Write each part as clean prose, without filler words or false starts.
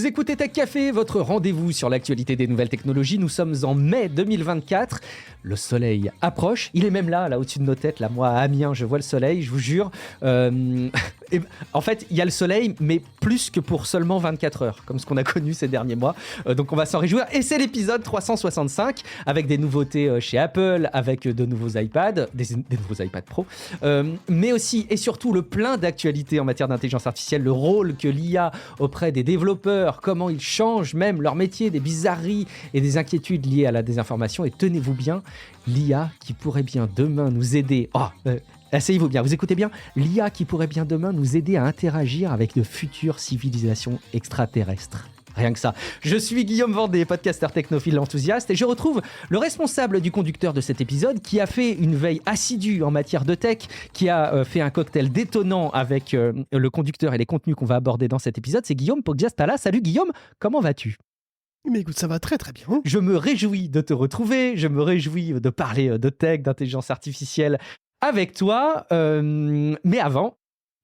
écoutez Tech Café, votre rendez-vous sur l'actualité des nouvelles technologies. Nous sommes en mai 2024. Le soleil approche. Il est même là au-dessus de nos têtes. Là, moi, à Amiens, je vois le soleil, je vous jure. Et, en fait, il y a le soleil, mais plus que pour seulement 24 heures, comme ce qu'on a connu ces derniers mois. Donc, on va s'en réjouir. Et c'est l'épisode 365, avec des nouveautés chez Apple, avec de nouveaux iPads, des nouveaux iPads Pro, mais aussi et surtout le plein d'actualités en matière d'intelligence artificielle, le rôle que l'IA auprès des développeurs, comment ils changent même leur métier, des bizarreries et des inquiétudes liées à la désinformation. Et tenez-vous bien, l'IA qui pourrait bien demain nous aider... Asseyez-vous bien, vous écoutez bien, l'IA qui pourrait bien demain nous aider à interagir avec de futures civilisations extraterrestres. Rien que ça. Je suis Guillaume Vendée, podcasteur technophile enthousiaste, et je retrouve le responsable du conducteur de cet épisode qui a fait une veille assidue en matière de tech, qui a fait un cocktail détonnant avec le conducteur et les contenus qu'on va aborder dans cet épisode. C'est Guillaume Poggiastala. Salut Guillaume, comment vas-tu ? Mais écoute, ça va très très bien. Je me réjouis de te retrouver, je me réjouis de parler de tech, d'intelligence artificielle avec toi, mais avant...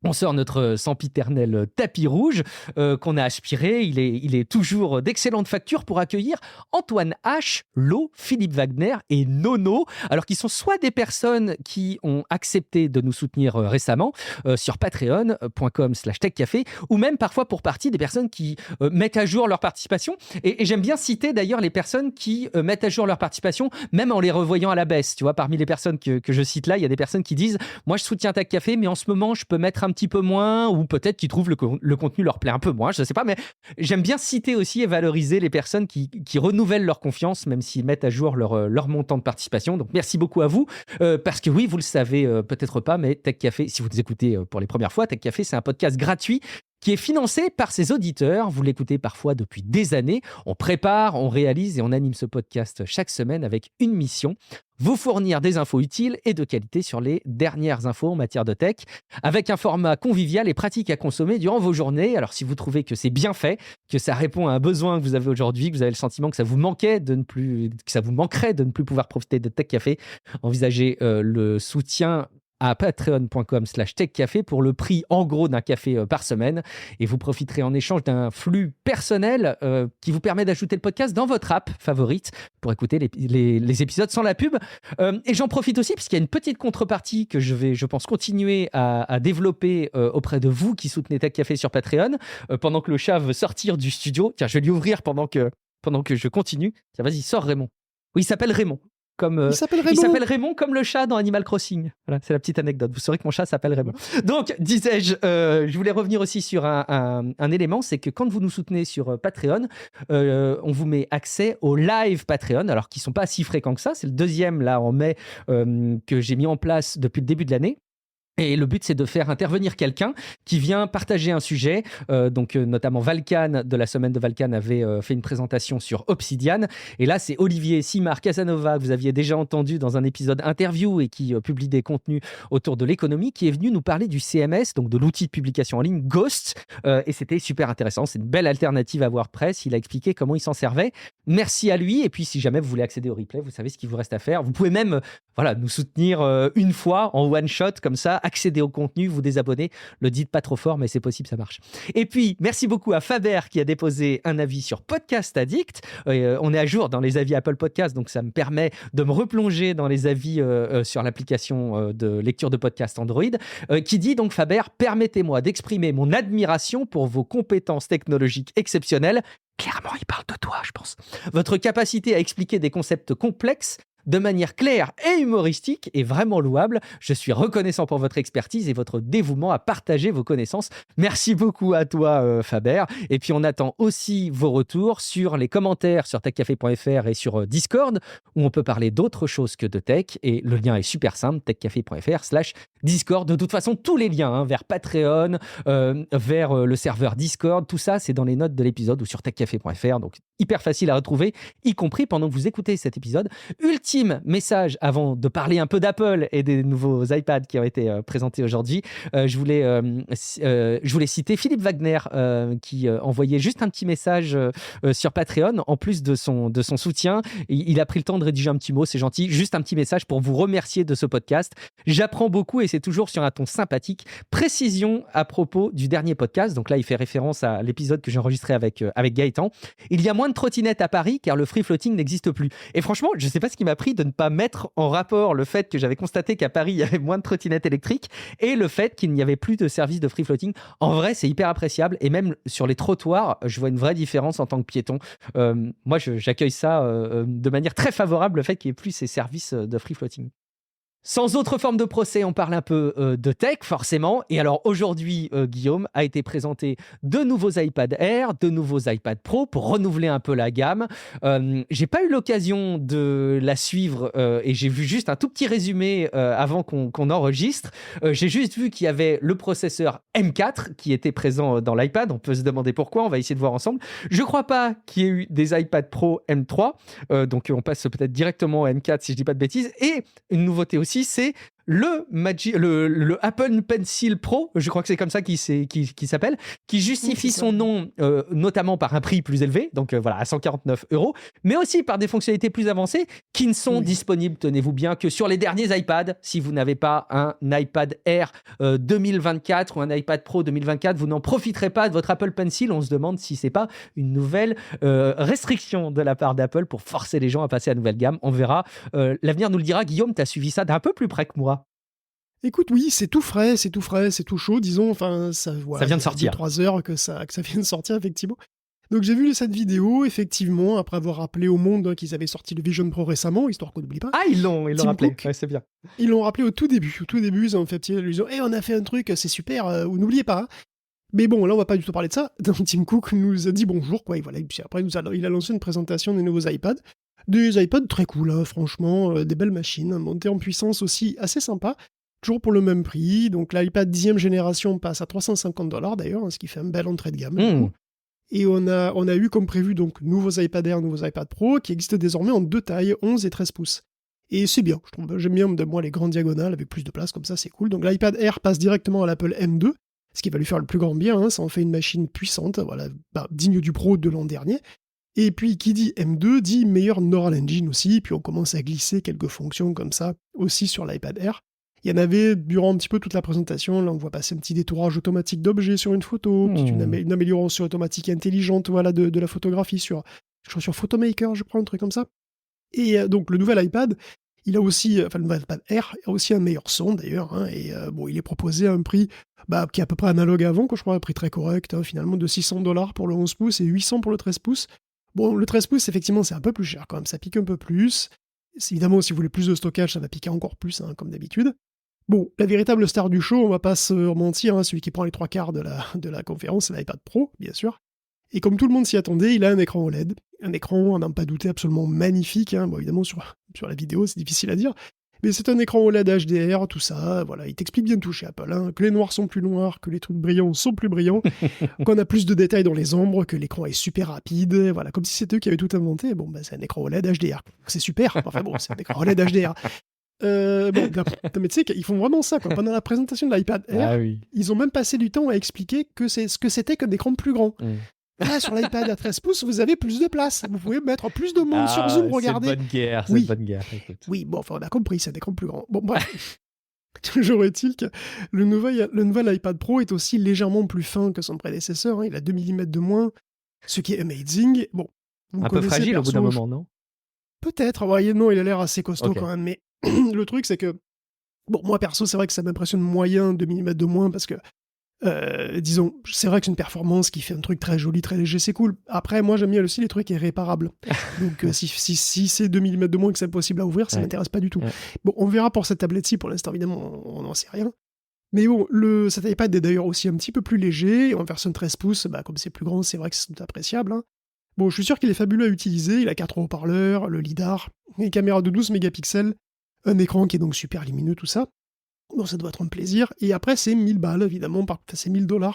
On sort notre sempiternel tapis rouge qu'on a aspiré. Il est toujours d'excellente facture pour accueillir Antoine H, Lo, Philippe Wagner et Nono. Alors qu'ils sont soit des personnes qui ont accepté de nous soutenir récemment sur patreon.com/techcafé, ou même parfois pour partie des personnes qui mettent à jour leur participation. Et j'aime bien citer d'ailleurs les personnes qui mettent à jour leur participation, même en les revoyant à la baisse. Tu vois, parmi les personnes que je cite là, il y a des personnes qui disent « Moi, je soutiens Tech Café, mais en ce moment, je peux mettre un petit peu moins, ou peut-être qu'ils trouvent le contenu leur plaît un peu moins, je ne sais pas, mais j'aime bien citer aussi et valoriser les personnes qui renouvellent leur confiance, même s'ils mettent à jour leur montant de participation. Donc merci beaucoup à vous, parce que oui, vous le savez peut-être pas, mais Tech Café, si vous nous écoutez pour les premières fois, Tech Café, c'est un podcast gratuit qui est financé par ses auditeurs. Vous l'écoutez parfois depuis des années. On prépare, on réalise et on anime ce podcast chaque semaine avec une mission: vous fournir des infos utiles et de qualité sur les dernières infos en matière de tech, avec un format convivial et pratique à consommer durant vos journées. Alors si vous trouvez que c'est bien fait, que ça répond à un besoin que vous avez aujourd'hui, que vous avez le sentiment que ça vous manquerait de ne plus pouvoir profiter de Tech Café, envisagez le soutien à patreon.com/techcafé pour le prix en gros d'un café par semaine, et vous profiterez en échange d'un flux personnel qui vous permet d'ajouter le podcast dans votre app favorite pour écouter les épisodes sans la pub. Et j'en profite aussi puisqu'il y a une petite contrepartie que je pense continuer à développer auprès de vous qui soutenez Tech Café sur Patreon, pendant que le chat veut sortir du studio. Tiens, je vais lui ouvrir pendant que je continue. Tiens, vas-y, sors Raymond. Oui, il s'appelle Raymond. Il s'appelle Raymond comme le chat dans Animal Crossing. Voilà, c'est la petite anecdote. Vous saurez que mon chat s'appelle Raymond. Donc, disais-je, je voulais revenir aussi sur un élément, c'est que quand vous nous soutenez sur Patreon, on vous met accès aux live Patreon, alors qui ne sont pas si fréquents que ça. C'est le deuxième, là, en mai, que j'ai mis en place depuis le début de l'année. Et le but, c'est de faire intervenir quelqu'un qui vient partager un sujet. Notamment Valkan, de la semaine de Valkan, avait fait une présentation sur Obsidian. Et là, c'est Olivier Simard Casanova, que vous aviez déjà entendu dans un épisode interview et qui publie des contenus autour de l'économie, qui est venu nous parler du CMS, donc de l'outil de publication en ligne Ghost. Et c'était super intéressant. C'est une belle alternative à WordPress. Il a expliqué comment il s'en servait. Merci à lui. Et puis, si jamais vous voulez accéder au replay, vous savez ce qu'il vous reste à faire. Vous pouvez même nous soutenir une fois en one-shot, comme ça, accéder au contenu, vous désabonner. Le dites pas trop fort, mais c'est possible, ça marche. Et puis, merci beaucoup à Faber qui a déposé un avis sur Podcast Addict. On est à jour dans les avis Apple Podcast, donc ça me permet de me replonger dans les avis sur l'application de lecture de podcast Android, qui dit donc, Faber, permettez-moi d'exprimer mon admiration pour vos compétences technologiques exceptionnelles. Clairement, il parle de toi, je pense. Votre capacité à expliquer des concepts complexes de manière claire et humoristique est vraiment louable. Je suis reconnaissant pour votre expertise et votre dévouement à partager vos connaissances. Merci beaucoup à toi, Faber. Et puis, on attend aussi vos retours sur les commentaires sur techcafé.fr et sur Discord, où on peut parler d'autre chose que de tech. Et le lien est super simple, techcafé.fr/Discord. De toute façon, tous les liens vers Patreon, vers le serveur Discord, tout ça, c'est dans les notes de l'épisode ou sur techcafé.fr. Donc, hyper facile à retrouver, y compris pendant que vous écoutez cet épisode. Ultimement ultime message avant de parler un peu d'Apple et des nouveaux iPads qui ont été présentés aujourd'hui. Je voulais citer Philippe Wagner qui envoyait juste un petit message sur Patreon. En plus de son soutien, il a pris le temps de rédiger un petit mot, c'est gentil. Juste un petit message pour vous remercier de ce podcast. J'apprends beaucoup et c'est toujours sur un ton sympathique. Précision à propos du dernier podcast. Donc là, il fait référence à l'épisode que j'ai enregistré avec Gaëtan. Il y a moins de trottinettes à Paris car le free floating n'existe plus. Et franchement, je ne sais pas ce qui m'a pris de ne pas mettre en rapport le fait que j'avais constaté qu'à Paris, il y avait moins de trottinettes électriques et le fait qu'il n'y avait plus de service de free floating. En vrai, c'est hyper appréciable et même sur les trottoirs, je vois une vraie différence en tant que piéton. Moi, j'accueille ça de manière très favorable, le fait qu'il n'y ait plus ces services de free floating. Sans autre forme de procès, on parle un peu de tech, forcément. Et alors aujourd'hui, Guillaume, a été présenté de nouveaux iPad Air, de nouveaux iPad Pro pour renouveler un peu la gamme. J'ai pas eu l'occasion de la suivre et j'ai vu juste un tout petit résumé avant qu'on enregistre. J'ai juste vu qu'il y avait le processeur M4 qui était présent dans l'iPad. On peut se demander pourquoi, on va essayer de voir ensemble. Je crois pas qu'il y ait eu des iPad Pro M3, donc on passe peut-être directement au M4 si je dis pas de bêtises. Et une nouveauté aussi, c'est le Apple Pencil Pro, je crois que c'est comme ça qui s'appelle, qui justifie son nom notamment par un prix plus élevé, donc voilà, à 149 €, mais aussi par des fonctionnalités plus avancées qui ne sont disponibles, tenez-vous bien, que sur les derniers iPads. Si vous n'avez pas un iPad Air 2024 ou un iPad Pro 2024, vous n'en profiterez pas de votre Apple Pencil. On se demande si c'est pas une nouvelle restriction de la part d'Apple pour forcer les gens à passer à la nouvelle gamme. On verra. L'avenir nous le dira. Guillaume, tu as suivi ça d'un peu plus près que moi. Écoute, oui, c'est tout frais, c'est tout chaud, disons. Enfin, ça vient de sortir. 3 heures que ça vient de sortir, effectivement. Donc j'ai vu cette vidéo, effectivement, après avoir rappelé au monde qu'ils avaient sorti le Vision Pro récemment, histoire qu'on n'oublie pas. Ah, ils l'ont rappelé, ouais, c'est bien. Ils l'ont rappelé au tout début. Au tout début, ils ont fait petite allusion. On a fait un truc, c'est super, vous n'oubliez pas. Hein. Mais bon, là, on va pas du tout parler de ça. Donc Tim Cook nous a dit bonjour, quoi. Et voilà. Et puis après, il a lancé une présentation des nouveaux iPads. Des iPads très cool, hein, franchement, des belles machines, montées en puissance aussi assez sympa. Toujours pour le même prix. Donc l'iPad 10e génération passe à $350 d'ailleurs, hein, ce qui fait un bel entrée de gamme. Et on a eu comme prévu donc nouveaux iPad Air, nouveaux iPad Pro qui existent désormais en 2 tailles, 11 et 13 pouces. Et c'est bien, j'aime bien moi les grandes diagonales avec plus de place, comme ça c'est cool. Donc l'iPad Air passe directement à l'Apple M2, ce qui va lui faire le plus grand bien, hein, ça en fait une machine puissante, voilà, digne du Pro de l'an dernier. Et puis qui dit M2 dit meilleur Neural Engine aussi, puis on commence à glisser quelques fonctions comme ça aussi sur l'iPad Air. Il y en avait durant un petit peu toute la présentation, là on voit passer un petit détourage automatique d'objets sur une photo, puis une amélioration automatique intelligente voilà, de la photographie je crois sur Photomaker, je crois, un truc comme ça. Et donc le nouvel iPad, il a aussi, le nouvel iPad Air a aussi un meilleur son d'ailleurs, hein, et il est proposé à un prix qui est à peu près analogue à avant, que je crois, un prix très correct, hein, finalement de $600 pour le 11 pouces et 800 pour le 13 pouces. Bon, le 13 pouces, effectivement, c'est un peu plus cher quand même, ça pique un peu plus. Évidemment, si vous voulez plus de stockage, ça va piquer encore plus, hein, comme d'habitude. Bon, la véritable star du show, on va pas se mentir, hein, celui qui prend les 3/4 de la conférence, c'est l'iPad Pro, bien sûr. Et comme tout le monde s'y attendait, il a un écran OLED. Un écran, à n'en pas douter, absolument magnifique. Hein. Bon, évidemment, sur la vidéo, c'est difficile à dire. Mais c'est un écran OLED HDR, tout ça. Voilà, il t'explique bien tout chez Apple. Hein, que les noirs sont plus noirs, que les trucs brillants sont plus brillants, qu'on a plus de détails dans les ombres, que l'écran est super rapide. Voilà, comme si c'était eux qui avaient tout inventé. Bon, c'est un écran OLED HDR. C'est super. Enfin bon, c'est un écran OLED HDR. Mais tu sais qu'ils font vraiment ça, quoi. Pendant la présentation de l'iPad Air, ils ont même passé du temps à expliquer ce que c'était qu'un écran plus grand. Là, sur l'iPad à 13 pouces, vous avez plus de place. Vous pouvez mettre plus de monde sur Zoom, regardez. C'est bonne guerre. Écoute. Oui, bon, enfin, on a compris, c'est un écran plus grand. Bon, bref. Toujours est-il que le nouvel iPad Pro est aussi légèrement plus fin que son prédécesseur. Hein. Il a 2 mm de moins, ce qui est amazing. Bon, un peu fragile au bout d'un moment, non? Peut-être. Ouais, non, il a l'air assez costaud quand même. Mais le truc, c'est que, bon, moi perso, c'est vrai que ça m'impressionne moyen 2 mm de moins parce que, disons, c'est vrai que c'est une performance qui fait un truc très joli, très léger, c'est cool. Après, moi, j'aime bien aussi les trucs irréparables. Donc, si c'est 2 mm de moins que c'est impossible à ouvrir, ça m'intéresse pas du tout. Bon, on verra pour cette tablette-ci. Pour l'instant, évidemment, on n'en sait rien. Mais bon, cet iPad est d'ailleurs aussi un petit peu plus léger. En version 13 pouces, comme c'est plus grand, c'est vrai que c'est appréciable. Hein. Bon, je suis sûr qu'il est fabuleux à utiliser. Il a 4 haut-parleurs, le lidar, une caméra de 12 mégapixels, un écran qui est donc super lumineux, tout ça. Bon, ça doit être un plaisir. Et après, c'est 1000 balles, évidemment, c'est $1000.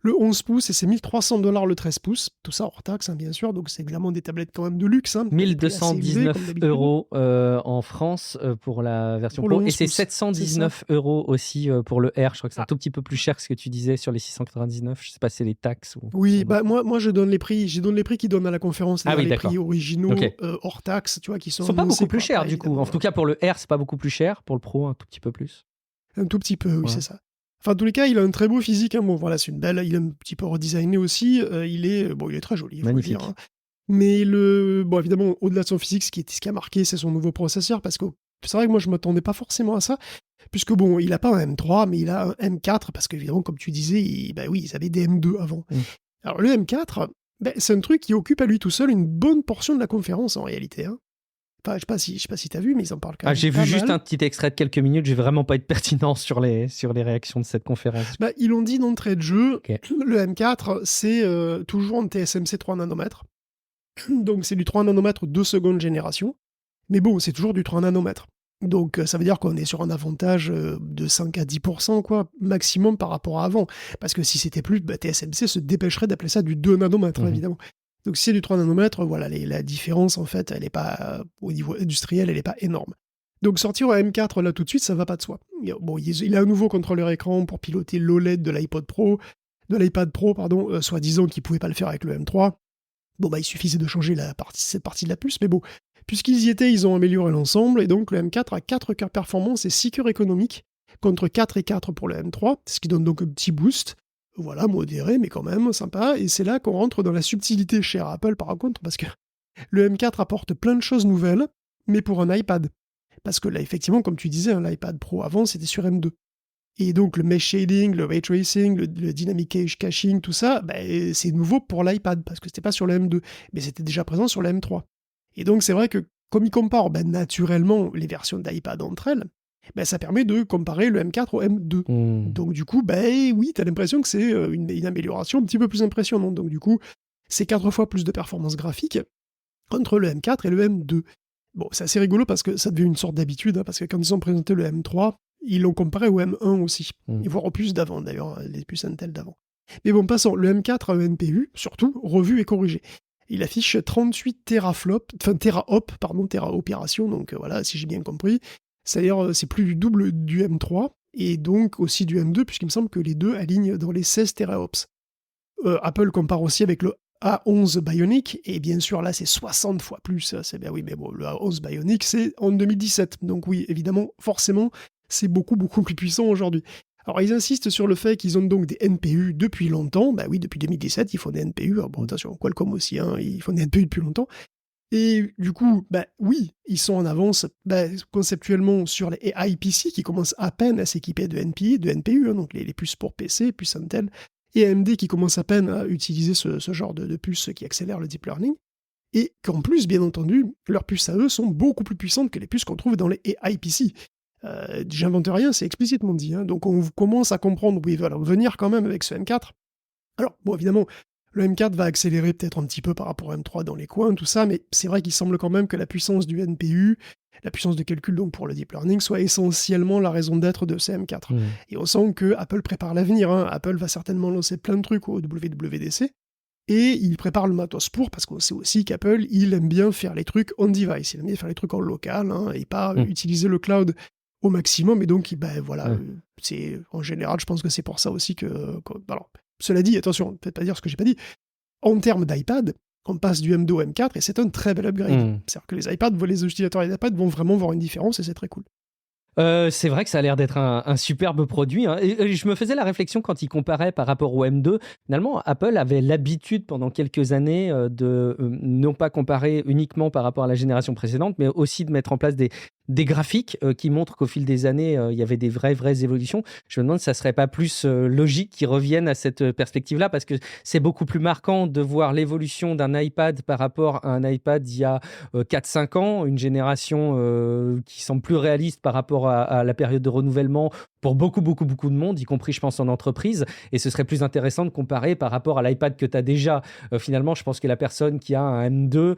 le 11 pouces et c'est 1 300 $ le 13 pouces. Tout ça hors taxe, hein, bien sûr. Donc, c'est évidemment des tablettes quand même de luxe. Hein, 1219 euros en France pour la version Pro. Et c'est 719 euros aussi pour le R. Je crois que c'est un tout petit peu plus cher que ce que tu disais sur les 699. Je ne sais pas si c'est les taxes. Oui, bah moi je donne les prix. Je donne les prix qu'ils donnent à la conférence. Les prix originaux hors taxe, tu vois, qui sont pas beaucoup plus chers du coup. En tout cas, pour le R, c'est pas beaucoup plus cher. Pour le Pro, un tout petit peu plus. Un tout petit peu, oui, c'est ça. Enfin, en tous les cas, il a un très beau physique. Hein. Bon, voilà, c'est une belle. Il est un petit peu redesigné aussi. Il est très joli. Magnifique. Faut le dire, hein. Mais évidemment, au-delà de son physique, ce qui a marqué, c'est son nouveau processeur, parce que c'est vrai que moi, je m'attendais pas forcément à ça, puisque bon, il a pas un M3, mais il a un M4, parce qu'évidemment, comme tu disais, ils avaient des M2 avant. Alors, le M4, c'est un truc qui occupe à lui tout seul une bonne portion de la conférence, en réalité. Hein. Enfin, je sais pas si t'as vu, mais ils en parlent quand même. J'ai vu juste un petit extrait de quelques minutes. Je vais vraiment pas être pertinent sur les réactions de cette conférence. Ils l'ont dit d'entrée de jeu. Le M4, c'est toujours en TSMC 3 nanomètres. Donc c'est du 3 nanomètres de seconde génération. Mais bon, c'est toujours du 3 nanomètres. Donc ça veut dire qu'on est sur un avantage de 5 à 10% quoi, maximum par rapport à avant. Parce que si c'était plus, TSMC se dépêcherait d'appeler ça du 2 nanomètres, évidemment. Donc si c'est du 3 nanomètres, voilà, la différence, en fait, elle n'est pas, au niveau industriel, elle n'est pas énorme. Donc sortir un M4 là tout de suite, ça va pas de soi. Bon, il a un nouveau contrôleur écran pour piloter l'OLED de l'iPad Pro, soi-disant qu'il pouvait pas le faire avec le M3. Bon, il suffisait de changer cette partie de la puce, mais bon, puisqu'ils y étaient, ils ont amélioré l'ensemble, et donc le M4 a 4 cœurs performance et 6 cœurs économiques, contre 4 et 4 pour le M3, ce qui donne donc un petit boost. Voilà, modéré, mais quand même sympa, et c'est là qu'on rentre dans la subtilité chez Apple, par contre, parce que le M4 apporte plein de choses nouvelles, mais pour un iPad. Parce que là, effectivement, comme tu disais, l'iPad Pro avant, c'était sur M2. Et donc le mesh shading, le ray tracing, le dynamic caching, tout ça, c'est nouveau pour l'iPad, parce que c'était pas sur le M2, mais c'était déjà présent sur le M3. Et donc c'est vrai que, comme ils comparent naturellement les versions d'iPad entre elles, ça permet de comparer le M4 au M2. Donc du coup, oui, t'as l'impression que c'est une amélioration un petit peu plus impressionnante. Donc du coup, c'est 4 fois plus de performance graphique entre le M4 et le M2. Bon, c'est assez rigolo parce que ça devient une sorte d'habitude, hein, parce que quand ils ont présenté le M3, ils l'ont comparé au M1 aussi, et voire aux puces d'avant d'ailleurs, les puces Intel d'avant. Mais bon, passons, le M4 a un NPU, surtout, revu et corrigé. Il affiche 38 téraopérations, donc voilà, si j'ai bien compris. C'est-à-dire, c'est plus du double du M3, et donc aussi du M2, puisqu'il me semble que les deux alignent dans les 16 téraops. Apple compare aussi avec le A11 Bionic, et bien sûr là c'est 60 fois plus, c'est bien oui, mais bon, le A11 Bionic c'est en 2017, donc oui, évidemment, forcément, c'est beaucoup plus puissant aujourd'hui. Alors ils insistent sur le fait qu'ils ont donc des NPU depuis longtemps, oui, depuis 2017 ils font des NPU, alors bon attention, Qualcomm aussi, hein, ils font des NPU depuis longtemps, et du coup, oui, ils sont en avance conceptuellement sur les AI PC qui commencent à peine à s'équiper de NPU, hein, donc les puces pour PC, puces Intel, et AMD qui commence à peine à utiliser ce genre de puces qui accélèrent le deep learning, et qu'en plus, bien entendu, leurs puces à eux sont beaucoup plus puissantes que les puces qu'on trouve dans les AI PC. J'invente rien, c'est explicitement dit, hein, donc on commence à comprendre où ils veulent venir quand même avec ce M4. Alors, bon, évidemment, le M4 va accélérer peut-être un petit peu par rapport au M3 dans les coins, tout ça, mais c'est vrai qu'il semble quand même que la puissance du NPU, la puissance de calcul donc pour le deep learning, soit essentiellement la raison d'être de ce M4. Et on sent que Apple prépare l'avenir, hein. Apple va certainement lancer plein de trucs au WWDC, et il prépare le matos parce qu'on sait aussi qu'Apple, il aime bien faire les trucs on-device, il aime bien faire les trucs en local, hein, et pas utiliser le cloud au maximum, et donc, c'est, en général, je pense que c'est pour ça aussi alors, cela dit, attention, peut-être pas dire ce que j'ai pas dit, en termes d'iPad, on passe du M2 au M4 et c'est un très bel upgrade. C'est-à-dire que les utilisateurs d'iPad vont vraiment voir une différence et c'est très cool. C'est vrai que ça a l'air d'être un superbe produit, hein. Et je me faisais la réflexion quand il comparait par rapport au M2. Finalement, Apple avait l'habitude pendant quelques années de non pas comparer uniquement par rapport à la génération précédente, mais aussi de mettre en place des graphiques qui montrent qu'au fil des années, il y avait des vraies évolutions. Je me demande si ça ne serait pas plus logique qu'ils reviennent à cette perspective-là, parce que c'est beaucoup plus marquant de voir l'évolution d'un iPad par rapport à un iPad il y a 4-5 ans, une génération qui semble plus réaliste par rapport à la période de renouvellement, pour beaucoup, beaucoup, beaucoup de monde, y compris, je pense, en entreprise. Et ce serait plus intéressant de comparer par rapport à l'iPad que tu as déjà. Finalement, je pense que la personne qui a un M2,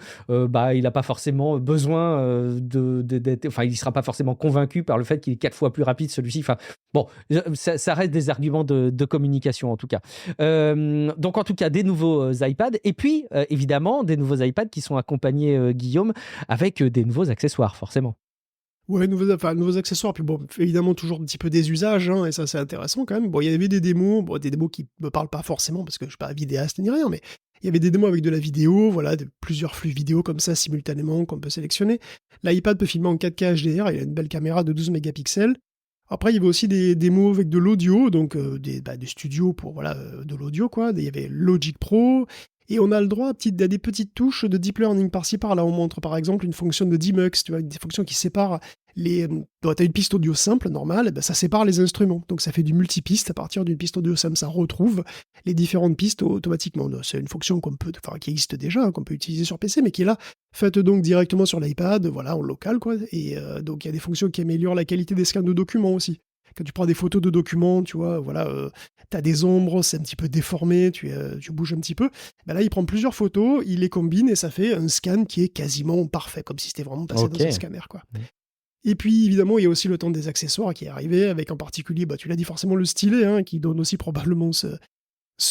il n'a pas forcément besoin d'être... Enfin, il ne sera pas forcément convaincu par le fait qu'il est 4 fois plus rapide, celui-ci. Enfin, bon, ça reste des arguments de communication, en tout cas. Donc, en tout cas, des nouveaux iPads. Et puis, évidemment, des nouveaux iPads qui sont accompagnés, Guillaume, avec des nouveaux accessoires, forcément. Ouais, nouveaux accessoires, puis bon, évidemment, toujours un petit peu des usages, hein, et ça, c'est intéressant quand même. Bon, il y avait des démos, des démos qui me parlent pas forcément, parce que je suis pas vidéaste ni rien, mais il y avait des démos avec de la vidéo, voilà, plusieurs flux vidéo comme ça, simultanément, qu'on peut sélectionner. L'iPad peut filmer en 4K HDR, il a une belle caméra de 12 mégapixels. Après, il y avait aussi des démos avec de l'audio, donc des studios pour, voilà, de l'audio, quoi. Il y avait Logic Pro, et on a le droit à des petites touches de deep learning par-ci par-là. On montre par exemple une fonction de Demux, tu vois, des fonctions qui séparent les. T'as une piste audio simple, normale, ça sépare les instruments. Donc ça fait du multipiste à partir d'une piste audio simple. Ça retrouve les différentes pistes automatiquement. C'est une fonction qui existe déjà, qu'on peut utiliser sur PC, mais qui est là, faite donc directement sur l'iPad, voilà, en local, quoi. Et donc il y a des fonctions qui améliorent la qualité des scans de documents aussi. Quand tu prends des photos de documents, tu vois, voilà, t'as des ombres, c'est un petit peu déformé, tu bouges un petit peu. Ben là, il prend plusieurs photos, il les combine et ça fait un scan qui est quasiment parfait, comme si c'était vraiment passé dans un scanner, quoi. Et puis, évidemment, il y a aussi le temps des accessoires qui est arrivé, avec en particulier, tu l'as dit forcément, le stylet, hein, qui donne aussi probablement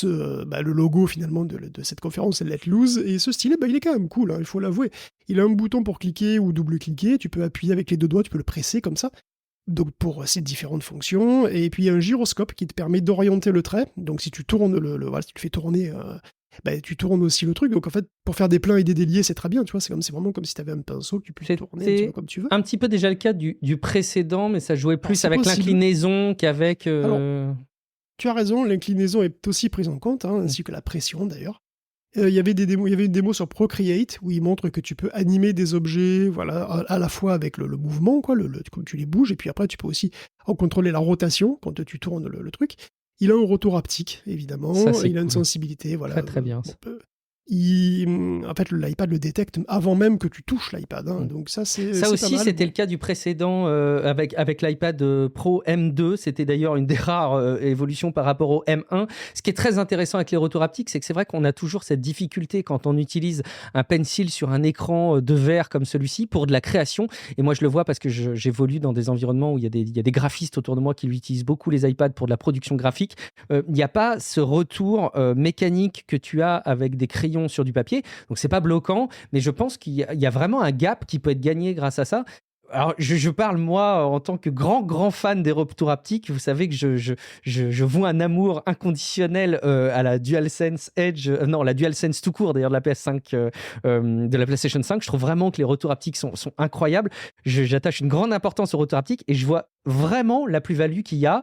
le logo finalement de cette conférence, c'est Let Loose, et ce stylet, il est quand même cool, hein, il faut l'avouer. Il a un bouton pour cliquer ou double-cliquer, tu peux appuyer avec les deux doigts, tu peux le presser comme ça. Donc pour ces différentes fonctions, et puis il y a un gyroscope qui te permet d'orienter le trait, donc si tu tournes si tu le fais tourner, tu tournes aussi le truc, donc en fait pour faire des pleins et des déliés c'est très bien, tu vois, c'est vraiment comme si tu avais un pinceau que tu peux tourner un petit peu comme tu veux. Un petit peu déjà le cas du précédent, mais ça jouait plus avec l'inclinaison qu'avec... Alors, tu as raison, l'inclinaison est aussi prise en compte, hein, ainsi que la pression d'ailleurs. Il y avait une démo sur Procreate où il montre que tu peux animer des objets, voilà, à la fois avec le mouvement, quoi, comme tu les bouges, et puis après tu peux aussi en contrôler la rotation quand tu tournes le truc. Il a un retour haptique, évidemment, il a une sensibilité, voilà. Très très bien. En fait, l'iPad le détecte avant même que tu touches l'iPad, hein, donc ça c'est ça aussi, pas mal. c'était le cas du précédent avec l'iPad Pro M2. C'était d'ailleurs une des rares évolutions par rapport au M1. Ce qui est très intéressant avec les retours haptiques, c'est que c'est vrai qu'on a toujours cette difficulté quand on utilise un pencil sur un écran de verre comme celui-ci pour de la création. Et moi, je le vois parce que j'évolue dans des environnements où il y a des graphistes autour de moi qui utilisent beaucoup les iPads pour de la production graphique. Il n'y a pas ce retour mécanique que tu as avec des crayons sur du papier, donc c'est pas bloquant, mais je pense qu'il y a vraiment un gap qui peut être gagné grâce à ça. Alors, je parle, moi, en tant que grand fan des retours haptiques. Vous savez que je voue un amour inconditionnel à la DualSense Edge, la DualSense tout court, d'ailleurs, de la PS5, de la PlayStation 5. Je trouve vraiment que les retours haptiques sont incroyables. J'attache une grande importance aux retours haptiques et je vois vraiment la plus-value qu'il y a.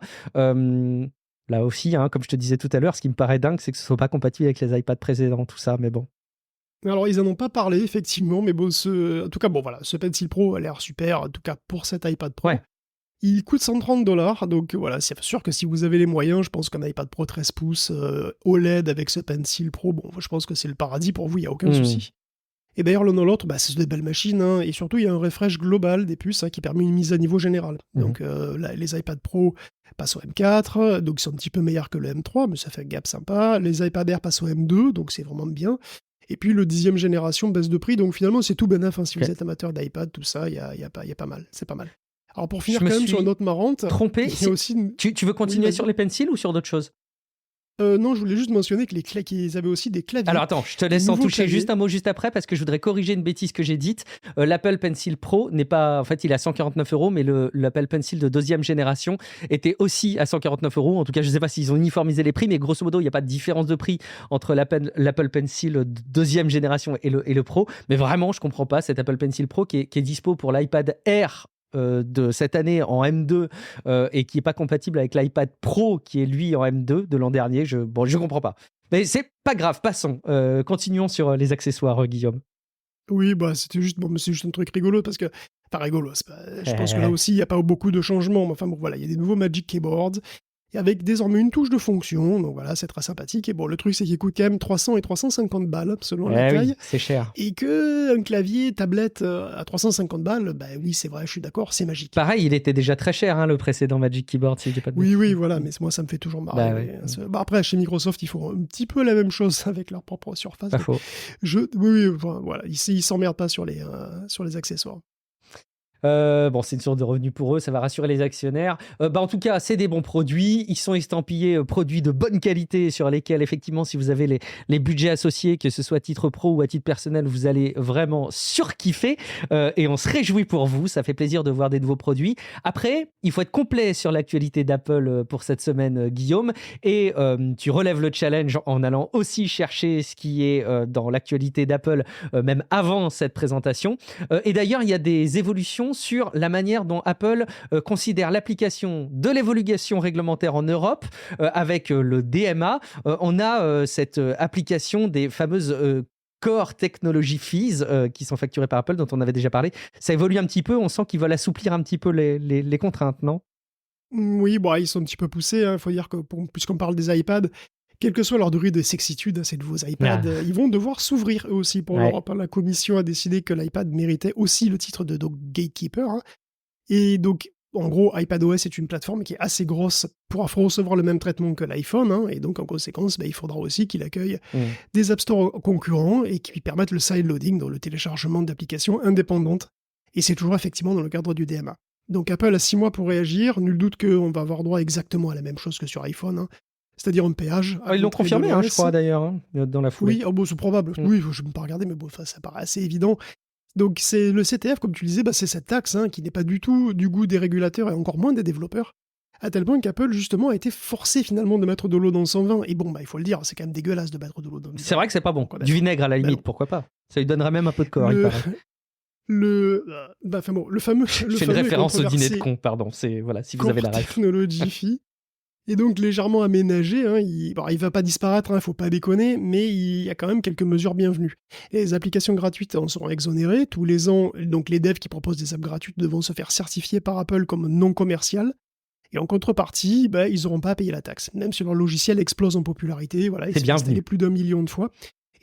Là aussi, hein, comme je te disais tout à l'heure, ce qui me paraît dingue, c'est que ce ne soit pas compatible avec les iPads précédents, tout ça, mais bon. Alors, ils en ont pas parlé, effectivement, mais bon, en tout cas, voilà, ce Pencil Pro a l'air super, en tout cas pour cet iPad Pro. Ouais. Il coûte $130, donc voilà, c'est sûr que si vous avez les moyens, je pense qu'un iPad Pro 13 pouces OLED avec ce Pencil Pro, bon, je pense que c'est le paradis pour vous, il n'y a aucun souci. Et d'ailleurs, l'un dans l'autre, c'est des belles machines, hein, et surtout, il y a un refresh global des puces qui permet une mise à niveau générale. Donc, les iPad Pro passent au M4, donc ils sont un petit peu meilleurs que le M3, mais ça fait un gap sympa. Les iPad Air passent au M2, donc c'est vraiment bien. Et puis, le 10e génération baisse de prix, donc finalement, c'est tout bénef. Si vous êtes amateur d'iPad, tout ça, il y a pas mal. C'est pas mal. Alors, pour finir, quand même, sur une note marrante... Trompé. Il y a aussi tu veux continuer sur les pencils ou sur d'autres choses? Non, je voulais juste mentionner que qu'ils avaient aussi des claviers. Alors attends, je te laisse en toucher juste un mot juste après parce que je voudrais corriger une bêtise que j'ai dite. L'Apple Pencil Pro n'est pas... En fait, il est à 149 €, mais l'Apple Pencil de 2e génération était aussi à 149 €. En tout cas, je ne sais pas s'ils ont uniformisé les prix, mais grosso modo, il n'y a pas de différence de prix entre l'Apple Pencil de 2e génération et le Pro. Mais vraiment, je ne comprends pas cet Apple Pencil Pro qui est dispo pour l'iPad Air de cette année en M2 et qui n'est pas compatible avec l'iPad Pro qui est lui en M2 de l'an dernier. Je comprends pas. Mais c'est pas grave, passons. Continuons sur les accessoires, Guillaume. Oui, c'est juste un truc rigolo parce que... Enfin, rigolo, je pense que là aussi, il n'y a pas beaucoup de changements. Mais enfin, bon, voilà, il y a des nouveaux Magic Keyboards. et avec désormais une touche de fonction, donc voilà, c'est très sympathique. Et bon, le truc, c'est qu'il coûte quand même 300 et 350 balles, selon la taille. Oui, c'est cher. Et qu'un clavier, tablette à 350 balles, bah oui, c'est vrai, je suis d'accord, c'est magique. Pareil, il était déjà très cher, hein, le précédent Magic Keyboard, si je dis pas de bêtises. Oui, voilà, mais moi, ça me fait toujours marrer. Bah ouais. Après, chez Microsoft, ils font un petit peu la même chose avec leur propre surface. Pas faux. Oui, voilà, ils s'emmerdent pas sur les accessoires. Bon, c'est une source de revenus pour eux, ça va rassurer les actionnaires. En tout cas, c'est des bons produits. Ils sont estampillés produits de bonne qualité sur lesquels, effectivement, si vous avez les budgets associés, que ce soit à titre pro ou à titre personnel, vous allez vraiment surkiffer. Et on se réjouit pour vous. Ça fait plaisir de voir des nouveaux produits. Après, il faut être complet sur l'actualité d'Apple pour cette semaine, Guillaume. Et tu relèves le challenge en allant aussi chercher ce qui est dans l'actualité d'Apple, même avant cette présentation. Et d'ailleurs, il y a des évolutions sur la manière dont Apple considère l'application de l'évolution réglementaire en Europe avec le DMA. On a cette application des fameuses Core Technology Fees qui sont facturées par Apple, dont on avait déjà parlé. Ça évolue un petit peu, on sent qu'ils veulent assouplir un petit peu les contraintes, non ? Oui, ils sont un petit peu poussés. Il faut dire que, puisqu'on parle des iPads, quelle que soit leur degré de sexitude, ces nouveaux iPads, ils vont devoir s'ouvrir eux aussi pour l'Europe. La commission a décidé que l'iPad méritait aussi le titre de gatekeeper. Et donc, en gros, iPadOS est une plateforme qui est assez grosse pour recevoir le même traitement que l'iPhone. Et donc, en conséquence, il faudra aussi qu'il accueille des App Store concurrents et qui lui permettent le sideloading, donc le téléchargement d'applications indépendantes. Et c'est toujours effectivement dans le cadre du DMA. Donc, Apple a 6 mois pour réagir. Nul doute qu'on va avoir droit exactement à la même chose que sur iPhone. C'est-à-dire un péage. Ils l'ont confirmé, je crois, d'ailleurs, dans la foulée. Oui, c'est probable. Oui, je ne vais pas regarder, mais ça paraît assez évident. Donc, c'est le CTF, comme tu le disais, c'est cette taxe qui n'est pas du tout du goût des régulateurs et encore moins des développeurs, à tel point qu'Apple, justement, a été forcé finalement de mettre de l'eau dans son vin. Et bon, il faut le dire, c'est quand même dégueulasse de mettre de l'eau dans le vin. C'est vrai que c'est pas bon. Du vinaigre, à la limite, pourquoi pas ? Ça lui donnerait même un peu de corps, il paraît. Le fameux. Je fais une référence au dîner de con, pardon. C'est, voilà, si vous avez la ref. Technology Fee. Et donc légèrement aménagé, il va pas disparaître, faut pas déconner, mais il y a quand même quelques mesures bienvenues. Les applications gratuites en seront exonérées. Tous les ans, donc les devs qui proposent des apps gratuites devront se faire certifier par Apple comme non commercial. Et en contrepartie, ils n'auront pas à payer la taxe. Même si leur logiciel explose en popularité, il s'est installé plus d'1 million de fois.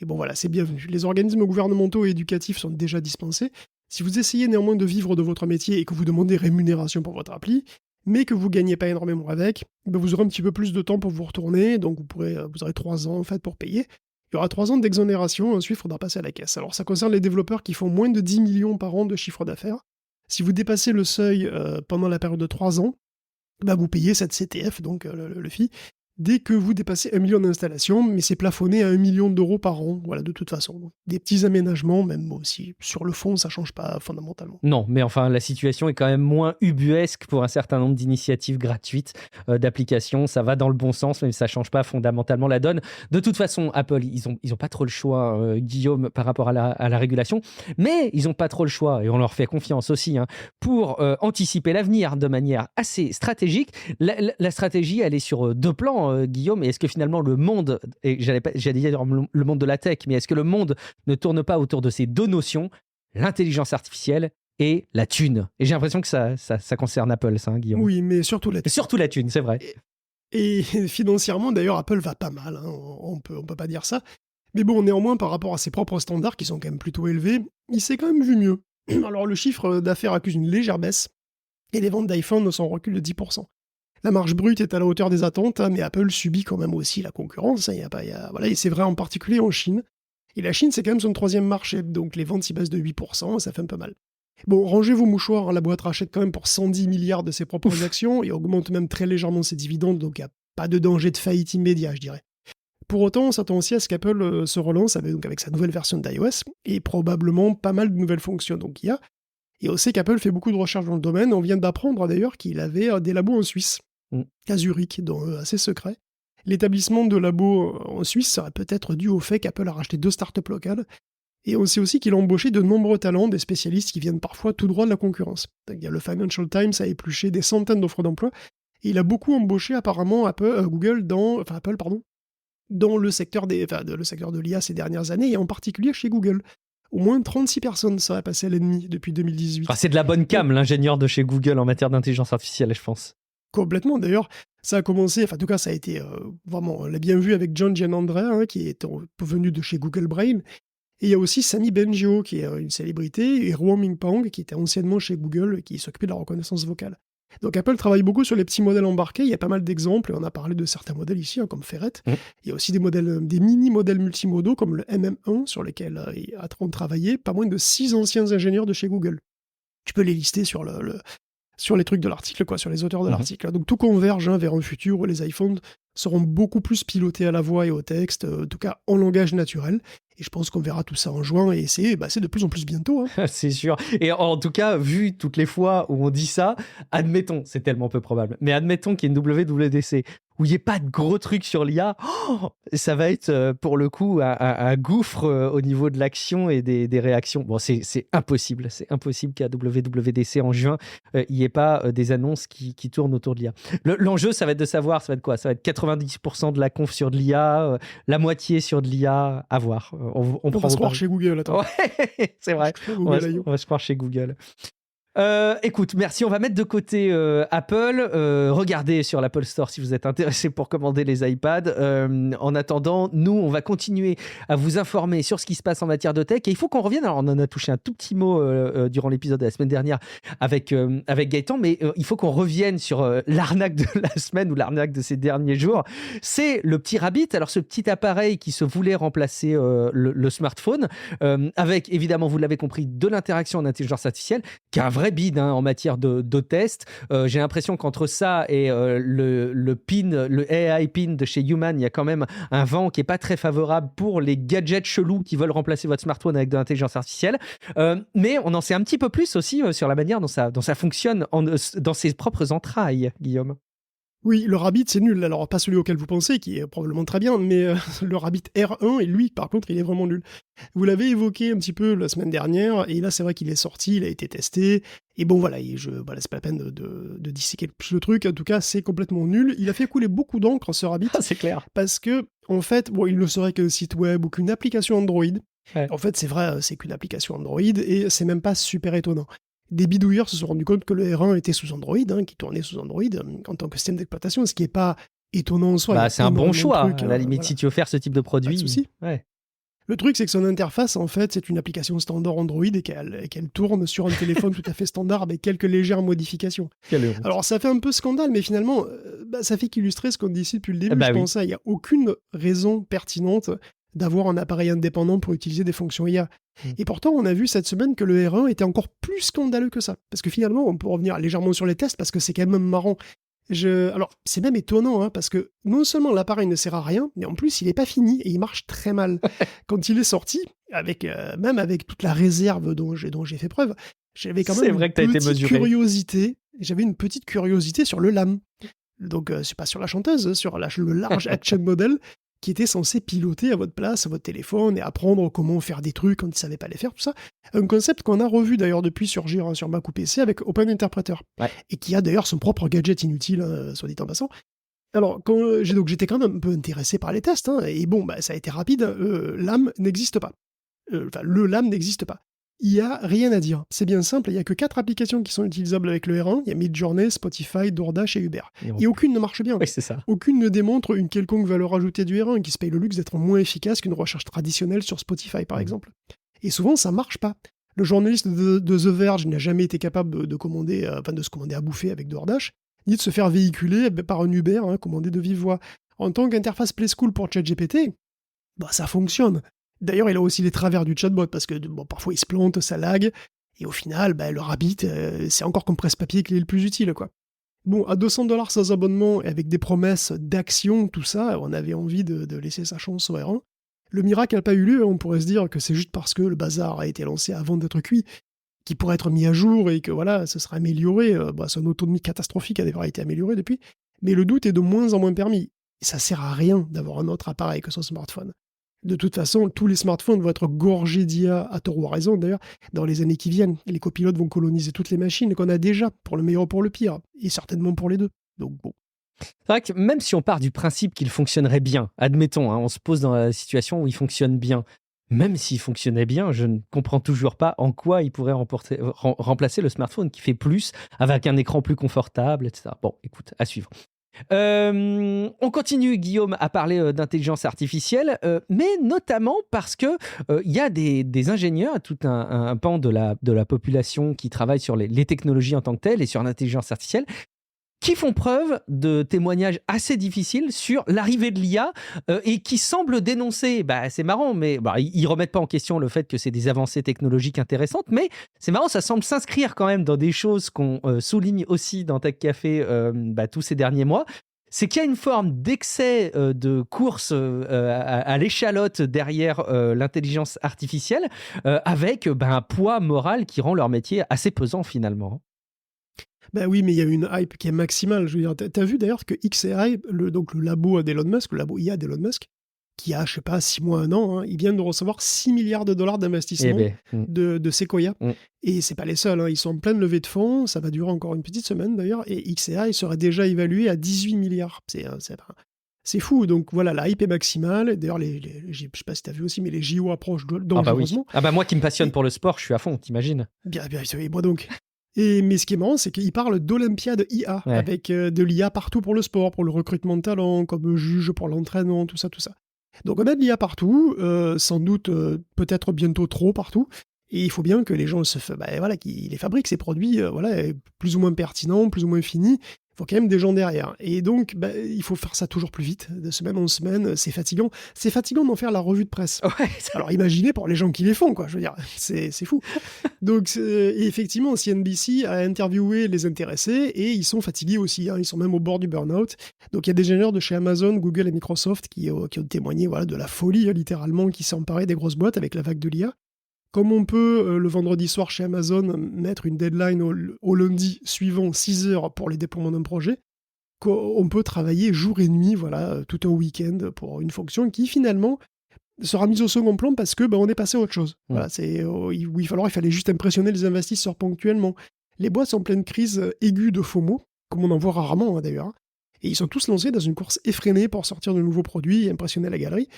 Et bon voilà, c'est bienvenu. Les organismes gouvernementaux et éducatifs sont déjà dispensés. Si vous essayez néanmoins de vivre de votre métier et que vous demandez rémunération pour votre appli, mais que vous ne gagnez pas énormément avec, vous aurez un petit peu plus de temps pour vous retourner, donc vous aurez 3 ans en fait pour payer. Il y aura 3 ans d'exonération, ensuite il faudra passer à la caisse. Alors ça concerne les développeurs qui font moins de 10 millions par an de chiffre d'affaires. Si vous dépassez le seuil pendant la période de 3 ans, vous payez cette CTF, donc le fee, dès que vous dépassez 1 million d'installations, mais c'est plafonné à 1 million d'euros par an, voilà, de toute façon. Des petits aménagements, même si sur le fond, ça ne change pas fondamentalement. Non, mais enfin, la situation est quand même moins ubuesque pour un certain nombre d'initiatives gratuites d'applications. Ça va dans le bon sens, mais ça ne change pas fondamentalement la donne. De toute façon, Apple, ils ont pas trop le choix, Guillaume, par rapport à la régulation, mais ils n'ont pas trop le choix, et on leur fait confiance aussi, pour anticiper l'avenir de manière assez stratégique. La stratégie, elle est sur 2 plans, Guillaume, et est-ce que finalement le monde, et j'allais dire le monde de la tech, mais est-ce que le monde ne tourne pas autour de ces 2 notions, l'intelligence artificielle et la thune? Et j'ai l'impression que ça concerne Apple, ça, Guillaume. Oui, mais surtout la thune. Et surtout la thune, c'est vrai. Et financièrement, d'ailleurs, Apple va pas mal, on peut pas dire ça. Mais bon, néanmoins, par rapport à ses propres standards, qui sont quand même plutôt élevés, il s'est quand même vu mieux. Alors le chiffre d'affaires accuse une légère baisse, et les ventes d'iPhone sont en recul de 10%. La marge brute est à la hauteur des attentes, mais Apple subit quand même aussi la concurrence. Voilà, et c'est vrai en particulier en Chine. Et la Chine, c'est quand même son 3e marché, donc les ventes s'y baissent de 8%, ça fait un peu mal. Bon, rangez vos mouchoirs, la boîte rachète quand même pour 110 milliards de ses propres actions et augmente même très légèrement ses dividendes, donc il n'y a pas de danger de faillite immédiat, je dirais. Pour autant, on s'attend aussi à ce qu'Apple se relance avec sa nouvelle version d'iOS et probablement pas mal de nouvelles fonctions. Donc il y a. Et on sait qu'Apple fait beaucoup de recherches dans le domaine. On vient d'apprendre d'ailleurs qu'il avait des labos en Suisse, à Zurich, assez secrets. L'établissement de labos en Suisse serait peut-être dû au fait qu'Apple a racheté 2 startups locales. Et on sait aussi qu'il a embauché de nombreux talents, des spécialistes qui viennent parfois tout droit de la concurrence. Il y a le Financial Times a épluché des centaines d'offres d'emploi. Et il a beaucoup embauché apparemment Apple dans le secteur de l'IA ces dernières années, et en particulier chez Google. Au moins 36 personnes seraient passées à l'ennemi depuis 2018. C'est de la bonne cam, l'ingénieur de chez Google en matière d'intelligence artificielle, je pense. Complètement, d'ailleurs. Ça a commencé, enfin en tout cas ça a été vraiment, on l'a bien vu avec John Gianandrea, hein, qui est venu de chez Google Brain. Et il y a aussi Sami Bengio, qui est une célébrité, et Ruo Mingpang, qui était anciennement chez Google, et qui s'occupait de la reconnaissance vocale. Donc Apple travaille beaucoup sur les petits modèles embarqués, il y a pas mal d'exemples, et on a parlé de certains modèles ici, hein, comme Ferret. Il y a aussi des modèles, des mini-modèles multimodaux, comme le MM1, sur lesquels ont travaillé pas moins de 6 anciens ingénieurs de chez Google. Tu peux les lister sur sur les trucs de l'article, quoi, sur les auteurs de l'article. Donc tout converge vers un futur où les iPhones seront beaucoup plus pilotés à la voix et au texte, en tout cas en langage naturel. Et je pense qu'on verra tout ça en juin, et c'est de plus en plus bientôt. Hein. C'est sûr. Et en tout cas, vu toutes les fois où on dit ça, admettons, c'est tellement peu probable, mais admettons qu'il y ait une WWDC où il n'y ait pas de gros trucs sur l'IA, ça va être pour le coup un gouffre au niveau de l'action et des réactions. Bon, c'est impossible. C'est impossible qu'à WWDC en juin, il n'y ait pas des annonces qui tournent autour de l'IA. L'enjeu, ça va être de savoir, ça va être quoi? Ça va être 90% de la conf sur de l'IA, la moitié sur de l'IA, à voir. On va se croire chez Google, attends. Ouais, c'est vrai. On va se croire chez Google. Écoute, merci. On va mettre de côté Apple. Regardez sur l'Apple Store si vous êtes intéressé pour commander les iPads. En attendant, nous, on va continuer à vous informer sur ce qui se passe en matière de tech. Et il faut qu'on revienne. Alors, on en a touché un tout petit mot durant l'épisode de la semaine dernière avec Gaëtan, mais il faut qu'on revienne sur l'arnaque de la semaine ou l'arnaque de ces derniers jours. C'est le petit Rabbit. Alors, ce petit appareil qui se voulait remplacer le smartphone, avec évidemment, vous l'avez compris, de l'interaction en intelligence artificielle, qui est un vrai bide en matière de test. J'ai l'impression qu'entre ça et le AI pin de chez Human, il y a quand même un vent qui n'est pas très favorable pour les gadgets chelous qui veulent remplacer votre smartphone avec de l'intelligence artificielle. Mais on en sait un petit peu plus aussi sur la manière dont ça fonctionne dans ses propres entrailles, Guillaume. Oui, le Rabbit, c'est nul. Alors, pas celui auquel vous pensez, qui est probablement très bien, mais le Rabbit R1, et lui, par contre, il est vraiment nul. Vous l'avez évoqué un petit peu la semaine dernière, et là, c'est vrai qu'il est sorti, il a été testé, et bon, voilà, c'est pas la peine de disséquer plus le truc. En tout cas, c'est complètement nul. Il a fait couler beaucoup d'encre, ce Rabbit. C'est clair. Parce que, en fait, bon, il ne serait qu'un site web ou qu'une application Android. Ouais. En fait, c'est vrai, c'est qu'une application Android, et c'est même pas super étonnant. Des bidouilleurs se sont rendus compte que le R1 était sous Android, qui tournait sous Android en tant que système d'exploitation, ce qui n'est pas étonnant en soi. C'est un bon choix, à la limite, si tu veux faire ce type de produit. Pas de souci. Ouais. Le truc, c'est que son interface, en fait, c'est une application standard Android et qu'elle tourne sur un téléphone tout à fait standard avec quelques légères modifications. Alors, ça fait un peu scandale, mais finalement, ça fait qu'illustrer ce qu'on dit ici depuis le début. Je pense il n'y a aucune raison pertinente d'avoir un appareil indépendant pour utiliser des fonctions IA. Et pourtant, on a vu cette semaine que le R1 était encore plus scandaleux que ça. Parce que finalement, on peut revenir légèrement sur les tests, parce que c'est quand même marrant. Alors, c'est même étonnant, parce que non seulement l'appareil ne sert à rien, mais en plus, il n'est pas fini et il marche très mal. Quand il est sorti, même avec toute la réserve dont j'ai fait preuve, j'avais quand même une petite curiosité sur le LAM. Donc, c'est pas sur la chanteuse, sur le large action model, qui était censé piloter à votre place, à votre téléphone, et apprendre comment faire des trucs quand il ne savait pas les faire, tout ça. Un concept qu'on a revu d'ailleurs depuis surgir sur Mac ou PC avec Open Interpreter, et qui a d'ailleurs son propre gadget inutile, soit dit en passant. Alors, j'étais quand même un peu intéressé par les tests, et bon, ça a été rapide, LAM n'existe pas. Le LAM n'existe pas. Il n'y a rien à dire. C'est bien simple, il n'y a que 4 applications qui sont utilisables avec le R1. Il y a Midjourney, Spotify, DoorDash et Uber. Et aucune ne marche bien. Oui, c'est ça. Aucune ne démontre une quelconque valeur ajoutée du R1 qui se paye le luxe d'être moins efficace qu'une recherche traditionnelle sur Spotify, par exemple. Et souvent, ça marche pas. Le journaliste de The Verge n'a jamais été capable de se commander à bouffer avec DoorDash, ni de se faire véhiculer par un Uber commandé de vive voix. En tant qu'interface Play School pour ChatGPT, ça fonctionne. D'ailleurs, il a aussi les travers du chatbot, parce que parfois il se plante, ça lag, et au final, le Rabbit, c'est encore comme presse-papier qui est le plus utile, quoi. Bon, à $200 sans abonnement, et avec des promesses d'action, tout ça, on avait envie de laisser sa chance au R1. Le miracle n'a pas eu lieu, on pourrait se dire que c'est juste parce que le bazar a été lancé avant d'être cuit, qui pourrait être mis à jour, et que voilà, ce sera amélioré. Son autonomie catastrophique a d'ailleurs été améliorée depuis, mais le doute est de moins en moins permis. Et ça sert à rien d'avoir un autre appareil que son smartphone. De toute façon, tous les smartphones vont être gorgés d'IA, à tort ou à raison d'ailleurs, dans les années qui viennent. Les copilotes vont coloniser toutes les machines qu'on a déjà, pour le meilleur ou pour le pire, et certainement pour les deux. Donc bon. C'est vrai que même si on part du principe qu'il fonctionnerait bien, admettons, on se pose dans la situation où il fonctionne bien, même s'il fonctionnait bien, je ne comprends toujours pas en quoi il pourrait remplacer le smartphone qui fait plus, avec un écran plus confortable, etc. Bon, écoute, à suivre. On continue, Guillaume, à parler d'intelligence artificielle, mais notamment parce que il y a des ingénieurs, tout un pan de la population qui travaille sur les technologies en tant que telles et sur l'intelligence artificielle, qui font preuve de témoignages assez difficiles sur l'arrivée de l'IA et qui semblent dénoncer, c'est marrant, mais ils remettent pas en question le fait que c'est des avancées technologiques intéressantes, mais c'est marrant, ça semble s'inscrire quand même dans des choses qu'on souligne aussi dans Tech Café tous ces derniers mois. C'est qu'il y a une forme d'excès de course à l'échalote derrière l'intelligence artificielle avec un poids moral qui rend leur métier assez pesant finalement. Ben oui, mais il y a une hype qui est maximale. Je veux dire, t'as vu d'ailleurs que XAI, donc le labo d'Elon Musk, le labo IA d'Elon Musk, qui a, je sais pas, 6 mois, 1 an, il vient de recevoir 6 milliards de dollars d'investissement de Sequoia. Et c'est pas les seuls, ils sont en pleine levée de fonds, ça va durer encore une petite semaine d'ailleurs, et XAI serait déjà évalué à 18 milliards. C'est fou, donc voilà, la hype est maximale. D'ailleurs, je sais pas si t'as vu aussi, mais les JO approchent dangereusement. Moi qui me passionne pour le sport, je suis à fond, t'imagines. Bien, et moi donc. Mais ce qui est marrant, c'est qu'il parle d'Olympiade IA, avec de l'IA partout pour le sport, pour le recrutement de talents, comme juge pour l'entraînement, tout ça. Donc on a de l'IA partout, sans doute peut-être bientôt trop partout, et il faut bien que les gens qu'ils les fabriquent, ces produits, plus ou moins pertinents, plus ou moins finis. Il faut quand même des gens derrière. Et donc, il faut faire ça toujours plus vite, de semaine en semaine, c'est fatigant. C'est fatigant d'en faire la revue de presse. Ouais, alors imaginez pour les gens qui les font, quoi, je veux dire, c'est fou. Donc, et effectivement, CNBC a interviewé les intéressés, et ils sont fatigués aussi, ils sont même au bord du burn-out. Donc il y a des ingénieurs de chez Amazon, Google et Microsoft qui ont témoigné de la folie, littéralement, qui s'est emparée des grosses boîtes avec la vague de l'IA. Comme on peut, le vendredi soir chez Amazon, mettre une deadline au lundi suivant 6 heures pour les déploiements d'un projet, on peut travailler jour et nuit, tout un week-end pour une fonction qui finalement sera mise au second plan parce que on est passé à autre chose. Il fallait juste impressionner les investisseurs ponctuellement. Les boîtes sont en pleine crise aiguë de FOMO, comme on en voit rarement d'ailleurs, et ils sont tous lancés dans une course effrénée pour sortir de nouveaux produits et impressionner la galerie.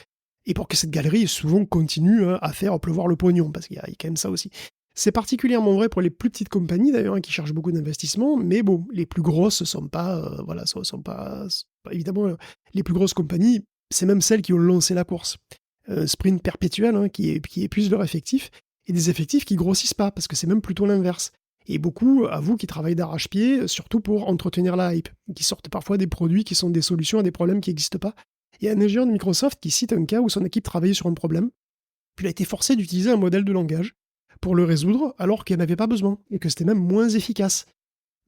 Et pour que cette galerie, souvent, continue à faire pleuvoir le pognon, parce qu'il y a quand même ça aussi. C'est particulièrement vrai pour les plus petites compagnies, d'ailleurs, qui cherchent beaucoup d'investissement, mais bon, les plus grosses sont pas... évidemment, les plus grosses compagnies, c'est même celles qui ont lancé la course. Sprint perpétuel, qui épuise leur effectif, et des effectifs qui grossissent pas, parce que c'est même plutôt l'inverse. Et beaucoup avouent qu'ils travaillent d'arrache-pied, surtout pour entretenir la hype, qui sortent parfois des produits qui sont des solutions à des problèmes qui n'existent pas. Il y a un ingénieur de Microsoft qui cite un cas où son équipe travaillait sur un problème, puis il a été forcé d'utiliser un modèle de langage pour le résoudre alors qu'il n'y en avait pas besoin, et que c'était même moins efficace.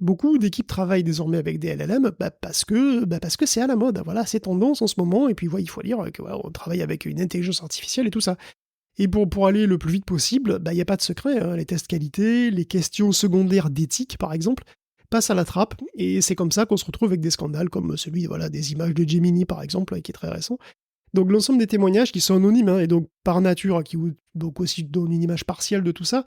Beaucoup d'équipes travaillent désormais avec des LLM parce que c'est à la mode, c'est tendance en ce moment, et puis il faut dire qu'on travaille avec une intelligence artificielle et tout ça. Et pour aller le plus vite possible, il n'y a pas de secret, les tests qualité, les questions secondaires d'éthique par exemple, passe à la trappe, et c'est comme ça qu'on se retrouve avec des scandales comme celui des images de Gemini par exemple, qui est très récent. Donc l'ensemble des témoignages qui sont anonymes, et donc par nature, qui donc aussi donnent une image partielle de tout ça,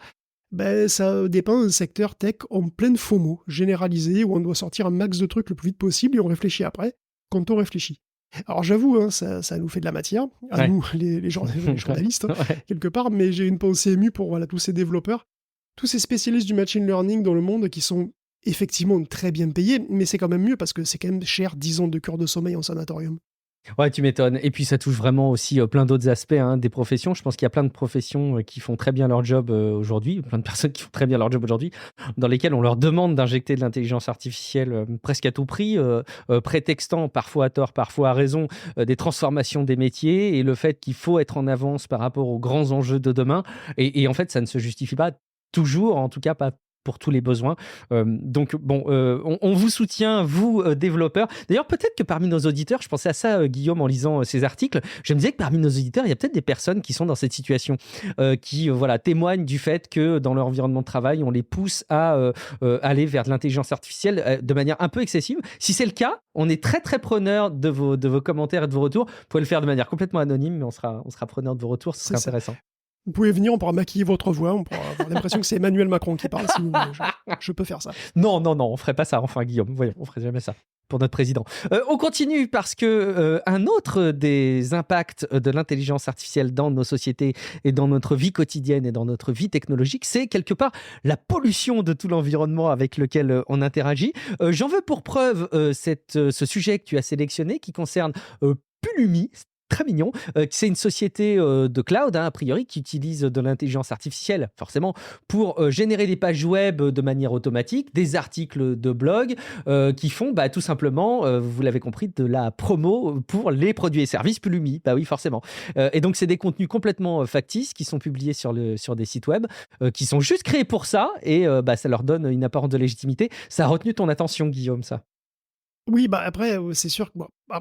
ça dépeint un secteur tech en pleine FOMO, généralisé, où on doit sortir un max de trucs le plus vite possible, et on réfléchit après, quand on réfléchit. Alors j'avoue, ça nous fait de la matière, à nous, les journalistes, quelque part, mais j'ai une pensée émue pour tous ces développeurs, tous ces spécialistes du machine learning dans le monde qui sont effectivement très bien payés, mais c'est quand même mieux parce que c'est quand même cher 10 ans de cure de sommeil en sanatorium. Ouais, tu m'étonnes. Et puis ça touche vraiment aussi plein d'autres aspects des professions. Je pense qu'il y a plein de professions qui font très bien leur job aujourd'hui, plein de personnes qui font très bien leur job aujourd'hui, dans lesquelles on leur demande d'injecter de l'intelligence artificielle presque à tout prix, prétextant parfois à tort, parfois à raison, des transformations des métiers et le fait qu'il faut être en avance par rapport aux grands enjeux de demain. Et en fait, ça ne se justifie pas toujours, en tout cas pas pour tous les besoins. Donc, on vous soutient, vous, développeurs. D'ailleurs, peut-être que parmi nos auditeurs, je pensais à ça, Guillaume, en lisant ces articles, je me disais que parmi nos auditeurs, il y a peut-être des personnes qui sont dans cette situation, qui témoignent du fait que dans leur environnement de travail, on les pousse à aller vers de l'intelligence artificielle de manière un peu excessive. Si c'est le cas, on est très, très preneur de vos commentaires et de vos retours. Vous pouvez le faire de manière complètement anonyme, mais on sera preneur de vos retours, ce serait intéressant. Vous pouvez venir, on pourra maquiller votre voix, on pourra avoir l'impression que c'est Emmanuel Macron qui parle, si vous voulez. Je peux faire ça. Non, on ferait pas ça, enfin, Guillaume, voyons, on ferait jamais ça. pour notre président. On continue parce que un autre des impacts de l'intelligence artificielle dans nos sociétés et dans notre vie quotidienne et dans notre vie technologique, c'est quelque part la pollution de tout l'environnement avec lequel on interagit. J'en veux pour preuve ce sujet que tu as sélectionné qui concerne Pulumi. Très mignon. C'est une société de cloud, a priori, qui utilise de l'intelligence artificielle, forcément, pour générer des pages web de manière automatique, des articles de blog qui font tout simplement, vous l'avez compris, de la promo pour les produits et services Pulumi. Bah oui, forcément. Et donc, c'est des contenus complètement factices qui sont publiés sur des sites web, qui sont juste créés pour ça, et ça leur donne une apparence de légitimité. Ça a retenu ton attention, Guillaume, ça? Oui, après, c'est sûr que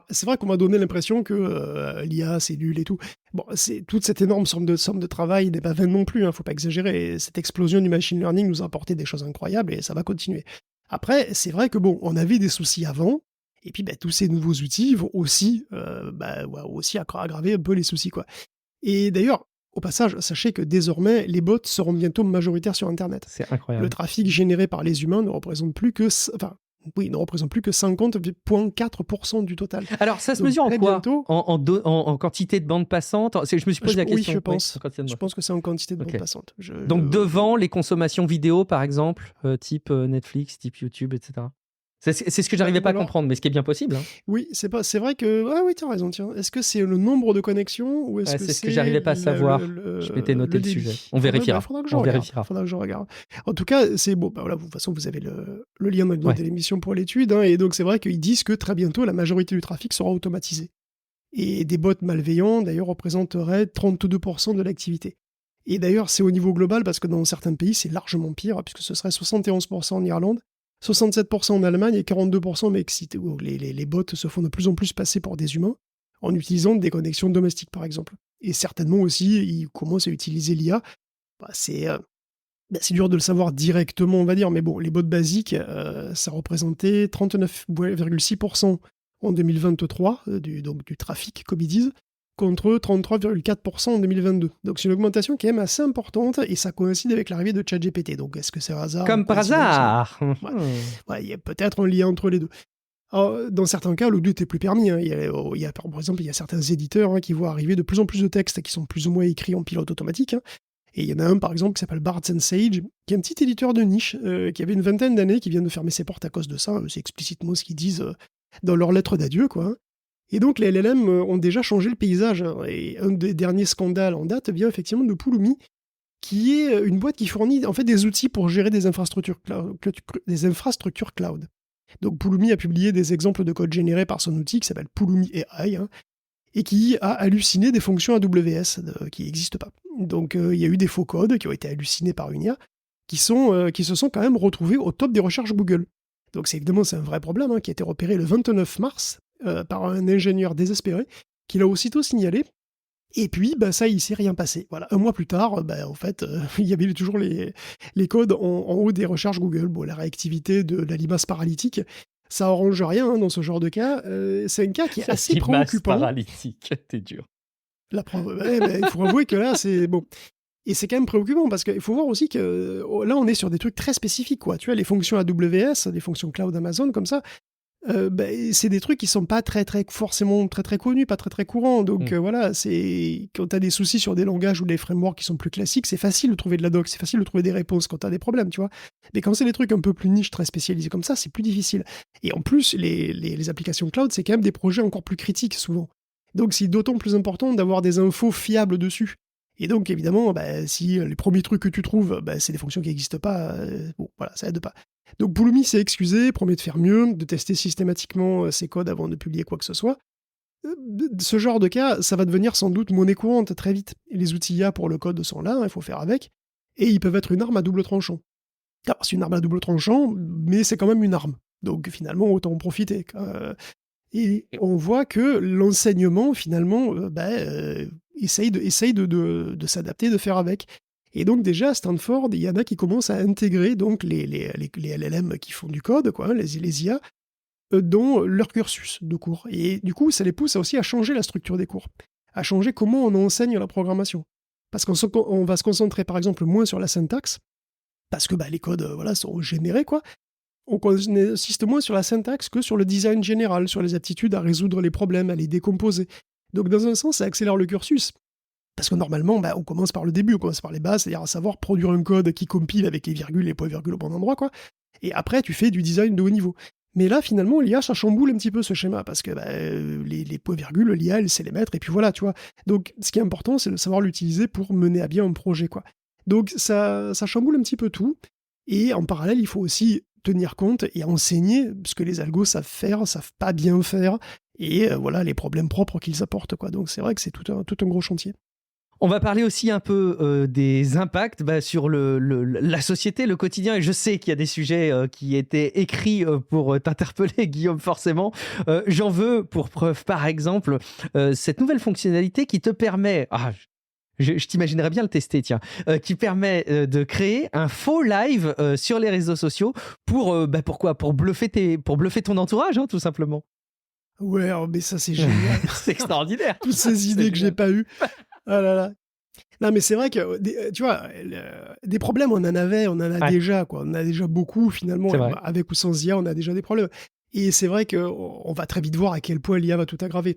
c'est vrai qu'on m'a donné l'impression que l'IA, c'est nul et tout. Bon, toute cette énorme somme de travail n'est pas vaine non plus, hein, faut pas exagérer. Et cette explosion du machine learning nous a apporté des choses incroyables et ça va continuer. Après, c'est vrai que on avait des soucis avant, et puis tous ces nouveaux outils vont aussi, aggraver un peu les soucis, quoi. Et d'ailleurs, au passage, sachez que désormais, les bots seront bientôt majoritaires sur Internet. C'est incroyable. Le trafic généré par les humains ne représente plus que 50,4% du total. Alors, ça se mesure en quoi? En quantité de bande passante? Je me suis posé la question. Oui, je pense que c'est en quantité de bande passante. Donc, devant les consommations vidéo, par exemple, type Netflix, type YouTube, etc. C'est ce que j'arrivais pas à comprendre, mais ce qui est bien possible. Hein. Oui, c'est vrai que... Ah oui, tu as raison, tiens. Est-ce que c'est le nombre de connexions ou est-ce que c'est ce que j'arrivais pas à savoir. Je m'étais noté le sujet. On vérifiera. Faudra que je regarde. En tout cas, c'est bon. De toute façon, vous avez le lien dans le note de l'émission pour l'étude. Hein, et donc, c'est vrai qu'ils disent que très bientôt, la majorité du trafic sera automatisée. Et des bots malveillants, d'ailleurs, représenteraient 32% de l'activité. Et d'ailleurs, c'est au niveau global, parce que dans certains pays, c'est largement pire, puisque ce serait 71% en Irlande, 67% en Allemagne et 42% au Mexique, où les bots se font de plus en plus passer pour des humains en utilisant des connexions domestiques, par exemple. Et certainement aussi, ils commencent à utiliser l'IA. C'est dur de le savoir directement, on va dire, mais bon, les bots basiques, ça représentait 39,6% en 2023, du trafic, comme ils disent, contre 33,4% en 2022. Donc c'est une augmentation qui est même assez importante, et ça coïncide avec l'arrivée de ChatGPT. Donc est-ce que c'est un hasard? Comme par hasard. Il y a peut-être un lien entre les deux. Alors, dans certains cas, le doute est plus permis. Hein. Par exemple, il y a certains éditeurs qui voient arriver de plus en plus de textes qui sont plus ou moins écrits en pilote automatique. Hein. Et il y en a un, par exemple, qui s'appelle Bards & Sage, qui est un petit éditeur de niche, qui avait une vingtaine d'années, qui vient de fermer ses portes à cause de ça. C'est explicitement ce qu'ils disent dans leur lettre d'adieu, quoi. Et donc, les LLM ont déjà changé le paysage. Et un des derniers scandales en date vient effectivement de Pulumi, qui est une boîte qui fournit en fait des outils pour gérer des infrastructures cloud. Donc, Pulumi a publié des exemples de code générés par son outil qui s'appelle Pulumi AI, hein, et qui a halluciné des fonctions AWS qui n'existent pas. Donc, il y a eu des faux codes qui ont été hallucinés par une IA qui se sont quand même retrouvés au top des recherches Google. Donc, évidemment, c'est un vrai problème qui a été repéré le 29 mars par un ingénieur désespéré qui l'a aussitôt signalé. Et puis, ça, il s'est rien passé. Voilà, un mois plus tard, en fait, il y avait toujours les codes en haut des recherches Google. Bon, la réactivité de la limace paralytique, ça arrange rien dans ce genre de cas. C'est un cas qui est assez préoccupant. La limace paralytique, t'es dur. Il faut avouer que là, c'est bon. Et c'est quand même préoccupant parce qu'il faut voir aussi que là, on est sur des trucs très spécifiques, quoi. Tu vois, les fonctions AWS, les fonctions cloud Amazon, comme ça, c'est des trucs qui sont pas forcément très connus, pas très courants. Donc voilà, c'est quand tu as des soucis sur des langages ou des frameworks qui sont plus classiques, c'est facile de trouver de la doc, c'est facile de trouver des réponses quand tu as des problèmes, tu vois. Mais quand c'est des trucs un peu plus niches, très spécialisés comme ça, c'est plus difficile. Et en plus, les applications cloud, c'est quand même des projets encore plus critiques souvent. Donc c'est d'autant plus important d'avoir des infos fiables dessus. Et donc évidemment, si les premiers trucs que tu trouves, c'est des fonctions qui n'existent pas, ça aide pas. Donc Pulumi s'est excusé, promet de faire mieux, de tester systématiquement ses codes avant de publier quoi que ce soit. Ce genre de cas, ça va devenir sans doute monnaie courante très vite. Et les outils IA pour le code sont là, il faut faire avec, et ils peuvent être une arme à double tranchant. Alors c'est une arme à double tranchant, mais c'est quand même une arme. Donc finalement, autant en profiter. Et on voit que l'enseignement, finalement, essaye de s'adapter, de faire avec. Et donc déjà, à Stanford, il y en a qui commencent à intégrer donc les LLM qui font du code, les IA, dans leur cursus de cours. Et du coup, ça les pousse aussi à changer la structure des cours, à changer comment on enseigne la programmation. Parce qu'on va se concentrer, par exemple, moins sur la syntaxe, parce que les codes sont générés, quoi. on insiste moins sur la syntaxe que sur le design général, sur les aptitudes à résoudre les problèmes, à les décomposer. Donc dans un sens, ça accélère le cursus. Parce que normalement, on commence par le début, on commence par les bases, c'est-à-dire à savoir produire un code qui compile avec les virgules, les points-virgules au bon endroit, quoi. Et après, tu fais du design de haut niveau. Mais là, finalement, l'IA, ça chamboule un petit peu ce schéma, parce que les points-virgules, l'IA, elle sait les mettre, et puis voilà, tu vois. Donc, ce qui est important, c'est de savoir l'utiliser pour mener à bien un projet, quoi. Donc, ça chamboule un petit peu tout. Et en parallèle, il faut aussi tenir compte et enseigner ce que les algos savent faire, savent pas bien faire, et voilà, les problèmes propres qu'ils apportent, quoi. Donc, c'est vrai que c'est tout un gros chantier. On va parler aussi un peu des impacts sur la société, le quotidien. Et je sais qu'il y a des sujets qui étaient écrits pour t'interpeller, Guillaume, forcément. J'en veux pour preuve, par exemple, cette nouvelle fonctionnalité qui te permet... je t'imaginerais bien le tester, tiens. Qui permet de créer un faux live sur les réseaux sociaux pourquoi ? Pour bluffer ton entourage, hein, tout simplement. Ouais, mais ça, c'est génial. C'est extraordinaire. Toutes ces idées que j'ai pas eues. Ah là là. Non, mais c'est vrai que, tu vois, des problèmes, on en a déjà, quoi. On en a déjà beaucoup, finalement. Avec ou sans IA, on a déjà des problèmes. Et c'est vrai qu'on va très vite voir à quel point l'IA va tout aggraver.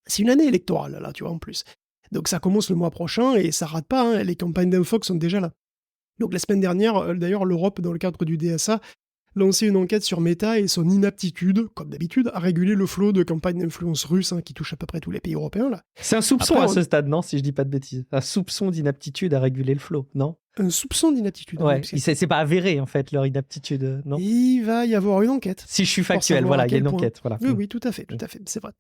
C'est une année électorale, là, tu vois, en plus. Donc ça commence le mois prochain et ça rate pas, hein. Les campagnes d'info sont déjà là. Donc la semaine dernière, d'ailleurs, l'Europe, dans le cadre du DSA, lançait une enquête sur Meta et son inaptitude, comme d'habitude, à réguler le flot de campagnes d'influence russes qui touchent à peu près tous les pays européens. Là. C'est un soupçon à ce stade, non, si je dis pas de bêtises. Un soupçon d'inaptitude à réguler le flot, non ? Un soupçon d'inaptitude. Ouais, c'est pas avéré, en fait, leur inaptitude, non ? Il va y avoir une enquête. Si je suis factuel, voilà, il y a une enquête. Voilà. Oui, tout à fait, c'est vrai.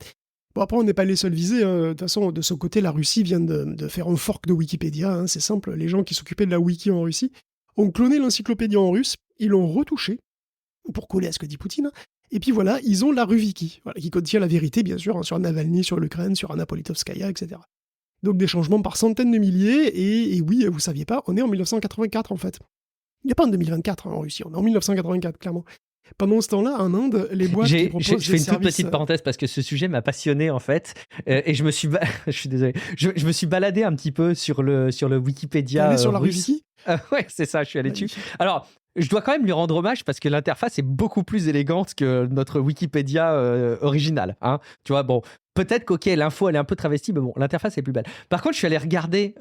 Bon, après, on n'est pas les seuls visés. De toute façon, de son côté, la Russie vient de faire un fork de Wikipédia. Hein, c'est simple, les gens qui s'occupaient de la wiki en Russie ont cloné l'encyclopédie en russe, ils l'ont retouchée pour coller à ce que dit Poutine. Et puis voilà, ils ont la RuWiki, qui contient la vérité, bien sûr, sur Navalny, sur l'Ukraine, sur Anna Politkovskaya, etc. Donc des changements par centaines de milliers, et oui, vous saviez pas, on est en 1984 en fait. Il n'y a pas en 2004 en Russie, on est en 1984, clairement. Pendant ce temps-là, en Inde, les boîtes qui proposent des services... Je fais une toute petite parenthèse parce que ce sujet m'a passionné en fait, et je me suis, je suis désolé, je me suis baladé un petit peu sur le Wikipédia. T'es allé sur la RuWiki ? Ouais, c'est ça, je suis allé dessus. Alors, je dois quand même lui rendre hommage parce que l'interface est beaucoup plus élégante que notre Wikipédia original. Hein. Tu vois, bon, peut-être l'info elle est un peu travestie, mais bon, l'interface est plus belle. Par contre, je suis allé regarder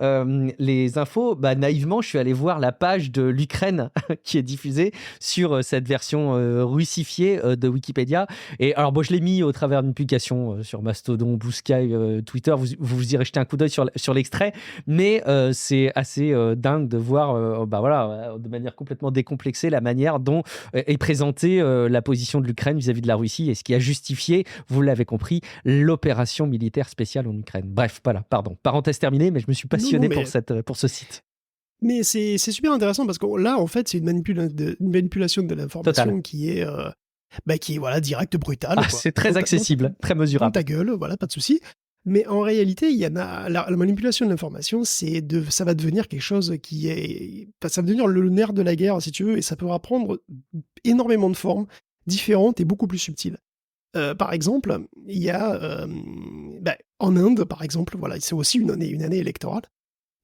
les infos. Naïvement, je suis allé voir la page de l'Ukraine qui est diffusée sur cette version russifiée de Wikipédia. Et alors, bon, je l'ai mis au travers d'une publication sur Mastodon, Blue Sky, Twitter. Vous irez jeter un coup d'œil sur l'extrait, mais c'est assez dingue de voir, de manière complètement décomplexée, la manière dont est présentée la position de l'Ukraine vis-à-vis de la Russie et ce qui a justifié, vous l'avez compris, l'opération militaire spéciale en Ukraine. Bref, voilà, pardon. Parenthèse terminée, mais je me suis passionné pour ce site. Mais c'est super intéressant parce que là, en fait, c'est une manipulation de l'information qui est voilà, directe, brutale. C'est très accessible, très mesurable. Dans ta gueule, voilà, pas de souci. Mais en réalité, il y en a la manipulation de l'information, ça va devenir quelque chose qui est... Ça va devenir le nerf de la guerre, si tu veux, et ça pourra prendre énormément de formes différentes et beaucoup plus subtiles. Par exemple, il y a... en Inde, par exemple, voilà, c'est aussi une année électorale,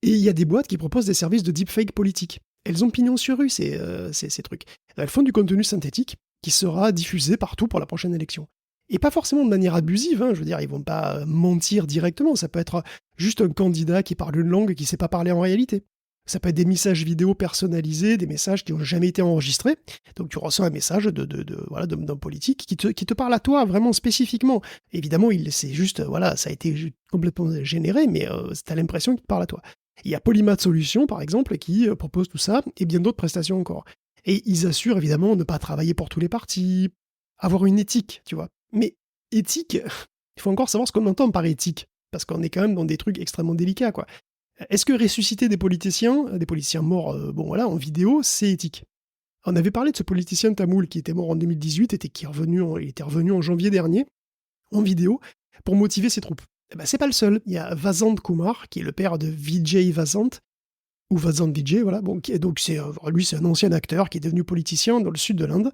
et il y a des boîtes qui proposent des services de deepfake politique. Elles ont pignon sur rue, ces trucs. Elles font du contenu synthétique qui sera diffusé partout pour la prochaine élection. Et pas forcément de manière abusive, hein, je veux dire, ils vont pas mentir directement, ça peut être juste un candidat qui parle une langue qui sait pas parler en réalité. Ça peut être des messages vidéo personnalisés, des messages qui n'ont jamais été enregistrés. Donc tu reçois un message d'un politique qui te parle à toi vraiment spécifiquement. Évidemment, c'est juste, ça a été complètement généré, mais t'as l'impression qu'il te parle à toi. Il y a Polymath Solutions, par exemple, qui propose tout ça, et bien d'autres prestations encore. Et ils assurent évidemment ne pas travailler pour tous les partis, avoir une éthique, tu vois. Mais éthique, il faut encore savoir ce qu'on entend par éthique, parce qu'on est quand même dans des trucs extrêmement délicats, quoi. Est-ce que ressusciter des politiciens morts, en vidéo, c'est éthique ? On avait parlé de ce politicien tamoul qui était mort en 2018 et qui était revenu en janvier dernier, en vidéo, pour motiver ses troupes. C'est pas le seul. Il y a Vasant Kumar, qui est le père de Vijay Vasant, ou Vasant Vijay, voilà. Donc c'est un ancien acteur qui est devenu politicien dans le sud de l'Inde.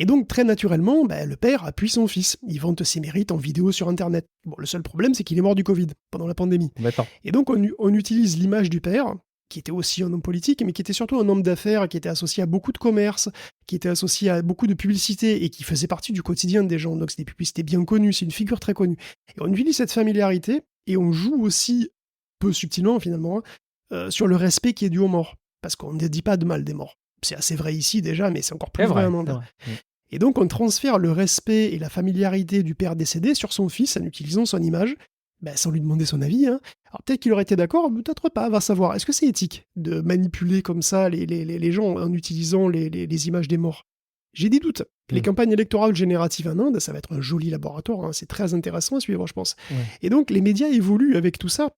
Et donc, très naturellement, le père appuie son fils. Il vante ses mérites en vidéo sur Internet. Bon, le seul problème, c'est qu'il est mort du Covid, pendant la pandémie. D'accord. Et donc, on utilise l'image du père qui était aussi un homme politique, mais qui était surtout un homme d'affaires, qui était associé à beaucoup de commerce, qui était associé à beaucoup de publicité et qui faisait partie du quotidien des gens. Donc c'est des publicités bien connues, c'est une figure très connue. Et on utilise cette familiarité et on joue aussi, peu subtilement finalement, sur le respect qui est dû aux morts. Parce qu'on ne dit pas de mal des morts. C'est assez vrai ici déjà, mais c'est encore plus vrai en Inde. Et donc on transfère le respect et la familiarité du père décédé sur son fils en utilisant son image, sans lui demander son avis. Hein. Alors peut-être qu'il aurait été d'accord, peut-être pas, va savoir. Est-ce que c'est éthique de manipuler comme ça les gens en utilisant les images des morts? J'ai des doutes. Les campagnes électorales génératives en Inde, ça va être un joli laboratoire, hein. C'est très intéressant à suivre, je pense. Ouais. Et donc les médias évoluent avec tout ça.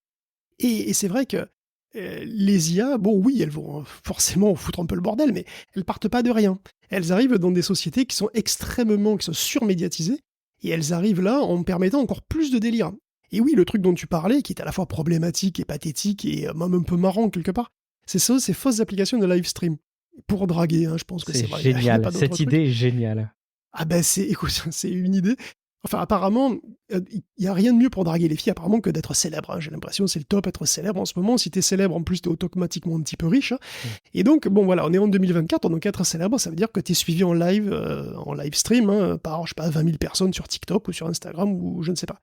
Et c'est vrai que les IA, bon oui, elles vont forcément foutre un peu le bordel, mais elles partent pas de rien. Elles arrivent dans des sociétés qui sont surmédiatisées, et elles arrivent là en permettant encore plus de délire. Et oui, le truc dont tu parlais, qui est à la fois problématique et pathétique, et même un peu marrant quelque part, c'est ça, ces fausses applications de live stream. Pour draguer, hein, je pense que c'est vrai. C'est génial, cette idée est géniale. Ah écoute, c'est une idée. Enfin, apparemment, il n'y a rien de mieux pour draguer les filles, apparemment, que d'être célèbre. Hein. J'ai l'impression que c'est le top, être célèbre en ce moment. Si t'es célèbre, en plus, t'es automatiquement un petit peu riche. Hein. Et donc, bon, voilà, on est en 2024, donc être célèbre, ça veut dire que t'es suivi en live stream, hein, par, je sais pas, 20 000 personnes sur TikTok ou sur Instagram ou je ne sais pas.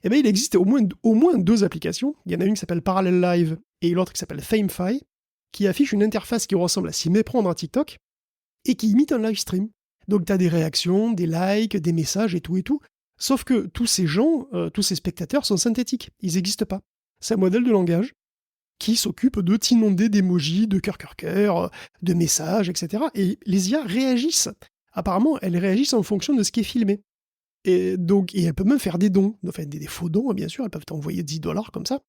Eh bien, il existe au moins 2 applications. Il y en a une qui s'appelle Parallel Live et l'autre qui s'appelle FameFi, qui affiche une interface qui ressemble à s'y méprendre à TikTok et qui imite un live stream. Donc, t'as des réactions, des likes, des messages et tout et tout. Sauf que tous ces gens, tous ces spectateurs sont synthétiques, ils n'existent pas. C'est un modèle de langage qui s'occupe de t'inonder d'émojis, de cœur, de messages, etc. Et les IA réagissent. Apparemment, elles réagissent en fonction de ce qui est filmé. Et elles peuvent même faire des dons, enfin des faux dons, bien sûr, elles peuvent t'envoyer $10 comme ça,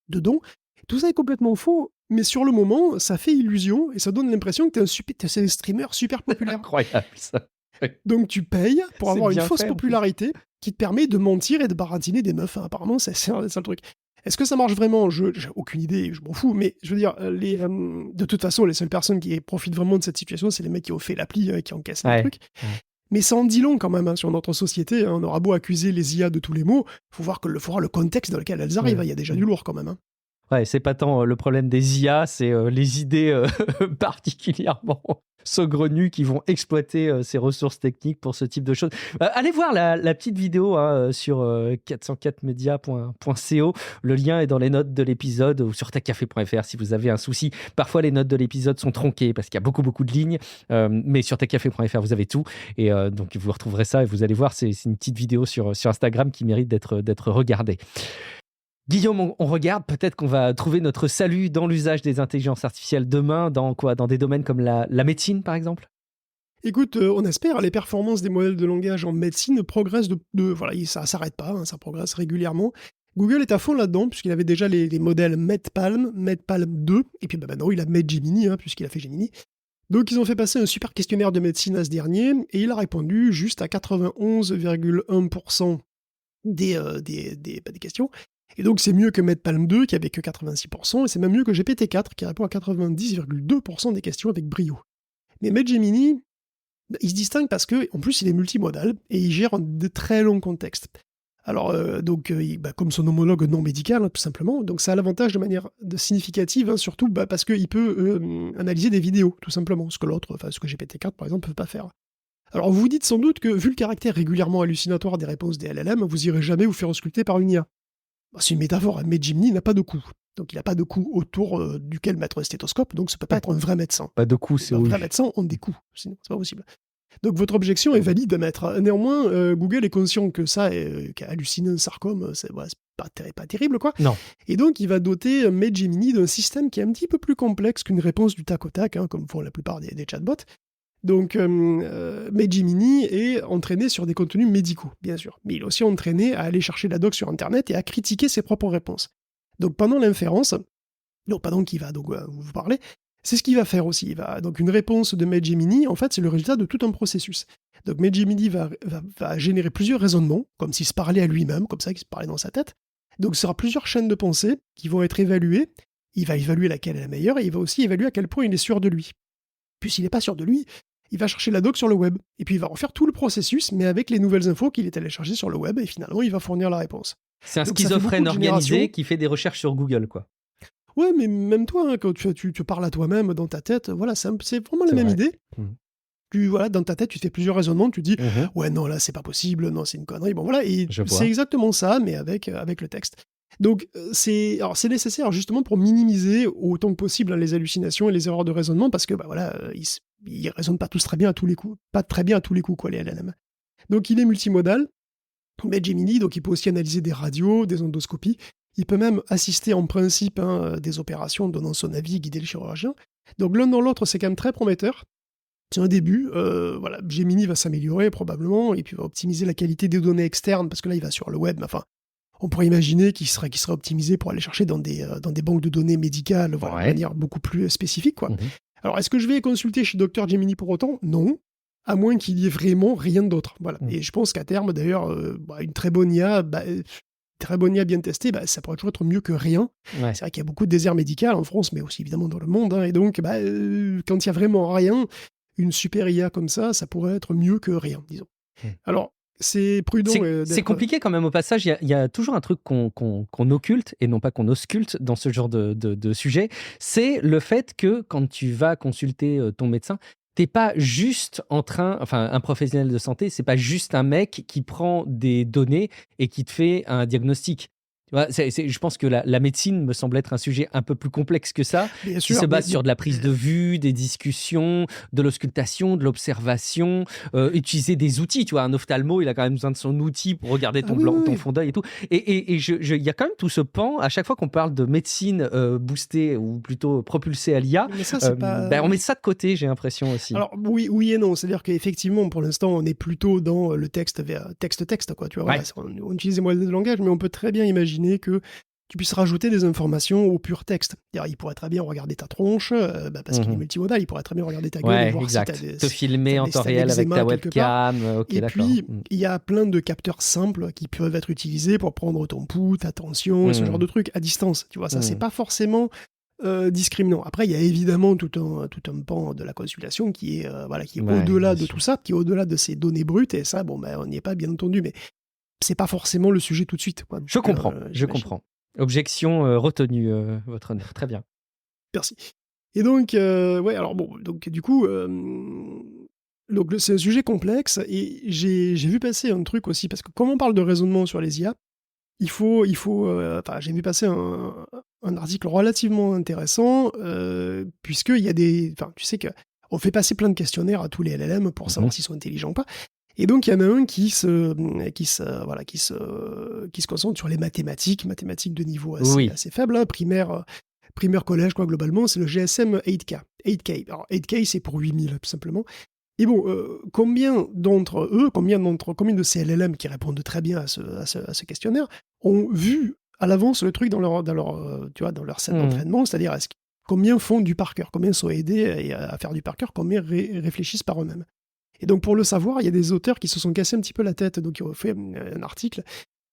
de dons. Tout ça est complètement faux, mais sur le moment, ça fait illusion et ça donne l'impression que t'es un streamer super populaire. Incroyable ça. Donc tu payes pour avoir une fausse popularité qui te permet de mentir et de baratiner des meufs. Hein. Apparemment, c'est ça le truc. Est-ce que ça marche vraiment? J'ai aucune idée, je m'en fous, mais je veux dire, de toute façon, les seules personnes qui profitent vraiment de cette situation, c'est les mecs qui ont fait l'appli, qui encaissent le truc. Ouais. Mais ça en dit long quand même hein, sur notre société. Hein. On aura beau accuser les IA de tous les maux, faut voir le contexte dans lequel elles arrivent. Ouais. Il y a déjà du lourd quand même. Hein. Ouais, c'est pas tant le problème des IA, c'est les idées particulièrement saugrenues qui vont exploiter ces ressources techniques pour ce type de choses. Allez voir la petite vidéo hein, sur 404media.co. Le lien est dans les notes de l'épisode ou sur techcafé.fr si vous avez un souci. Parfois, les notes de l'épisode sont tronquées parce qu'il y a beaucoup de lignes, mais sur techcafé.fr, vous avez tout. Et donc, vous retrouverez ça et vous allez voir, c'est une petite vidéo sur Instagram qui mérite d'être regardée. Guillaume, on regarde, peut-être qu'on va trouver notre salut dans l'usage des intelligences artificielles demain, dans des domaines comme la médecine, par exemple? Écoute, on espère, les performances des modèles de langage en médecine progressent voilà, ça s'arrête pas, hein, ça progresse régulièrement. Google est à fond là-dedans, puisqu'il avait déjà les modèles MedPalm 2, et puis maintenant il a MedGemini, hein, puisqu'il a fait Gemini. Donc ils ont fait passer un super questionnaire de médecine à ce dernier, et il a répondu juste à 91,1% des questions. Et donc c'est mieux que MedPalm 2 qui avait que 86%, et c'est même mieux que GPT-4 qui répond à 90,2% des questions avec brio. Mais MedGemini, il se distingue parce que, en plus, il est multimodal et il gère de très longs contextes. Alors, comme son homologue non médical, hein, tout simplement, donc ça a l'avantage de manière significative, hein, surtout parce qu'il peut analyser des vidéos, tout simplement, ce que GPT-4 par exemple ne peut pas faire. Alors vous vous dites sans doute que, vu le caractère régulièrement hallucinatoire des réponses des LLM, vous irez jamais vous faire ausculter par une IA. C'est une métaphore, mais Gemini n'a pas de cou. Donc il n'a pas de cou autour duquel mettre un stéthoscope, donc ça ne peut pas être un vrai médecin. Pas de cou, c'est un vrai médecin ont des coups, sinon c'est pas possible. Donc votre objection est valide, maître. Néanmoins, Google est conscient que ça, qu'halluciner un sarcome, c'est pas terrible, quoi. Non. Et donc il va doter MedGemini d'un système qui est un petit peu plus complexe qu'une réponse du tac au tac, hein, comme font la plupart des chatbots. Donc, MedGemini est entraîné sur des contenus médicaux, bien sûr, mais il est aussi entraîné à aller chercher la doc sur Internet et à critiquer ses propres réponses. Donc, pendant l'inférence, pendant qu'il va vous parler, c'est ce qu'il va faire aussi. Donc, une réponse de MedGemini, en fait, c'est le résultat de tout un processus. Donc, MedGemini va générer plusieurs raisonnements, comme s'il se parlait à lui-même, comme ça, qu'il se parlait dans sa tête. Donc, ce sera plusieurs chaînes de pensée qui vont être évaluées. Il va évaluer laquelle est la meilleure et il va aussi évaluer à quel point il est sûr de lui. Puis, s'il n'est pas sûr de lui, il va chercher la doc sur le web, et puis il va refaire tout le processus, mais avec les nouvelles infos qu'il est allé chercher sur le web, et finalement, il va fournir la réponse. C'est un schizophrène organisé qui fait des recherches sur Google, quoi. Ouais, mais même toi, hein, quand tu te parles à toi-même dans ta tête, voilà, c'est vraiment la C'est même vrai. idée. Voilà, dans ta tête, tu fais plusieurs raisonnements, tu dis Mhm. ouais, non, là, c'est pas possible, non, c'est une connerie. Bon, voilà, et Je c'est vois. exactement ça, mais avec le texte. Donc, c'est nécessaire justement pour minimiser autant que possible, hein, les hallucinations et les erreurs de raisonnement, parce que bah, voilà, ils raisonnent pas tous très bien à tous les coups, pas très bien à tous les coups, quoi, les LLM. Donc, il est multimodal, mais Gemini, donc il peut aussi analyser des radios, des endoscopies. Il peut même assister en principe, hein, des opérations, donnant son avis, guider le chirurgien. Donc l'un dans l'autre, c'est quand même très prometteur. C'est un début. Voilà, Gemini va s'améliorer probablement et puis va optimiser la qualité des données externes parce que là, il va sur le web. Mais enfin, on pourrait imaginer qu'il serait optimisé pour aller chercher dans des banques de données médicales, voilà, de Ouais. manière beaucoup plus spécifique, quoi. Mhm. Alors, est-ce que je vais consulter chez Dr Gemini pour autant? Non. À moins qu'il y ait vraiment rien d'autre. Voilà. Mhm. Et je pense qu'à terme, d'ailleurs, une très bonne IA, très bonne IA bien testée, ça pourrait toujours être mieux que rien. Ouais. C'est vrai qu'il y a beaucoup de déserts médicaux en France, mais aussi évidemment dans le monde. Hein, et donc, quand il y a vraiment rien, une super IA comme ça pourrait être mieux que rien, disons. Mhm. Alors, c'est prudent C'est d'être... compliqué quand même au passage. Il y a toujours un truc qu'on occulte et non pas qu'on ausculte dans ce genre de sujet. C'est le fait que quand tu vas consulter ton médecin, t'es pas juste enfin un professionnel de santé, c'est pas juste un mec qui prend des données et qui te fait un diagnostic. Tu vois, je pense que la médecine me semble être un sujet un peu plus complexe que ça, Bien qui sûr, se base sur de la prise de vue, des discussions, de l'auscultation, de l'observation, utiliser des outils. Tu vois, un ophtalmo, il a quand même besoin de son outil pour regarder Ah oui, oui, ton oui. fond d'œil et tout. Et il y a quand même tout ce pan, à chaque fois qu'on parle de médecine boostée ou plutôt propulsée à l'IA, Mais ça, c'est pas... on met ça de côté, j'ai l'impression aussi. Alors oui et non, c'est-à-dire qu'effectivement, pour l'instant, on est plutôt dans le texte vers texte, quoi. Tu vois, Ouais. voilà, on utilise des modèles de langage, mais on peut très bien imaginer que tu puisses rajouter des informations au pur texte. C'est-à-dire, il pourrait très bien regarder ta tronche, parce qu'il est Mhm. multimodal, il pourrait très bien regarder ta gueule et Ouais, voir si exact. t'as des, Te si filmer t'as en des, temps si t'as des réel avec ta eczéma quelque part. webcam. Ok, Et d'accord. puis, il y a plein de capteurs simples qui peuvent être utilisés pour prendre ton pouls, ta tension, et ce genre de trucs à distance. Tu vois, ça, c'est pas forcément discriminant. Après, il y a évidemment tout un pan de la consultation qui est, qui est Ouais, au-delà bien de sûr. tout ça, qui est au-delà de ces données brutes, et ça, on n'y est pas, bien entendu, mais c'est pas forcément le sujet tout de suite, quoi. Je comprends, je J'imagine. comprends. Objection retenue, votre honneur. Très bien. Merci. Et donc, ouais, alors bon, donc du coup, donc c'est un sujet complexe, et j'ai vu passer un truc aussi, parce que quand on parle de raisonnement sur les IA, j'ai vu passer un article relativement intéressant, puisqu'il y a tu sais qu'on fait passer plein de questionnaires à tous les LLM pour savoir s'ils sont intelligents ou pas. Et donc, il y en a un qui se concentre sur les mathématiques de niveau Oui. assez faible, hein, primaire collège, quoi, globalement, c'est le GSM 8K. 8K. Alors, 8K, c'est pour 8000, tout simplement. Et bon, combien de ces LLM qui répondent très bien à ce questionnaire ont vu à l'avance le truc dans leur set d'entraînement, c'est-à-dire combien font du par cœur, combien sont aidés à faire du par cœur, combien réfléchissent par eux-mêmes. Et donc pour le savoir, il y a des auteurs qui se sont cassés un petit peu la tête, donc ils ont fait un article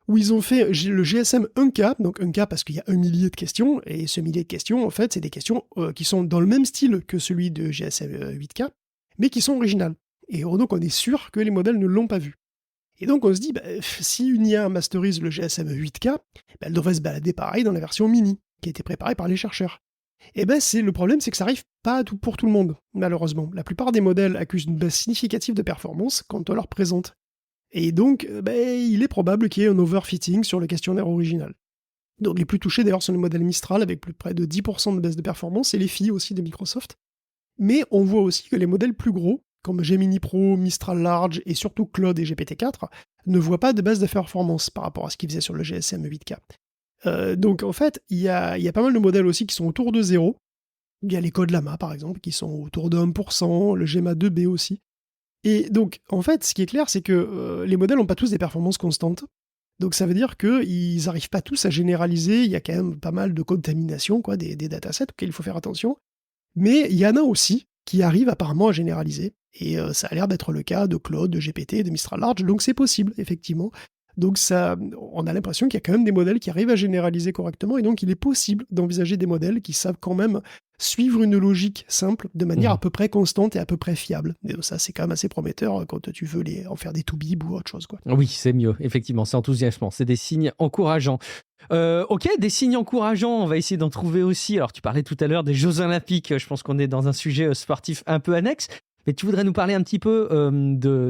où ils ont fait le GSM 1K, donc 1K parce qu'il y a 1 millier de questions, et ce millier de questions, en fait, c'est des questions qui sont dans le même style que celui de GSM 8K, mais qui sont originales. Et donc on est sûr que les modèles ne l'ont pas vu. Et donc on se dit, si une IA masterise le GSM 8K, elle devrait se balader pareil dans la version mini, qui a été préparée par les chercheurs. Et le problème, c'est que ça arrive pas pour tout le monde, malheureusement. La plupart des modèles accusent une baisse significative de performance quand on leur présente. Et donc, il est probable qu'il y ait un overfitting sur le questionnaire original. Donc les plus touchés d'ailleurs sont les modèles Mistral avec plus près de 10% de baisse de performance, et les filles aussi de Microsoft. Mais on voit aussi que les modèles plus gros, comme Gemini Pro, Mistral Large et surtout Claude et GPT-4, ne voient pas de baisse de performance par rapport à ce qu'ils faisaient sur le GSM 8K. Donc en fait, il y a pas mal de modèles aussi qui sont autour de 0. Il y a les codes Lama par exemple qui sont autour de 1%, le Gemma 2B aussi. Et donc en fait, ce qui est clair, c'est que les modèles n'ont pas tous des performances constantes. Donc ça veut dire qu'ils n'arrivent pas tous à généraliser, il y a quand même pas mal de contamination, quoi, des datasets auxquels il faut faire attention. Mais il y en a aussi qui arrivent apparemment à généraliser, et ça a l'air d'être le cas de Claude, de GPT, de Mistral Large, donc c'est possible, effectivement, Donc on a l'impression qu'il y a quand même des modèles qui arrivent à généraliser correctement, et donc il est possible d'envisager des modèles qui savent quand même suivre une logique simple de manière à peu près constante et à peu près fiable. Et donc ça, c'est quand même assez prometteur quand tu veux en faire des toubibs ou autre chose, quoi. Oui, c'est mieux, effectivement, c'est enthousiasmant, c'est des signes encourageants. Ok, des signes encourageants, on va essayer d'en trouver aussi. Alors, tu parlais tout à l'heure des Jeux Olympiques, je pense qu'on est dans un sujet sportif un peu annexe. Mais tu voudrais nous parler un petit peu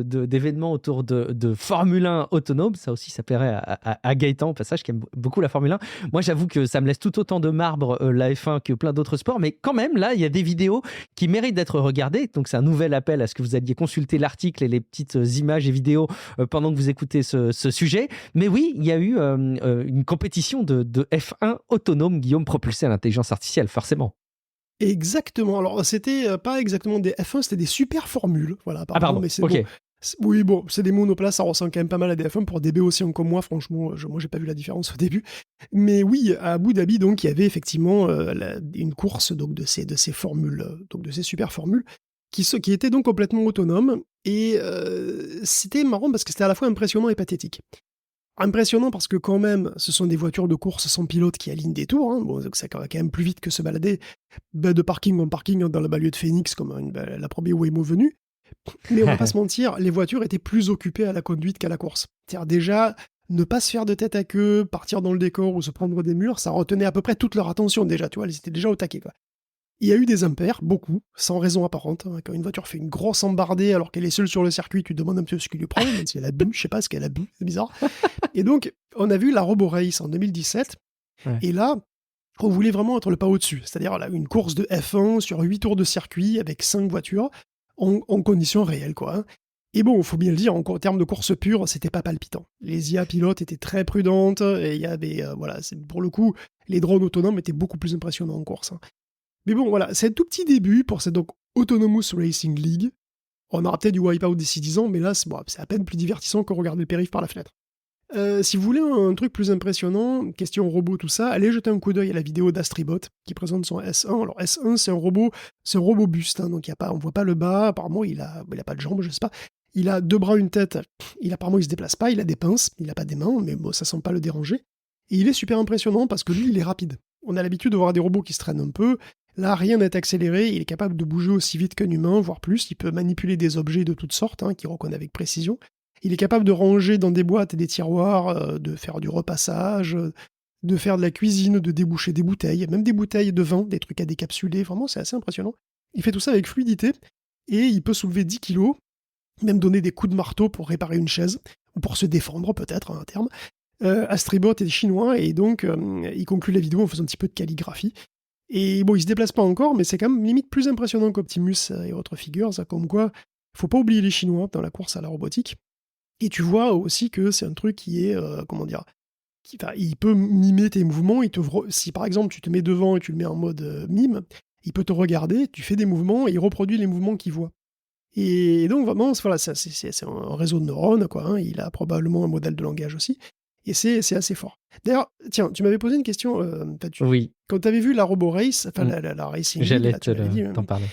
d'événements autour de Formule 1 autonome. Ça aussi, ça plairait à Gaëtan, au passage, qui aime beaucoup la Formule 1. Moi, j'avoue que ça me laisse tout autant de marbre, la F1, que plein d'autres sports. Mais quand même, là, il y a des vidéos qui méritent d'être regardées. Donc, c'est un nouvel appel à ce que vous alliez consulter l'article et les petites images et vidéos pendant que vous écoutez ce sujet. Mais oui, il y a eu une compétition de F1 autonome, Guillaume, propulsée à l'intelligence artificielle, forcément. Exactement. Alors, c'était pas exactement des F1, c'était des super formules. Voilà, Ah, pardon, mais c'est ok. bon. Oui, bon, c'est des monoplaces, ça ressemble quand même pas mal à des F1 pour des béotiens comme moi, franchement, moi j'ai pas vu la différence au début. Mais oui, à Abu Dhabi, donc, il y avait effectivement une course donc, de ces formules, donc de ces super formules, qui étaient donc complètement autonomes, et c'était marrant parce que c'était à la fois impressionnant et pathétique. Impressionnant parce que quand même, ce sont des voitures de course sans pilote qui alignent des tours, hein. Bon, donc ça va quand même plus vite que se balader de parking en parking dans la banlieue de Phoenix comme la première Waymo venue. Mais on va pas se mentir, les voitures étaient plus occupées à la conduite qu'à la course. C'est-à-dire déjà, ne pas se faire de tête à queue, partir dans le décor ou se prendre des murs, ça retenait à peu près toute leur attention déjà, tu vois, elles étaient déjà au taquet, quoi. Il y a eu des impairs, beaucoup, sans raison apparente, hein. Quand une voiture fait une grosse embardée alors qu'elle est seule sur le circuit, tu te demandes un peu ce qu'il lui prend, même si elle a bu, je sais pas ce qu'elle a bu, c'est bizarre. Et donc, on a vu la Robo Race en 2017, Ouais. et là, on voulait vraiment être le pas au-dessus. C'est-à-dire là, une course de F1 sur 8 tours de circuit avec 5 voitures en conditions réelles, quoi, hein. Et bon, il faut bien le dire, en termes de course pure, c'était pas palpitant. Les IA pilotes étaient très prudentes, et il y avait, voilà, pour le coup, les drones autonomes étaient beaucoup plus impressionnants en course, hein. Mais bon, voilà, c'est un tout petit début pour cette donc Autonomous Racing League. On aura peut-être du Wipeout d'ici 10 ans, mais là, c'est à peine plus divertissant que regarder le périph' par la fenêtre. Si vous voulez un truc plus impressionnant, question robot, tout ça, allez jeter un coup d'œil à la vidéo d'Astribot qui présente son S1. Alors S1, c'est un robot buste, hein, donc on voit pas le bas, apparemment il a pas de jambes, je sais pas. Il a 2 bras, une tête, apparemment il se déplace pas, il a des pinces, il a pas des mains, mais bon, ça semble pas le déranger. Et il est super impressionnant parce que lui, il est rapide. On a l'habitude de voir des robots qui se traînent un peu. Là, rien n'est accéléré, il est capable de bouger aussi vite qu'un humain, voire plus. Il peut manipuler des objets de toutes sortes, hein, qu'il reconnaît avec précision. Il est capable de ranger dans des boîtes et des tiroirs, de faire du repassage, de faire de la cuisine, de déboucher des bouteilles, même des bouteilles de vin, des trucs à décapsuler. Vraiment, c'est assez impressionnant. Il fait tout ça avec fluidité, et il peut soulever 10 kilos, même donner des coups de marteau pour réparer une chaise, ou pour se défendre peut-être, hein, à terme. Astribot est chinois, et donc il conclut la vidéo en faisant un petit peu de calligraphie. Et bon, il se déplace pas encore, mais c'est quand même limite plus impressionnant qu'Optimus et autres figures, ça, comme quoi, faut pas oublier les Chinois dans la course à la robotique. Et tu vois aussi que c'est un truc qui est, il peut mimer tes mouvements, si par exemple tu te mets devant et tu le mets en mode mime, il peut te regarder, tu fais des mouvements et il reproduit les mouvements qu'il voit. Et donc vraiment, voilà, c'est un réseau de neurones, quoi, hein. Il a probablement un modèle de langage aussi. Et c'est assez fort. D'ailleurs, tiens, tu m'avais posé une question. Oui. Quand tu avais vu la Robo Race, enfin la Racing League, J'allais là, tu m'avais dit, t'en parler.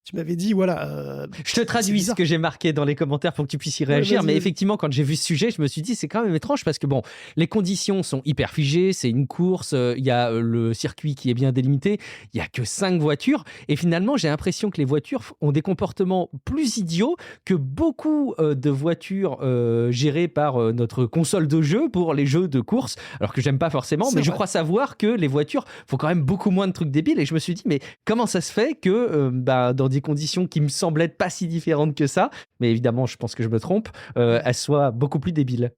tu m'avais dit, voilà. Je te traduis ce que j'ai marqué dans les commentaires pour que tu puisses y Ouais, réagir. vas-y, Mais vas-y. effectivement, quand j'ai vu ce sujet, je me suis dit, c'est quand même étrange parce que bon, les conditions sont hyper figées. C'est une course. Il y a le circuit qui est bien délimité. Il y a que 5 voitures. Et finalement, j'ai l'impression que les voitures ont des comportements plus idiots que beaucoup de voitures gérées par notre console de jeu pour les jeux de course. Alors que j'aime pas forcément, C'est mais je vrai. crois savoir que les voitures font quand même beaucoup moins de trucs débiles. Et je me suis dit, mais comment ça se fait que dans des conditions qui me semblent être pas si différentes que ça, mais évidemment, je pense que je me trompe, elles soient beaucoup plus débiles.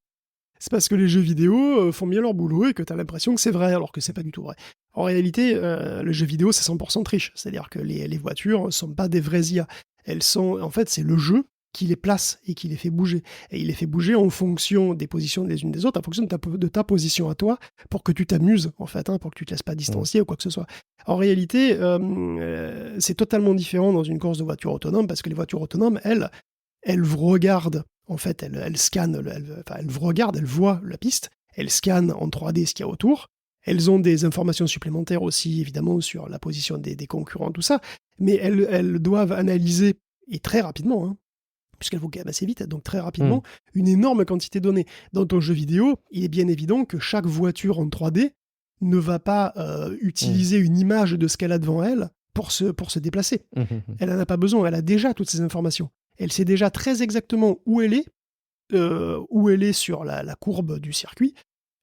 C'est parce que les jeux vidéo font bien leur boulot et que tu as l'impression que c'est vrai, alors que c'est pas du tout vrai. En réalité, le jeu vidéo, c'est 100% triche. C'est-à-dire que les voitures sont pas des vraies IA. En fait, c'est le jeu qui les place et qui les fait bouger. Et il les fait bouger en fonction des positions des unes des autres, en fonction de ta position à toi, pour que tu t'amuses, en fait, hein, pour que tu te laisses pas distancier ou quoi que ce soit. En réalité, c'est totalement différent dans une course de voiture autonome, parce que les voitures autonomes, elles vous regardent. En fait, elles scannent, elles vous regardent, elles voient la piste, elles scannent en 3D ce qu'il y a autour. Elles ont des informations supplémentaires aussi, évidemment, sur la position des concurrents, tout ça. Mais elles doivent analyser, et très rapidement, hein, puisqu'elle vaut quand même assez vite, donc très rapidement, une énorme quantité de données. Dans ton jeu vidéo, il est bien évident que chaque voiture en 3D ne va pas utiliser une image de ce qu'elle a devant elle pour se déplacer. Elle n'en a pas besoin, elle a déjà toutes ces informations. Elle sait déjà très exactement où elle est sur la courbe du circuit.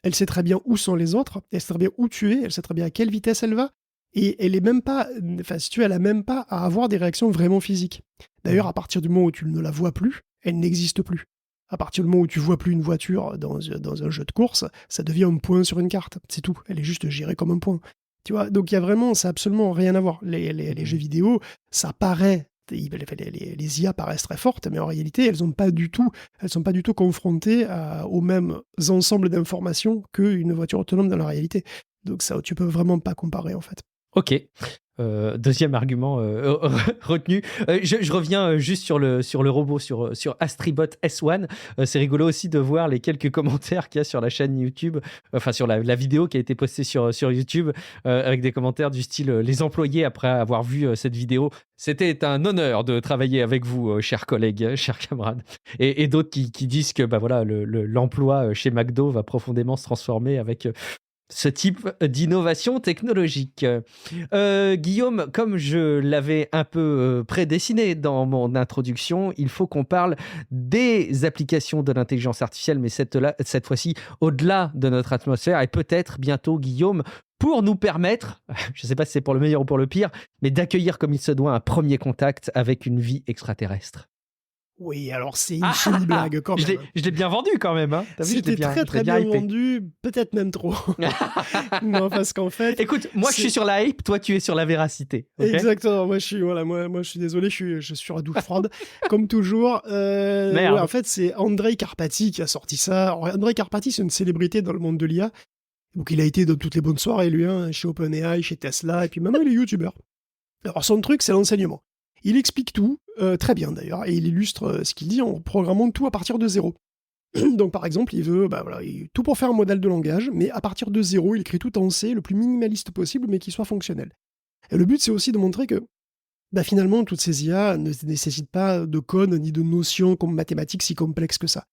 Elle sait très bien où sont les autres, elle sait très bien où tu es, elle sait très bien à quelle vitesse elle va, et elle est même pas, enfin si tu veux, elle a même pas à avoir des réactions vraiment physiques. D'ailleurs, à partir du moment où tu ne la vois plus, elle n'existe plus. À partir du moment où tu vois plus une voiture dans un jeu de course, ça devient un point sur une carte, c'est tout. Elle est juste gérée comme un point. Tu vois, donc il y a vraiment, ça n'a absolument rien à voir. Les jeux vidéo, ça paraît, les IA paraissent très fortes, mais en réalité, elles sont pas du tout confrontées aux mêmes ensembles d'informations qu'une voiture autonome dans la réalité. Donc ça, tu peux vraiment pas comparer en fait. Ok. Deuxième argument retenu. Je reviens juste sur le robot, sur Astribot S1. C'est rigolo aussi de voir les quelques commentaires qu'il y a sur la chaîne YouTube, enfin sur la vidéo qui a été postée sur YouTube, avec des commentaires du style les employés, après avoir vu cette vidéo, c'était un honneur de travailler avec vous, chers collègues, chers camarades. Et d'autres qui disent que voilà, l'emploi chez McDo va profondément se transformer avec ce type d'innovation technologique. Guillaume, comme je l'avais un peu prédessiné dans mon introduction, il faut qu'on parle des applications de l'intelligence artificielle, mais cette fois-ci au-delà de notre atmosphère, et peut-être bientôt, Guillaume, pour nous permettre, je ne sais pas si c'est pour le meilleur ou pour le pire, mais d'accueillir comme il se doit un premier contact avec une vie extraterrestre. Oui, alors c'est une semi-blague quand même. Je l'ai bien vendu quand même. Hein. C'était très bien vendu, peut-être même trop. Non, parce qu'en fait... Écoute, moi je suis sur la hype, toi tu es sur la véracité. Okay. Exactement, moi je suis désolé, je suis sur la douche froide, comme toujours. Ouais, en fait, c'est Andrej Karpathy qui a sorti ça. Alors, Andrej Karpathy, c'est une célébrité dans le monde de l'IA. Donc il a été dans toutes les bonnes soirées, lui, hein, chez OpenAI, chez Tesla, et puis maintenant il est youtubeur. Alors son truc, c'est l'enseignement. Il explique tout, très bien d'ailleurs, et il illustre ce qu'il dit en programmant tout à partir de zéro. Donc par exemple, il veut tout pour faire un modèle de langage, mais à partir de zéro, il écrit tout en C, le plus minimaliste possible, mais qui soit fonctionnel. Et le but, c'est aussi de montrer que finalement, toutes ces IA ne nécessitent pas de code ni de notions comme mathématiques si complexes que ça.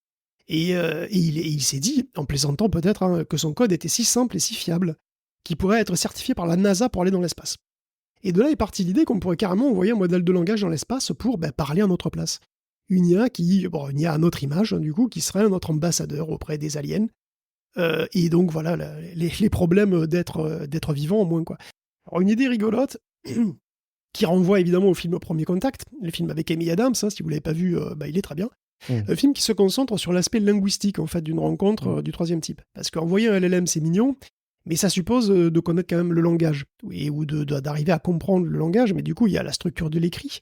Et il s'est dit, en plaisantant peut-être, hein, que son code était si simple et si fiable qu'il pourrait être certifié par la NASA pour aller dans l'espace. Et de là est partie l'idée qu'on pourrait carrément envoyer un modèle de langage dans l'espace pour parler à notre place. Une IA à notre image, du coup, qui serait notre ambassadeur auprès des aliens. Et donc voilà, les problèmes d'être vivant au moins, quoi. Alors une idée rigolote, qui renvoie évidemment au film Premier Contact, le film avec Amy Adams, hein, si vous ne l'avez pas vu, il est très bien. Un film qui se concentre sur l'aspect linguistique en fait, d'une rencontre du troisième type. Parce qu'envoyer un LLM, c'est mignon, mais ça suppose de connaître quand même le langage, ou d'arriver à comprendre le langage, mais du coup, il y a la structure de l'écrit,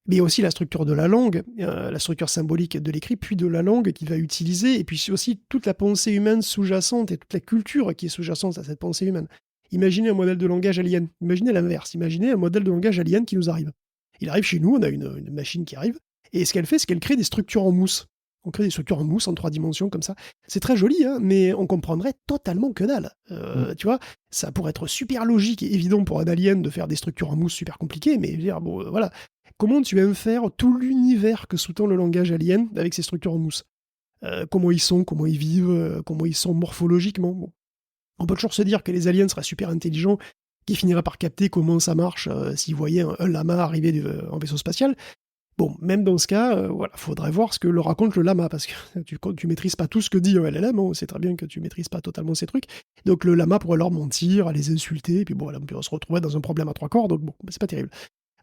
mais il y a aussi la structure de la langue, la structure symbolique de l'écrit, puis de la langue qu'il va utiliser, et puis aussi toute la pensée humaine sous-jacente, et toute la culture qui est sous-jacente à cette pensée humaine. Imaginez un modèle de langage alien, imaginez l'inverse, imaginez un modèle de langage alien qui nous arrive. Il arrive chez nous, on a une machine qui arrive, et ce qu'elle fait, c'est qu'elle crée des structures en mousse. On crée des structures en mousse en 3 dimensions comme ça. C'est très joli, hein, mais on comprendrait totalement que dalle. Tu vois, ça pourrait être super logique et évident pour un alien de faire des structures en mousse super compliquées, mais voilà. Comment tu aimes faire tout l'univers que sous-tend le langage alien avec ces structures en mousse? Comment ils sont, comment ils vivent, comment ils sont morphologiquement. Bon. On peut toujours se dire que les aliens seraient super intelligents, qui finiraient par capter comment ça marche s'ils voyaient un lama arriver en vaisseau spatial. Bon, même dans ce cas, faudrait voir ce que le raconte le lama, parce que tu maîtrises pas tout ce que dit un LLM, on sait très bien que tu maîtrises pas totalement ces trucs. Donc le lama pourrait leur mentir, les insulter, et puis bon, on se retrouver dans un problème à 3 corps, donc bon, c'est pas terrible.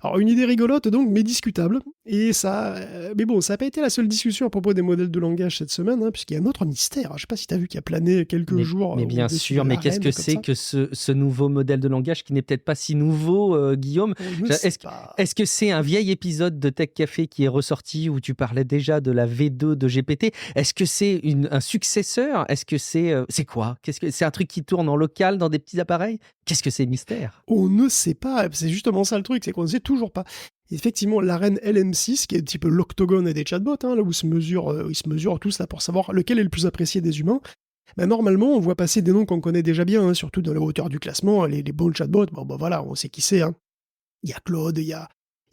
Alors une idée rigolote donc, mais discutable, et ça... mais bon, ça n'a pas été la seule discussion à propos des modèles de langage cette semaine, hein, puisqu'il y a un autre mystère, je sais pas si tu as vu, qui a plané quelques jours... Mais bien sûr, mais qu'est-ce que c'est que ce nouveau modèle de langage qui n'est peut-être pas si nouveau, Guillaume? Est-ce que c'est un vieil épisode de Tech Café qui est ressorti où tu parlais déjà de la V2 de GPT? Est-ce que c'est un successeur? Est-ce que c'est quoi? C'est un truc qui tourne en local dans des petits appareils? Qu'est-ce que c'est mystère? On ne sait pas, c'est justement ça le truc, c'est qu'on ne sait toujours pas. Effectivement, l'arène LM6, qui est un petit peu l'octogone des chatbots, hein, là où ils se mesurent tous là pour savoir lequel est le plus apprécié des humains, normalement, on voit passer des noms qu'on connaît déjà bien, hein, surtout dans la hauteur du classement, les bons chatbots, voilà, on sait qui c'est. Hein. Il y a Claude, il y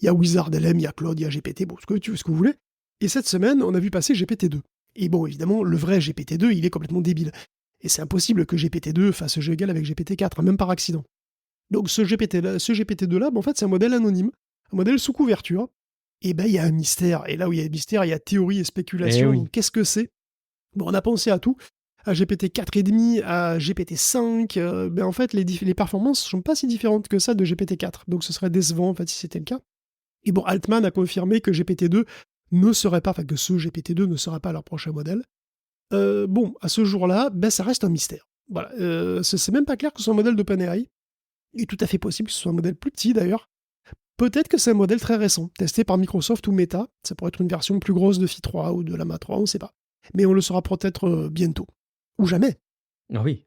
a WizardLM, il y a Claude, il y a GPT, ce que vous voulez. Et cette semaine, on a vu passer GPT-2. Et bon, évidemment, le vrai GPT-2, il est complètement débile. Et c'est impossible que GPT-2 fasse jeu égal avec GPT-4, même par accident. Donc ce GPT-2-là, en fait, c'est un modèle anonyme, un modèle sous couverture. Et ben, il y a un mystère. Et là où il y a un mystère, il y a théorie et spéculation. Eh oui. Donc, qu'est-ce que c'est? Bon, on a pensé à tout. À GPT 4,5, à GPT 5. Ben en fait, les performances ne sont pas si différentes que ça de GPT 4. Donc ce serait décevant, en fait, si c'était le cas. Et bon, Altman a confirmé que GPT-2 ne serait pas, enfin que ce GPT-2 ne serait pas leur prochain modèle. Bon, à ce jour-là, ben ça reste un mystère. Voilà, c'est même pas clair que ce soit un modèle d'OpenAI. Il est tout à fait possible que ce soit un modèle plus petit d'ailleurs. Peut-être que c'est un modèle très récent, testé par Microsoft ou Meta. Ça pourrait être une version plus grosse de Phi 3 ou de Llama 3, on ne sait pas. Mais on le saura peut-être bientôt. Ou jamais. Ah oui,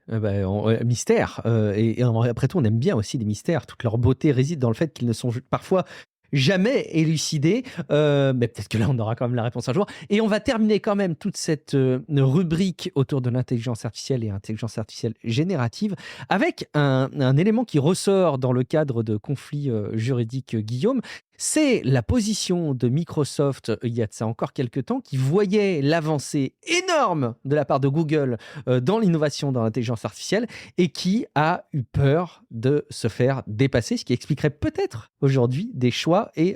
mystère. Et après tout, on aime bien aussi les mystères. Toute leur beauté réside dans le fait qu'ils ne sont parfois jamais élucidés. Mais peut-être que là, on aura quand même la réponse un jour. Et on va terminer quand même toute cette rubrique autour de l'intelligence artificielle et intelligence artificielle générative avec un élément qui ressort dans le cadre de conflits juridiques, Guillaume. C'est la position de Microsoft, il y a de ça encore quelques temps, qui voyait l'avancée énorme de la part de Google dans l'innovation dans l'intelligence artificielle et qui a eu peur de se faire dépasser, ce qui expliquerait peut-être aujourd'hui des choix et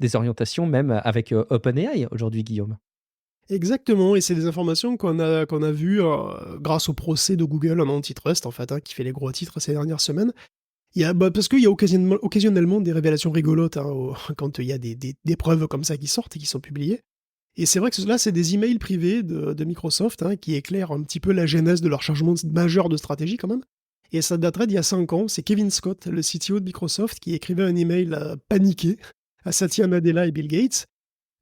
des orientations même avec OpenAI aujourd'hui, Guillaume. Exactement, et c'est des informations qu'on a vues grâce au procès de Google en antitrust, en fait, qui fait les gros titres ces dernières semaines. Parce qu'il y a occasionnellement des révélations rigolotes quand il y a des preuves comme ça qui sortent et qui sont publiées. Et c'est vrai que là, c'est des emails privés de Microsoft qui éclairent un petit peu la genèse de leur changement majeur de stratégie quand même. Et ça daterait d'il y a 5 ans. C'est Kevin Scott, le CTO de Microsoft, qui écrivait un email paniqué à Satya Nadella et Bill Gates.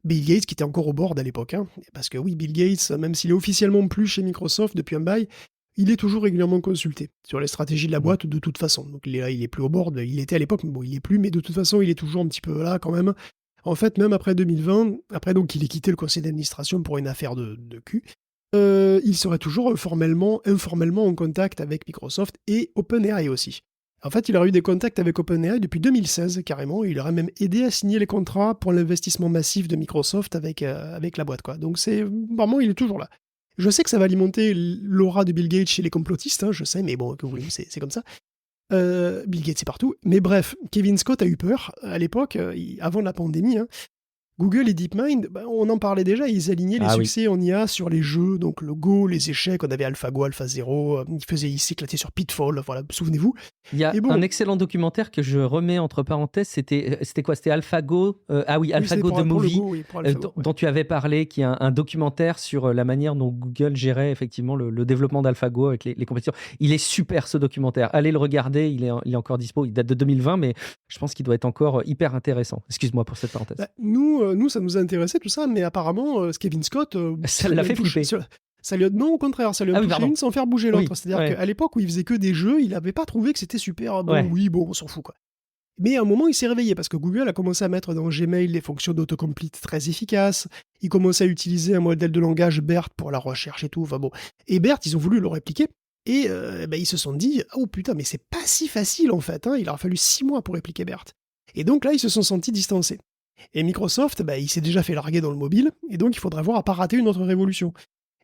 Bill Gates qui était encore au board à l'époque. Parce que oui, Bill Gates, même s'il est officiellement plus chez Microsoft depuis un bail, il est toujours régulièrement consulté sur les stratégies de la boîte de toute façon. Donc il est plus au board, il était à l'époque, mais bon, il est plus, mais de toute façon, il est toujours un petit peu là quand même. En fait, même après 2020, après donc qu'il ait quitté le conseil d'administration pour une affaire de cul, il serait toujours informellement en contact avec Microsoft et OpenAI aussi. En fait, il aurait eu des contacts avec OpenAI depuis 2016 carrément, et il aurait même aidé à signer les contrats pour l'investissement massif de Microsoft avec la boîte, quoi. Donc c'est vraiment, il est toujours là. Je sais que ça va alimenter l'aura de Bill Gates chez les complotistes, je sais, mais bon, que vous voulez, c'est comme ça. Bill Gates, c'est partout. Mais bref, Kevin Scott a eu peur à l'époque, avant la pandémie. Google et DeepMind, on en parlait déjà, ils alignaient les succès en IA sur les jeux, donc le Go, les échecs, on avait AlphaGo, AlphaZero, ils s'éclataient sur Pitfall, voilà, souvenez-vous. Il y a un excellent documentaire que je remets entre parenthèses, c'était quoi? C'était AlphaGo, AlphaGo The Movie, dont tu avais parlé, qui est un documentaire sur la manière dont Google gérait effectivement le développement d'AlphaGo avec les compétitions. Il est super ce documentaire, allez le regarder, il est encore dispo, il date de 2020, mais je pense qu'il doit être encore hyper intéressant. Excuse-moi pour cette parenthèse. Nous, ça nous a intéressé tout ça, mais apparemment, Kevin Scott... ça l'a fait flipper. Non, au contraire, ça lui a touché une sans faire bouger l'autre. C'est-à-dire qu'à l'époque où il faisait que des jeux, il n'avait pas trouvé que c'était super. On s'en fout, quoi. Mais à un moment, il s'est réveillé parce que Google a commencé à mettre dans Gmail les fonctions d'autocomplete très efficaces. Il commençait à utiliser un modèle de langage BERT pour la recherche et tout. Enfin bon. Et BERT, ils ont voulu le répliquer. Et ils se sont dit, oh putain, mais c'est pas si facile en fait. Il leur a fallu 6 mois pour répliquer BERT. Et donc là, ils se sont sentis distancés. Et Microsoft, il s'est déjà fait larguer dans le mobile, et donc il faudrait voir à pas rater une autre révolution.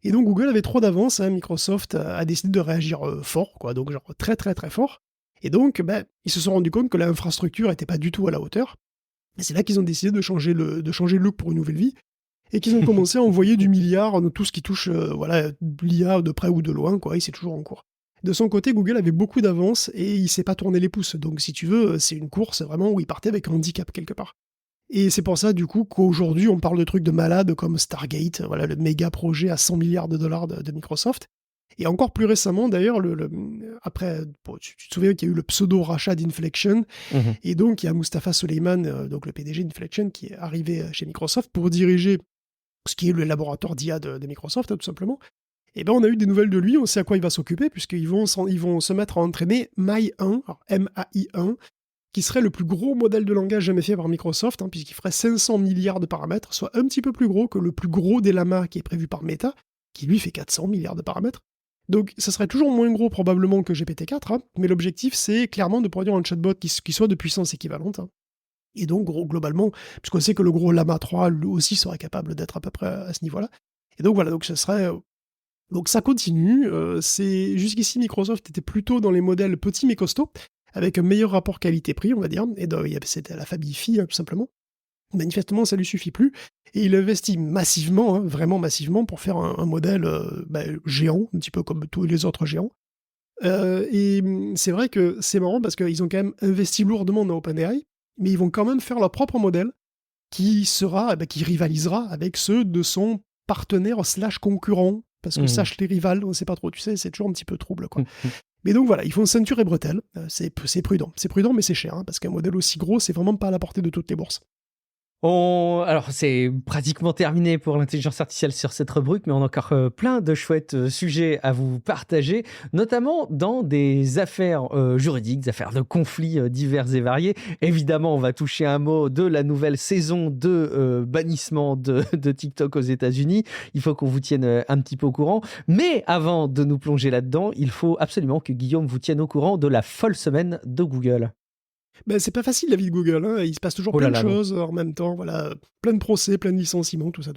Et donc Google avait trop d'avance, Microsoft a décidé de réagir fort, quoi, donc genre très très très fort. Et donc, ils se sont rendus compte que l'infrastructure n'était pas du tout à la hauteur. Et c'est là qu'ils ont décidé de changer le look pour une nouvelle vie, et qu'ils ont commencé à envoyer du milliard dans tout ce qui touche l'IA de près ou de loin, quoi, et c'est toujours en cours. De son côté, Google avait beaucoup d'avance, et il s'est pas tourné les pouces. Donc si tu veux, c'est une course vraiment où il partait avec un handicap quelque part. Et c'est pour ça, du coup, qu'aujourd'hui, on parle de trucs de malades comme Stargate, voilà, le méga projet à 100 milliards de dollars de Microsoft. Et encore plus récemment, d'ailleurs, après, tu te souviens qu'il y a eu le pseudo-rachat d'Inflection, et donc il y a Mustafa Suleyman, donc le PDG d'Inflection, qui est arrivé chez Microsoft pour diriger ce qui est le laboratoire d'IA de Microsoft, tout simplement. Et on a eu des nouvelles de lui, on sait à quoi il va s'occuper, puisqu'ils vont se mettre à entraîner MAI-1, M-A-I-1, qui serait le plus gros modèle de langage jamais fait par Microsoft, puisqu'il ferait 500 milliards de paramètres, soit un petit peu plus gros que le plus gros des Llama qui est prévu par Meta, qui lui fait 400 milliards de paramètres. Donc ça serait toujours moins gros probablement que GPT-4, mais l'objectif c'est clairement de produire un chatbot qui soit de puissance équivalente. Et donc, globalement, puisqu'on sait que le gros Llama 3, lui aussi, serait capable d'être à peu près à ce niveau-là. Et donc, voilà, donc ce serait... Donc, ça continue. Jusqu'ici, Microsoft était plutôt dans les modèles petits mais costauds, avec un meilleur rapport qualité-prix, on va dire. Et donc, c'était la famille Phi, tout simplement. Manifestement, ça lui suffit plus. Et il investit massivement, vraiment massivement, pour faire un modèle géant, un petit peu comme tous les autres géants. Et c'est vrai que c'est marrant parce qu'ils ont quand même investi lourdement dans OpenAI, mais ils vont quand même faire leur propre modèle qui rivalisera avec ceux de son partenaire slash concurrent. Parce que sache les rivales, on ne sait pas trop, tu sais, c'est toujours un petit peu trouble, quoi. Mais donc voilà, ils font ceinture et bretelles. C'est prudent. C'est prudent, mais c'est cher, parce qu'un modèle aussi gros, c'est vraiment pas à la portée de toutes les bourses. Alors, c'est pratiquement terminé pour l'intelligence artificielle sur cette rubrique, mais on a encore plein de chouettes sujets à vous partager, notamment dans des affaires juridiques, des affaires de conflits divers et variés. Évidemment, on va toucher un mot de la nouvelle saison de bannissement de TikTok aux États-Unis. Il faut qu'on vous tienne un petit peu au courant. Mais avant de nous plonger là-dedans, il faut absolument que Guillaume vous tienne au courant de la folle semaine de Google. C'est pas facile la vie de Google, il se passe toujours plein de choses en même temps, voilà, plein de procès, plein de licenciements, tout ça.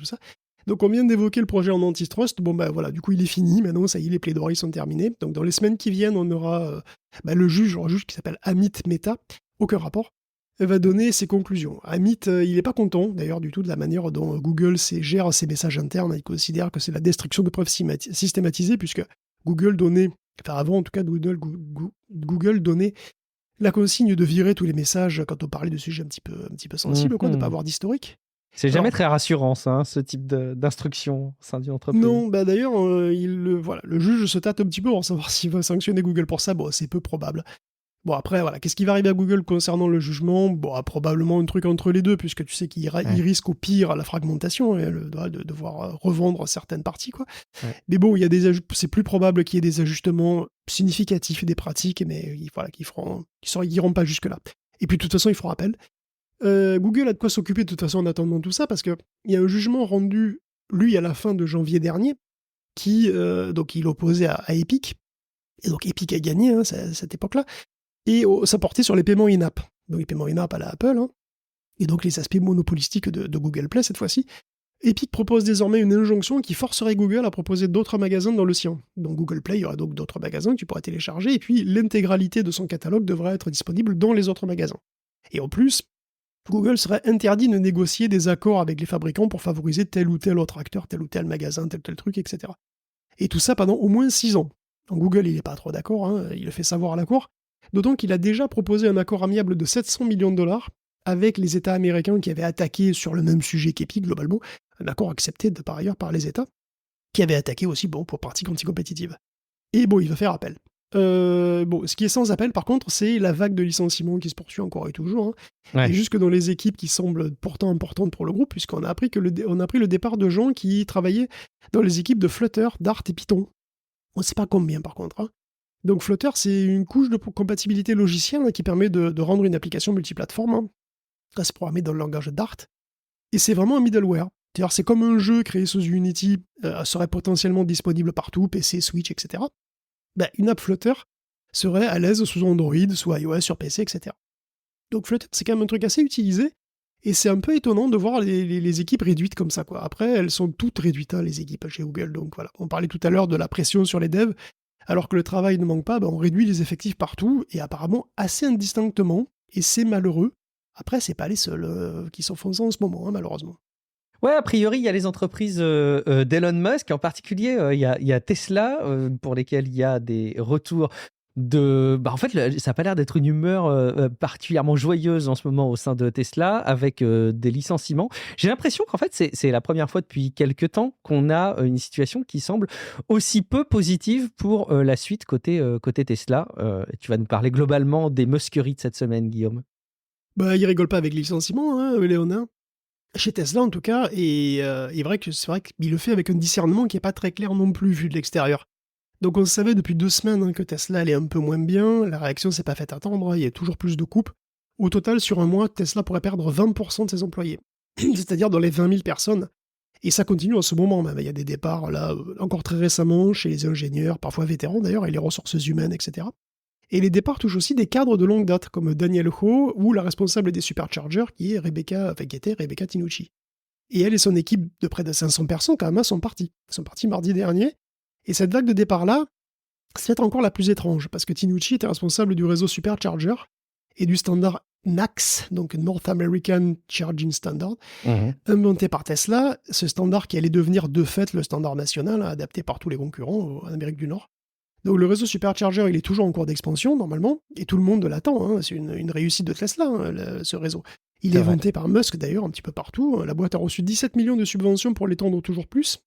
Donc on vient d'évoquer le projet en antitrust, voilà, du coup il est fini, maintenant ça y est, les plaidoiries sont terminées. Donc dans les semaines qui viennent, on aura un juge qui s'appelle Amit Mehta, aucun rapport, va donner ses conclusions. Amit, il est pas content d'ailleurs du tout de la manière dont Google gère ses messages internes, il considère que c'est la destruction de preuves systématisées, puisque Google donnait, enfin avant en tout cas, Google donnait la consigne de virer tous les messages quand on parlait de sujets un petit peu sensibles, de ne pas avoir d'historique. C'est jamais très rassurant, ça, ce type d'instruction au sein d'une entreprise. Non, d'ailleurs, le juge se tâte un petit peu pour savoir s'il va sanctionner Google pour ça. Bon, c'est peu probable. Bon, après, voilà, qu'est-ce qui va arriver à Google concernant le jugement ? Bon, probablement un truc entre les deux, puisque tu sais qu'il risque au pire la fragmentation, de devoir revendre certaines parties, quoi. Ouais. Mais bon, c'est plus probable qu'il y ait des ajustements significatifs des pratiques, mais qui n'iront pas jusque-là. Et puis, de toute façon, ils feront appel. Google a de quoi s'occuper, de toute façon, en attendant tout ça, parce qu'il y a un jugement rendu, lui, à la fin de janvier dernier, qui, donc, il opposait à Epic. Et donc, Epic a gagné, à cette époque-là. Et ça portait sur les paiements in-app. Donc les paiements in-app à la Apple, et donc les aspects monopolistiques de Google Play cette fois-ci. Epic propose désormais une injonction qui forcerait Google à proposer d'autres magasins dans le sien. Dans Google Play, il y aura donc d'autres magasins que tu pourras télécharger, et puis l'intégralité de son catalogue devrait être disponible dans les autres magasins. Et en plus, Google serait interdit de négocier des accords avec les fabricants pour favoriser tel ou tel autre acteur, tel ou tel magasin, tel truc, etc. Et tout ça pendant au moins 6 ans. Donc Google, il n'est pas trop d'accord, il le fait savoir à la cour. D'autant qu'il a déjà proposé un accord amiable de 700 millions de dollars avec les États américains qui avaient attaqué sur le même sujet qu'Epic, globalement, un accord accepté par ailleurs par les États, qui avaient attaqué aussi pour pratiques anticompétitives. Et bon, il va faire appel. Ce qui est sans appel, par contre, c'est la vague de licenciements qui se poursuit encore et toujours. Ouais. Et jusque dans les équipes qui semblent pourtant importantes pour le groupe, puisqu'on a appris on a pris le départ de gens qui travaillaient dans les équipes de Flutter, Dart et Python. On ne sait pas combien, par contre. Donc Flutter, c'est une couche de compatibilité logicielle qui permet de rendre une application multiplateforme. C'est programmé dans le langage Dart. Et c'est vraiment un middleware. C'est-à-dire, c'est comme un jeu créé sous Unity serait potentiellement disponible partout, PC, Switch, etc. Une app Flutter serait à l'aise sous Android, sous iOS, sur PC, etc. Donc Flutter, c'est quand même un truc assez utilisé. Et c'est un peu étonnant de voir les équipes réduites comme ça, quoi. Après, elles sont toutes réduites, les équipes chez Google. Donc voilà, on parlait tout à l'heure de la pression sur les devs. Alors que le travail ne manque pas, on réduit les effectifs partout, et apparemment assez indistinctement, et c'est malheureux. Après, c'est pas les seuls qui s'en font ça en ce moment, malheureusement. Ouais, a priori, il y a les entreprises d'Elon Musk, en particulier, il y a Tesla, pour lesquelles il y a des retours en fait, ça n'a pas l'air d'être une humeur particulièrement joyeuse en ce moment au sein de Tesla, avec des licenciements. J'ai l'impression qu'en fait, c'est la première fois depuis quelques temps qu'on a une situation qui semble aussi peu positive pour la suite côté Tesla. Tu vas nous parler globalement des musqueries de cette semaine, Guillaume. Il rigole pas avec les licenciements, Léonard. Chez Tesla, en tout cas, et c'est vrai qu'il le fait avec un discernement qui n'est pas très clair non plus, vu de l'extérieur. Donc on savait depuis 2 semaines que Tesla allait un peu moins bien, la réaction s'est pas faite attendre, il y a toujours plus de coupes. Au total, sur un mois, Tesla pourrait perdre 20% de ses employés, c'est-à-dire dans les 20 000 personnes. Et ça continue en ce moment même, il y a des départs là, encore très récemment, chez les ingénieurs, parfois vétérans d'ailleurs, et les ressources humaines, etc. Et les départs touchent aussi des cadres de longue date, comme Daniel Ho ou la responsable des Superchargers, qui était Rebecca Tinucci. Et elle et son équipe de près de 500 personnes, quand même, sont partis. Ils sont partis mardi dernier. Et cette vague de départ-là, c'est peut-être encore la plus étrange, parce que Tinucci était responsable du réseau Supercharger et du standard NACS, donc North American Charging Standard, inventé par Tesla, ce standard qui allait devenir de fait le standard national, adapté par tous les concurrents en Amérique du Nord. Donc le réseau Supercharger, il est toujours en cours d'expansion, normalement, et tout le monde l'attend, hein. C'est une réussite de Tesla, hein, ce réseau. Il est vanté par Musk, d'ailleurs, un petit peu partout. La boîte a reçu 17 millions de subventions pour l'étendre toujours plus,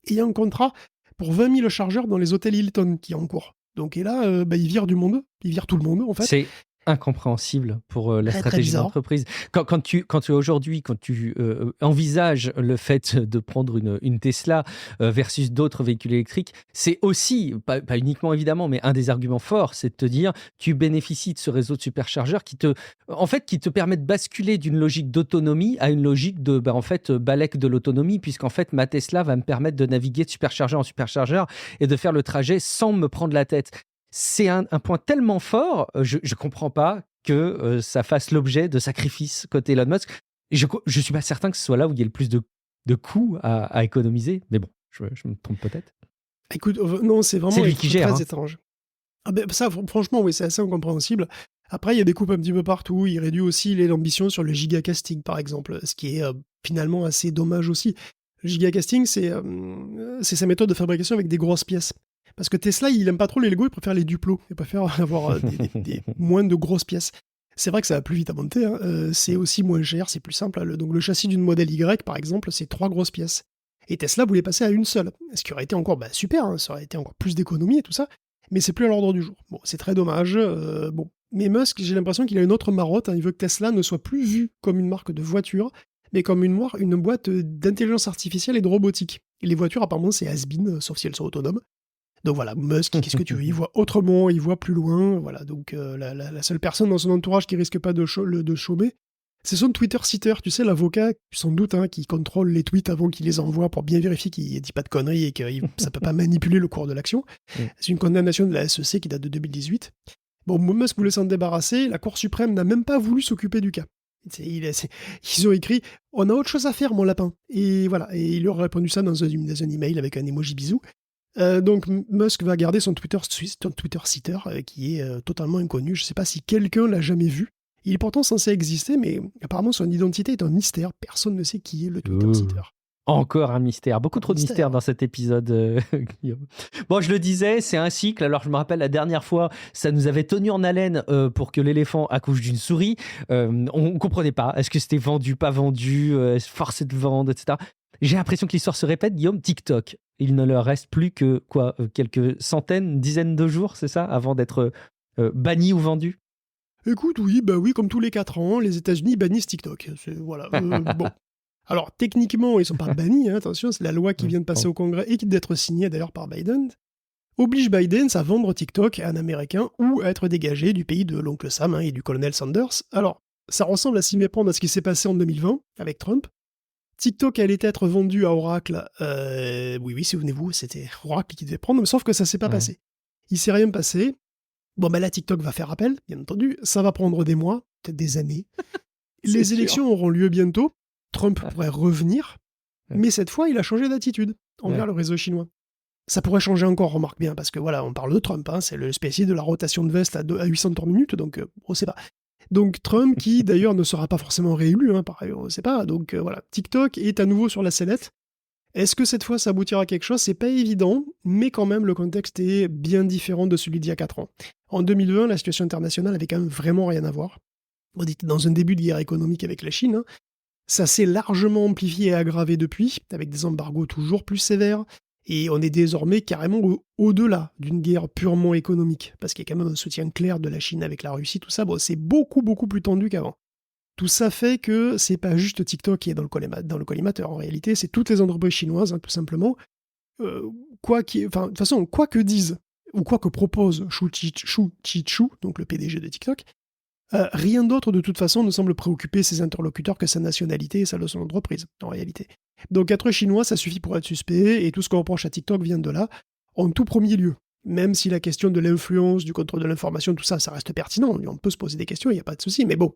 et il y a un contrat pour 20 000 chargeurs dans les hôtels Hilton qui est en cours. Donc et là, il vire du monde, il vire tout le monde, en fait. C'est incompréhensible pour la stratégie d'entreprise. Quand tu aujourd'hui, quand tu envisages le fait de prendre une Tesla versus d'autres véhicules électriques, c'est aussi, pas uniquement évidemment, mais un des arguments forts, c'est de te dire, tu bénéficies de ce réseau de superchargeurs qui te permet de basculer d'une logique d'autonomie à une logique de, balèque de l'autonomie, puisqu'en fait, ma Tesla va me permettre de naviguer de superchargeur en superchargeur et de faire le trajet sans me prendre la tête. C'est un point tellement fort, je ne comprends pas que ça fasse l'objet de sacrifices côté Elon Musk. Et je ne suis pas certain que ce soit là où il y a le plus de coûts à économiser. Mais bon, je me trompe peut-être. Écoute, non, c'est vraiment lui qui gère, très étrange. Ça, franchement, oui, c'est assez incompréhensible. Après, il y a des coupes un petit peu partout. Il réduit aussi l'ambition sur le gigacasting, par exemple, ce qui est finalement assez dommage aussi. Le gigacasting, c'est sa méthode de fabrication avec des grosses pièces. Parce que Tesla, il aime pas trop les Lego, il préfère les Duplo. Il préfère avoir des moins de grosses pièces. C'est vrai que ça va plus vite à monter, hein. C'est aussi moins cher, c'est plus simple. Donc le châssis d'une modèle Y, par exemple, c'est 3 grosses pièces. Et Tesla voulait passer à une seule. Ce qui aurait été encore super, hein, ça aurait été encore plus d'économie et tout ça. Mais c'est plus à l'ordre du jour. Bon, c'est très dommage. Mais Musk, j'ai l'impression qu'il a une autre marotte, hein. Il veut que Tesla ne soit plus vu comme une marque de voiture, mais comme une boîte d'intelligence artificielle et de robotique. Et les voitures, apparemment, c'est has-been, sauf si elles sont autonomes. Donc voilà, Musk, qu'est-ce que tu veux? Il voit autrement, il voit plus loin. Voilà, donc la seule personne dans son entourage qui risque pas de chômer, c'est son Twitter-sitter, tu sais, l'avocat, sans doute, hein, qui contrôle les tweets avant qu'il les envoie pour bien vérifier qu'il dit pas de conneries et que ça peut pas manipuler le cours de l'action. C'est une condamnation de la SEC qui date de 2018. Bon, Musk voulait s'en débarrasser, la Cour suprême n'a même pas voulu s'occuper du cas. Ils ont écrit « On a autre chose à faire, mon lapin ». Et voilà, et il leur a répondu ça dans un email avec un emoji bisou. Donc Musk va garder son Twitter sitter qui est totalement inconnu. Je ne sais pas si quelqu'un l'a jamais vu. Il est pourtant censé exister, mais apparemment son identité est un mystère. Personne ne sait qui est le Twitter sitter. Encore un mystère. Beaucoup trop de mystères dans cet épisode, Guillaume. Bon, je le disais, c'est un cycle. Alors, je me rappelle la dernière fois, ça nous avait tenu en haleine pour que l'éléphant accouche d'une souris. On ne comprenait pas. Est-ce que c'était vendu, pas vendu, forcé de vendre, etc. J'ai l'impression que l'histoire se répète, Guillaume. TikTok, il ne leur reste plus que quelques centaines, dizaines de jours, c'est ça, avant d'être banni ou vendu? Écoute, oui, comme tous les 4 ans, les États-Unis bannissent TikTok. Voilà. Bon. Alors, techniquement, ils ne sont pas bannis, hein, attention, c'est la loi qui vient de passer au Congrès et qui d'être signée d'ailleurs par Biden, oblige Biden à vendre TikTok à un Américain ou à être dégagé du pays de l'oncle Sam, hein, et du colonel Sanders. Alors, ça ressemble à s'y méprendre à ce qui s'est passé en 2020 avec Trump. TikTok allait être vendu à Oracle. Oui, souvenez-vous, c'était Oracle qui devait prendre, sauf que ça ne s'est pas passé. Il ne s'est rien passé. Bon, là, TikTok va faire appel, bien entendu. Ça va prendre des mois, peut-être des années. Les élections auront lieu bientôt. Trump pourrait revenir, mais cette fois, il a changé d'attitude envers le réseau chinois. Ça pourrait changer encore, remarque bien, parce que voilà, on parle de Trump, hein, c'est le spécialiste de la rotation de veste à 800 tours minutes, donc on ne sait pas. Donc Trump, qui d'ailleurs ne sera pas forcément réélu, hein, pareil, on ne sait pas. Donc voilà, TikTok est à nouveau sur la sellette. Est-ce que cette fois ça aboutira à quelque chose? C'est pas évident, mais quand même le contexte est bien différent de celui d'il y a 4 ans. En 2020, la situation internationale avait quand même vraiment rien à voir. On était dans un début de guerre économique avec la Chine, hein. Ça s'est largement amplifié et aggravé depuis, avec des embargos toujours plus sévères, et on est désormais carrément au-delà d'une guerre purement économique, parce qu'il y a quand même un soutien clair de la Chine avec la Russie, tout ça, c'est beaucoup plus tendu qu'avant. Tout ça fait que c'est pas juste TikTok qui est dans le collimateur, en réalité, c'est toutes les entreprises chinoises, hein, tout simplement. De toute façon, quoi que disent, ou quoi que propose Shu Qi-chu, donc le PDG de TikTok, rien d'autre de toute façon ne semble préoccuper ses interlocuteurs que sa nationalité et celle de son entreprise, en réalité. Donc être chinois, ça suffit pour être suspect, et tout ce qu'on reproche à TikTok vient de là, en tout premier lieu. Même si la question de l'influence, du contrôle de l'information, tout ça, ça reste pertinent. On peut se poser des questions, il n'y a pas de souci. Mais bon,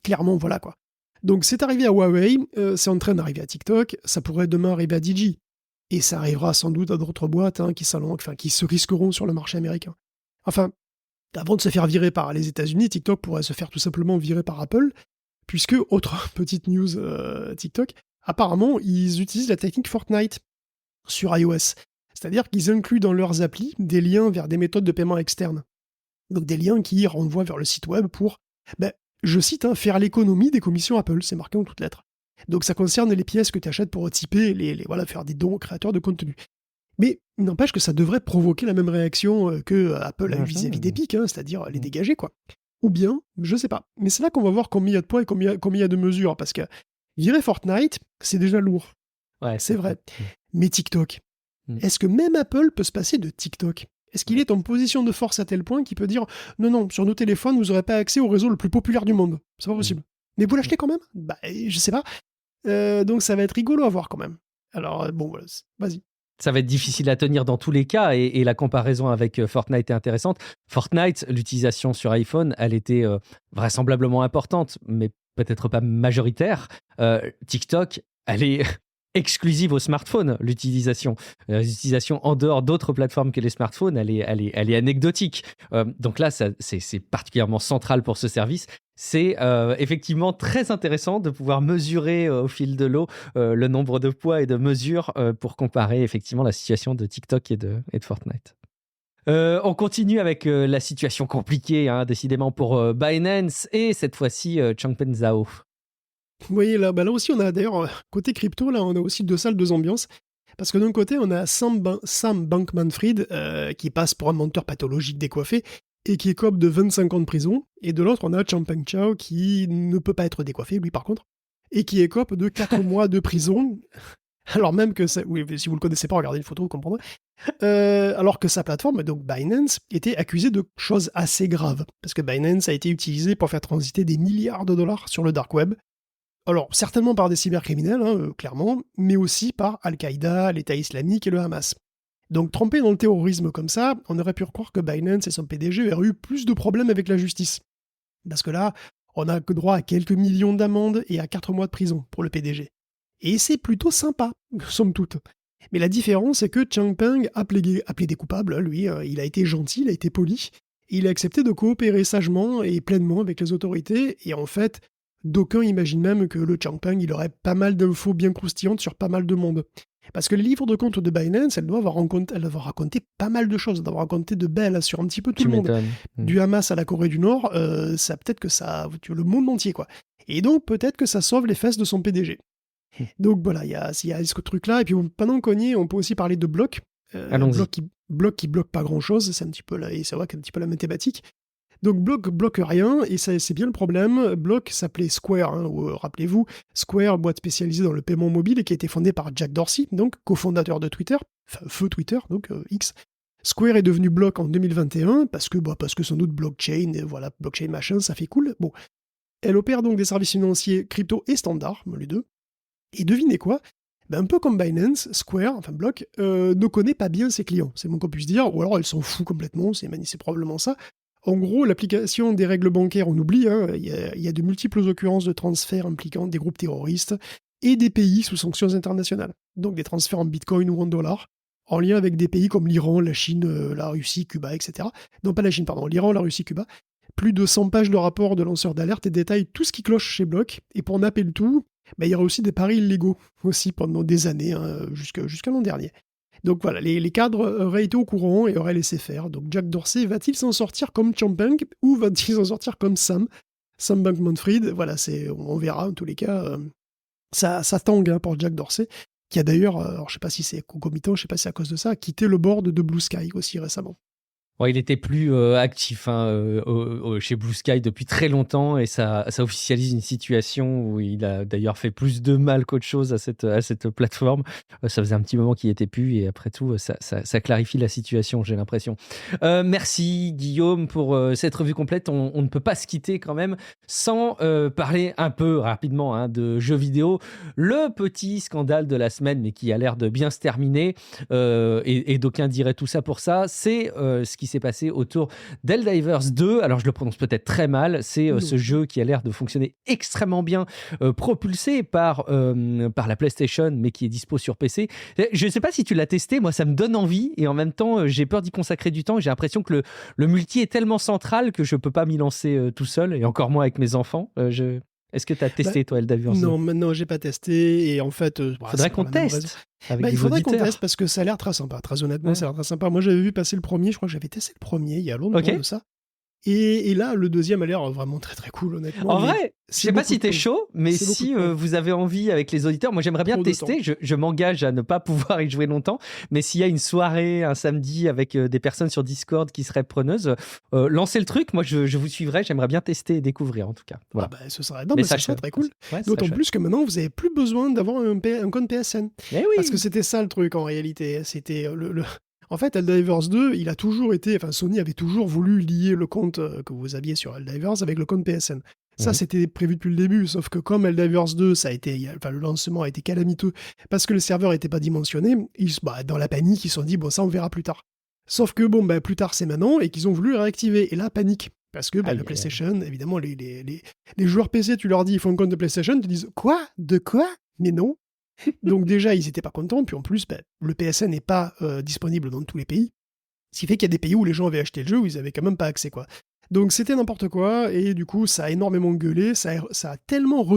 clairement, voilà quoi. Donc c'est arrivé à Huawei, c'est en train d'arriver à TikTok, ça pourrait demain arriver à Digi. Et ça arrivera sans doute à d'autres boîtes qui se risqueront sur le marché américain. Enfin, avant de se faire virer par les États-Unis, TikTok pourrait se faire tout simplement virer par Apple, puisque, autre petite news TikTok, apparemment, ils utilisent la technique Fortnite sur iOS. C'est-à-dire qu'ils incluent dans leurs applis des liens vers des méthodes de paiement externes. Donc des liens qui renvoient vers le site web pour, je cite, faire l'économie des commissions Apple, c'est marqué en toutes lettres. Donc ça concerne les pièces que tu achètes pour tiper, faire des dons aux créateurs de contenu. Mais il n'empêche que ça devrait provoquer la même réaction que Apple a eu vis-à-vis d'Epic, c'est-à-dire les dégager, quoi. Ou bien, je sais pas. Mais c'est là qu'on va voir combien il y a de poids et combien il y a de mesures, parce que virer Fortnite, c'est déjà lourd. Ouais, c'est vrai. Mais TikTok, est-ce que même Apple peut se passer de TikTok ? Est-ce qu'il est en position de force à tel point qu'il peut dire « Non, sur nos téléphones, vous n'aurez pas accès au réseau le plus populaire du monde. C'est pas possible. » Mais vous l'achetez quand même ? Je sais pas. Donc ça va être rigolo à voir quand même. Alors, bon, vas-y. Ça va être difficile à tenir dans tous les cas et la comparaison avec Fortnite est intéressante. Fortnite, l'utilisation sur iPhone, elle était vraisemblablement importante, mais peut-être pas majoritaire. TikTok, elle est exclusive au smartphone, l'utilisation. L'utilisation en dehors d'autres plateformes que les smartphones, elle est anecdotique. Donc là, c'est particulièrement central pour ce service. C'est effectivement très intéressant de pouvoir mesurer au fil de l'eau le nombre de poids et de mesures pour comparer effectivement la situation de TikTok et de Fortnite. On continue avec la situation compliquée, décidément pour Binance et cette fois-ci Changpeng Zhao. Vous voyez, là aussi, on a d'ailleurs, côté crypto, là, on a aussi deux salles, deux ambiances. Parce que d'un côté, on a Sam Bankman-Fried, qui passe pour un menteur pathologique décoiffé, et qui écope de 25 ans de prison. Et de l'autre, on a Changpeng Zhao, qui ne peut pas être décoiffé, lui par contre, et qui écope de 4 mois de prison. Alors même que, oui, si vous le connaissez pas, regardez une photo, vous comprendrez. Alors que sa plateforme, donc Binance, était accusée de choses assez graves. Parce que Binance a été utilisée pour faire transiter des milliards de dollars sur le dark web. Alors, certainement par des cybercriminels, clairement, mais aussi par Al-Qaïda, l'État islamique et le Hamas. Donc, trempé dans le terrorisme comme ça, on aurait pu croire que Binance et son PDG auraient eu plus de problèmes avec la justice. Parce que là, on a que droit à quelques millions d'amendes et à 4 mois de prison pour le PDG. Et c'est plutôt sympa, somme toute. Mais la différence, c'est que Changpeng a plaidé coupable, lui, il a été gentil, il a été poli, et il a accepté de coopérer sagement et pleinement avec les autorités, et en fait, d'aucuns imaginent même que le Changpeng, il aurait pas mal d'infos bien croustillantes sur pas mal de monde. Parce que les livres de compte de Binance, elles doivent raconter pas mal de choses, elles doivent raconter de belles sur un petit peu tout le monde. Du Hamas à la Corée du Nord, ça peut-être que ça... le monde entier, quoi. Et donc, peut-être que ça sauve les fesses de son PDG. Donc voilà, il y a ce truc-là. Et puis pendant qu'on y est, on peut aussi parler de Block. Block qui bloque pas grand-chose, c'est un petit peu et c'est vrai qu'un petit peu la même thématique. Donc Block bloque rien, et ça, c'est bien le problème. Block s'appelait Square, rappelez-vous, Square, boîte spécialisée dans le paiement mobile, et qui a été fondée par Jack Dorsey, donc cofondateur de Twitter, feu Twitter, donc X. Square est devenu Block en 2021, parce que sans doute blockchain, et voilà, blockchain machin, ça fait cool. Bon, elle opère donc des services financiers crypto et standards, les deux. Et devinez quoi ? Un peu comme Binance, Square, enfin Block, ne connaît pas bien ses clients, c'est moins qu'on puisse dire, ou alors elle s'en fout complètement, c'est probablement ça. En gros, l'application des règles bancaires, on oublie, il y a de multiples occurrences de transferts impliquant des groupes terroristes et des pays sous sanctions internationales. Donc des transferts en bitcoin ou en dollars, en lien avec des pays comme l'Iran, la Chine, la Russie, Cuba, etc. Non, pas la Chine, pardon, l'Iran, la Russie, Cuba. Plus de 100 pages de rapports de lanceurs d'alerte et détaillent tout ce qui cloche chez Block. Et pour napper le tout, il y aura aussi des paris illégaux, aussi pendant des années, jusqu'à l'an dernier. Donc voilà, les cadres auraient été au courant et auraient laissé faire. Donc Jack Dorsey, va-t-il s'en sortir comme Changpeng ou va-t-il s'en sortir comme Sam Bankman-Fried ? Voilà, on verra en tous les cas. Ça tangue pour Jack Dorsey, qui a d'ailleurs, alors je sais pas si c'est concomitant, je sais pas si c'est à cause de ça, quitté le board de Blue Sky aussi récemment. Ouais, il était plus actif chez Blue Sky depuis très longtemps et ça officialise une situation où il a d'ailleurs fait plus de mal qu'autre chose à cette plateforme. Ça faisait un petit moment qu'il n'y était plus et après tout, ça clarifie la situation, j'ai l'impression. Merci Guillaume pour cette revue complète. On ne peut pas se quitter quand même sans parler un peu rapidement de jeux vidéo. Le petit scandale de la semaine, mais qui a l'air de bien se terminer, et d'aucuns diraient tout ça pour ça, c'est ce qui s'est passé autour d'Helldivers 2. Alors je le prononce peut-être très mal, c'est ce jeu qui a l'air de fonctionner extrêmement bien, propulsé par la PlayStation, mais qui est dispo sur PC. Je ne sais pas si tu l'as testé, moi ça me donne envie, et en même temps j'ai peur d'y consacrer du temps. J'ai l'impression que le multi est tellement central que je ne peux pas m'y lancer tout seul, et encore moins avec mes enfants. Est-ce que tu as testé, toi, Helldivers 2? Non, maintenant, j'ai pas testé. Et en fait, faudrait qu'on teste. Il faudrait qu'on teste parce que ça a l'air très sympa. Très honnêtement, ça a l'air très sympa. Moi, j'avais vu passer le premier. Je crois que j'avais testé le premier il y a longtemps de ça. Et là, le deuxième a l'air vraiment très très cool, honnêtement. En vrai, je sais pas si t'es chaud, mais si vous avez envie avec les auditeurs, moi j'aimerais bien tester. Je m'engage à ne pas pouvoir y jouer longtemps, mais s'il y a une soirée, un samedi avec des personnes sur Discord qui seraient preneuses, lancez le truc. Moi je vous suivrai. J'aimerais bien tester et découvrir en tout cas. Voilà. Ce serait très cool. Ouais, d'autant plus que maintenant vous avez plus besoin d'avoir un compte PSN. Oui. Parce que c'était ça le truc en réalité. C'était En fait, Helldivers 2, il a toujours été... Sony avait toujours voulu lier le compte que vous aviez sur Helldivers avec le compte PSN. Ça, c'était prévu depuis le début, sauf que comme Helldivers 2, le lancement a été calamiteux parce que le serveur n'était pas dimensionné, dans la panique, ils se sont dit, ça, on verra plus tard. Sauf que, plus tard, c'est maintenant, et qu'ils ont voulu réactiver. Et là, panique. Parce que le PlayStation, évidemment, les joueurs PC, tu leur dis, ils font un compte de PlayStation, ils te disent, quoi ? De quoi ? Mais non. Donc déjà, ils n'étaient pas contents, puis en plus, le PSN n'est pas disponible dans tous les pays, ce qui fait qu'il y a des pays où les gens avaient acheté le jeu, où ils n'avaient quand même pas accès, quoi. Donc c'était n'importe quoi, et du coup, ça a énormément gueulé, ça a tellement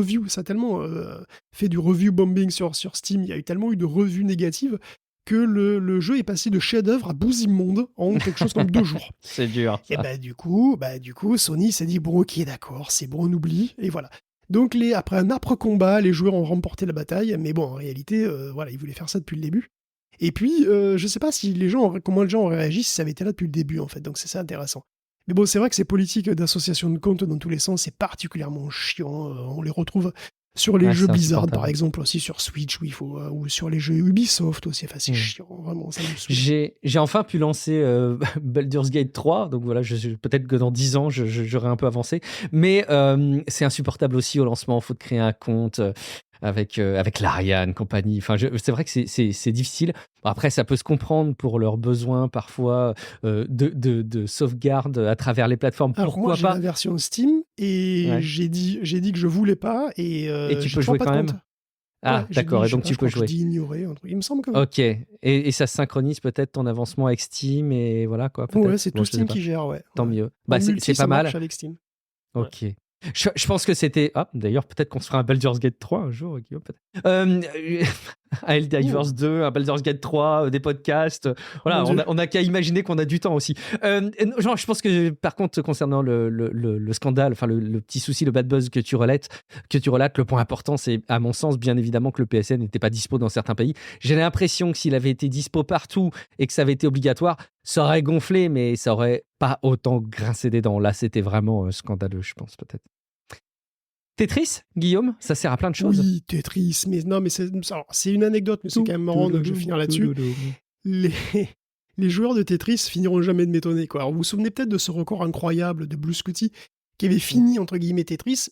fait du review bombing sur Steam, il y a tellement eu de revues négatives, que le jeu est passé de chef-d'œuvre à bouse immonde en quelque chose comme 2 jours. C'est dur, ça. Et du coup, Sony s'est dit, bon, ok, d'accord, c'est bon, on oublie, et voilà. Donc après un âpre combat, les joueurs ont remporté la bataille, mais bon, en réalité, ils voulaient faire ça depuis le début. Et puis, je sais pas comment les gens auraient réagi si ça avait été là depuis le début, en fait, donc c'est ça intéressant. Mais bon, c'est vrai que ces politiques d'association de comptes dans tous les sens, c'est particulièrement chiant, on les retrouve sur les jeux Blizzard, par exemple, aussi sur Switch, où il faut, ou sur les jeux Ubisoft aussi, c'est chiant, vraiment, ça me saoule. J'ai enfin pu lancer Baldur's Gate 3, donc voilà, peut-être que dans 10 ans, j'aurai un peu avancé, mais c'est insupportable aussi au lancement, il faut créer un compte avec l'Ariane, compagnie, c'est vrai que c'est difficile. Après, ça peut se comprendre pour leurs besoins parfois de sauvegarde à travers les plateformes. Alors pourquoi moi, j'ai pas la version Steam, et j'ai dit que je voulais pas, et tu peux jouer quand même. Ah, d'accord, et donc tu peux jouer. Je dis ignorer, il me semble que... Ok, et ça synchronise peut-être ton avancement avec Steam, et voilà quoi. Ouais, c'est tout Steam qui gère, ouais. Tant mieux. C'est pas mal. Avec Steam. Ok. Ouais. Je pense que c'était... Ah, d'ailleurs, peut-être qu'on se fera un Baldur's Gate 3 un jour, Guillaume, peut-être. Un Helldivers 2, un Baldur's Gate 3, des podcasts. Voilà, on a qu'à imaginer qu'on a du temps aussi. Je pense que, par contre, concernant le scandale, le petit souci, le bad buzz que tu relates, le point important, c'est, à mon sens, bien évidemment, que le PSN n'était pas dispo dans certains pays. J'ai l'impression que s'il avait été dispo partout et que ça avait été obligatoire, ça aurait gonflé, mais ça aurait pas autant grincé des dents. Là, c'était vraiment scandaleux, je pense, peut-être. Tetris, Guillaume, ça sert à plein de choses. Oui, Tetris, mais non, mais c'est une anecdote, mais c'est quand même marrant, donc je vais finir là-dessus. Les joueurs de Tetris finiront jamais de m'étonner, quoi. Alors, vous vous souvenez peut-être de ce record incroyable de Blue Scooty, qui avait fini, entre guillemets, Tetris,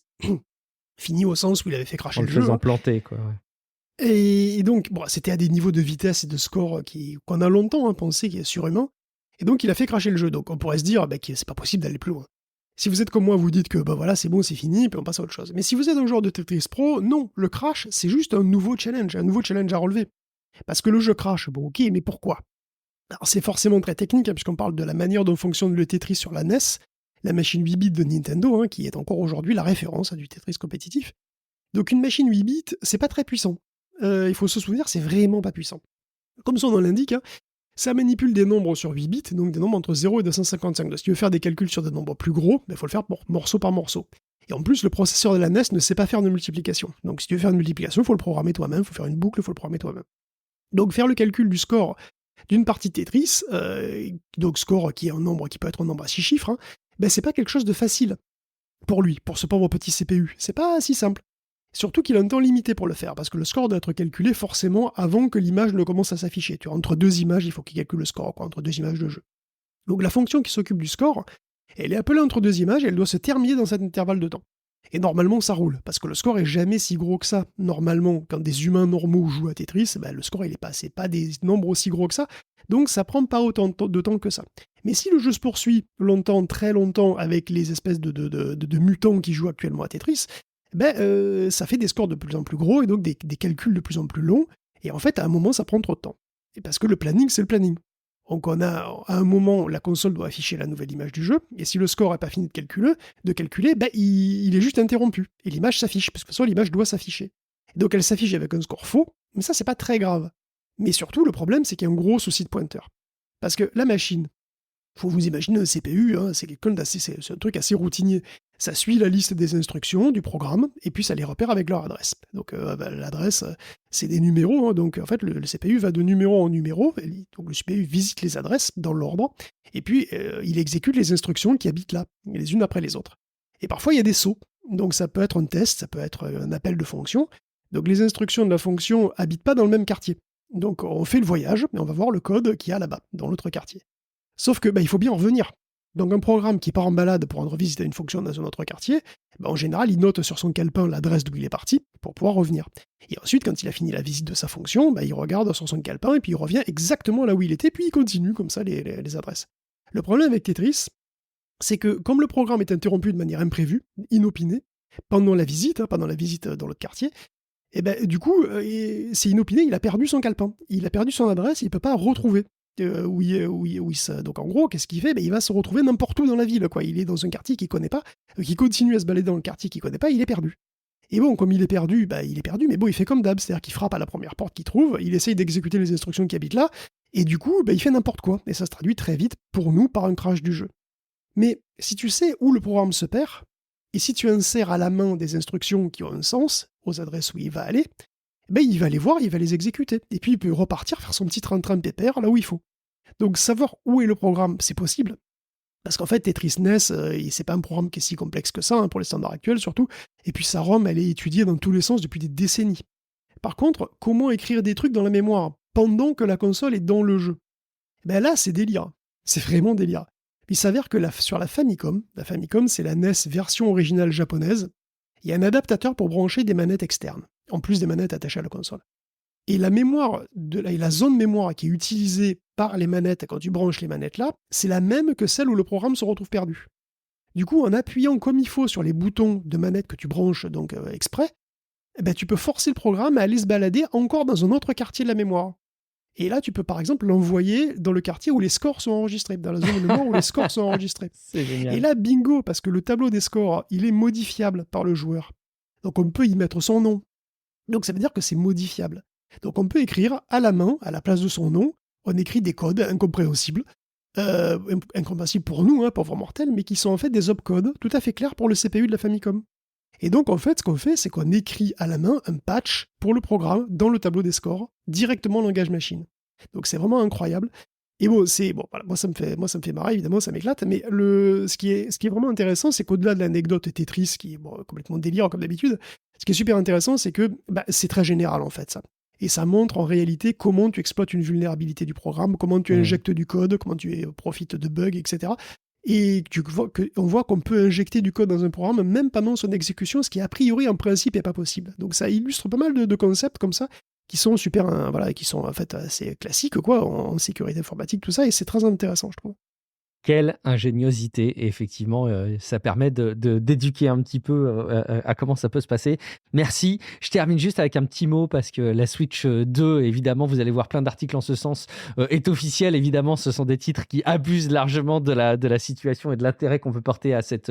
fini au sens où il avait fait cracher le jeu. En le faisant planter, quoi. Ouais. Et donc, c'était à des niveaux de vitesse et de score qu'on a longtemps pensé qu'il est surhumain. Et donc, il a fait cracher le jeu. Donc, on pourrait se dire que c'est pas possible d'aller plus loin. Si vous êtes comme moi, vous dites que voilà, c'est bon, c'est fini, puis on passe à autre chose. Mais si vous êtes un joueur de Tetris Pro, non, le crash, c'est juste un nouveau challenge à relever. Parce que le jeu crash, bon ok, mais pourquoi ? Alors c'est forcément très technique, puisqu'on parle de la manière dont fonctionne le Tetris sur la NES, la machine 8 bits de Nintendo, qui est encore aujourd'hui la référence du Tetris compétitif. Donc une machine 8 bits, c'est pas très puissant. Il faut se souvenir, c'est vraiment pas puissant. Comme son nom l'indique, ça manipule des nombres sur 8 bits, donc des nombres entre 0 et 255. Donc si tu veux faire des calculs sur des nombres plus gros, il faut le faire morceau par morceau. Et en plus, le processeur de la NES ne sait pas faire de multiplication. Donc si tu veux faire une multiplication, il faut le programmer toi-même, il faut faire une boucle, il faut le programmer toi-même. Donc faire le calcul du score d'une partie de Tetris, donc score qui est un nombre qui peut être un nombre à 6 chiffres, hein, ben c'est pas quelque chose de facile pour lui, pour ce pauvre petit CPU. C'est pas si simple. Surtout qu'il a un temps limité pour le faire, parce que le score doit être calculé forcément avant que l'image ne commence à s'afficher. Tu vois, entre deux images, il faut qu'il calcule le score, quoi, entre deux images de jeu. Donc la fonction qui s'occupe du score, elle est appelée entre deux images et elle doit se terminer dans cet intervalle de temps. Et normalement, ça roule, parce que le score est jamais si gros que ça. Normalement, quand des humains normaux jouent à Tetris, ben, le score, c'est pas des nombres aussi gros que ça, donc ça prend pas autant de temps que ça. Mais si le jeu se poursuit longtemps, très longtemps, avec les espèces de mutants qui jouent actuellement à Tetris, ben, ça fait des scores de plus en plus gros et donc des calculs de plus en plus longs. Et en fait, à un moment, ça prend trop de temps. Et parce que le planning, c'est le planning. Donc à un moment, la console doit afficher la nouvelle image du jeu, et si le score n'est pas fini de calculer, ben, il est juste interrompu. Et l'image s'affiche, parce que de toute façon, l'image doit s'afficher. Donc elle s'affiche avec un score faux, mais ça, c'est pas très grave. Mais surtout, le problème, c'est qu'il y a un gros souci de pointeur. Parce que la machine, faut vous imaginer un CPU, hein, c'est un truc assez routinier. Ça suit la liste des instructions du programme, et puis ça les repère avec leur adresse. Donc l'adresse, c'est des numéros, hein, donc en fait le CPU va de numéro en numéro, donc le CPU visite les adresses dans l'ordre, et puis il exécute les instructions qui habitent là, les unes après les autres. Et parfois il y a des sauts, donc ça peut être un test, ça peut être un appel de fonction, donc les instructions de la fonction habitent pas dans le même quartier. Donc on fait le voyage, et on va voir le code qu'il y a là-bas, dans l'autre quartier. Sauf que il faut bien en revenir. Donc un programme qui part en balade pour rendre visite à une fonction dans un autre quartier, en général, il note sur son calepin l'adresse d'où il est parti pour pouvoir revenir. Et ensuite, quand il a fini la visite de sa fonction, il regarde sur son calepin et puis il revient exactement là où il était, puis il continue comme ça les adresses. Le problème avec Tetris, c'est que comme le programme est interrompu de manière imprévue, inopinée, pendant la visite dans l'autre quartier, du coup, c'est inopiné, il a perdu son calepin. Il a perdu son adresse, il ne peut pas retrouver. Donc en gros, qu'est-ce qu'il fait? Il va se retrouver n'importe où dans la ville, quoi. Il est dans un quartier qu'il connaît pas, qui continue à se balader dans le quartier qu'il connaît pas, il est perdu. Et bon, comme il est perdu, mais bon, il fait comme d'hab, c'est-à-dire qu'il frappe à la première porte qu'il trouve, il essaye d'exécuter les instructions qui habitent là, et du coup, il fait n'importe quoi. Et ça se traduit très vite, pour nous, par un crash du jeu. Mais si tu sais où le programme se perd, et si tu insères à la main des instructions qui ont un sens, aux adresses où il va aller, il va les voir, il va les exécuter. Et puis il peut repartir faire son petit train-train pépère là où il faut. Donc savoir où est le programme, c'est possible. Parce qu'en fait, Tetris NES, c'est pas un programme qui est si complexe que ça, hein, pour les standards actuels surtout. Et puis sa ROM, elle est étudiée dans tous les sens depuis des décennies. Par contre, comment écrire des trucs dans la mémoire pendant que la console est dans le jeu? Là, c'est délire. C'est vraiment délire. Il s'avère que sur la Famicom c'est la NES version originale japonaise, il y a un adaptateur pour brancher des manettes externes, en plus des manettes attachées à la console. Et la zone mémoire qui est utilisée par les manettes quand tu branches les manettes là, c'est la même que celle où le programme se retrouve perdu. Du coup, en appuyant comme il faut sur les boutons de manette que tu branches donc exprès, tu peux forcer le programme à aller se balader encore dans un autre quartier de la mémoire. Et là, tu peux par exemple l'envoyer dans le quartier où les scores sont enregistrés, dans la zone de mémoire où les scores sont enregistrés. C'est génial. Et là, bingo, parce que le tableau des scores, il est modifiable par le joueur. Donc on peut y mettre son nom. Donc ça veut dire que c'est modifiable. Donc on peut écrire à la main, à la place de son nom, on écrit des codes incompréhensibles, incompréhensibles pour nous, hein, pauvres mortels, mais qui sont en fait des opcodes tout à fait clairs pour le CPU de la Famicom. Et donc en fait, ce qu'on fait, c'est qu'on écrit à la main un patch pour le programme dans le tableau des scores, directement en langage machine. Donc c'est vraiment incroyable. Et voilà, moi ça me fait marrer, évidemment, ça m'éclate, mais ce qui est vraiment intéressant, c'est qu'au-delà de l'anecdote Tetris, qui est complètement délire comme d'habitude, ce qui est super intéressant, c'est que c'est très général en fait ça. Et ça montre en réalité comment tu exploites une vulnérabilité du programme, comment tu injectes du code, comment tu profites de bugs, etc. Et on voit qu'on peut injecter du code dans un programme même pendant son exécution, ce qui a priori en principe n'est pas possible. Donc ça illustre pas mal de concepts comme ça, qui sont qui sont en fait assez classiques quoi, en sécurité informatique, tout ça, et c'est très intéressant, je trouve. Quelle ingéniosité, et effectivement, ça permet d'éduquer un petit peu à comment ça peut se passer. Merci. Je termine juste avec un petit mot, parce que la Switch 2, évidemment, vous allez voir plein d'articles en ce sens, est officielle. Évidemment, ce sont des titres qui abusent largement de la situation et de l'intérêt qu'on veut porter à cette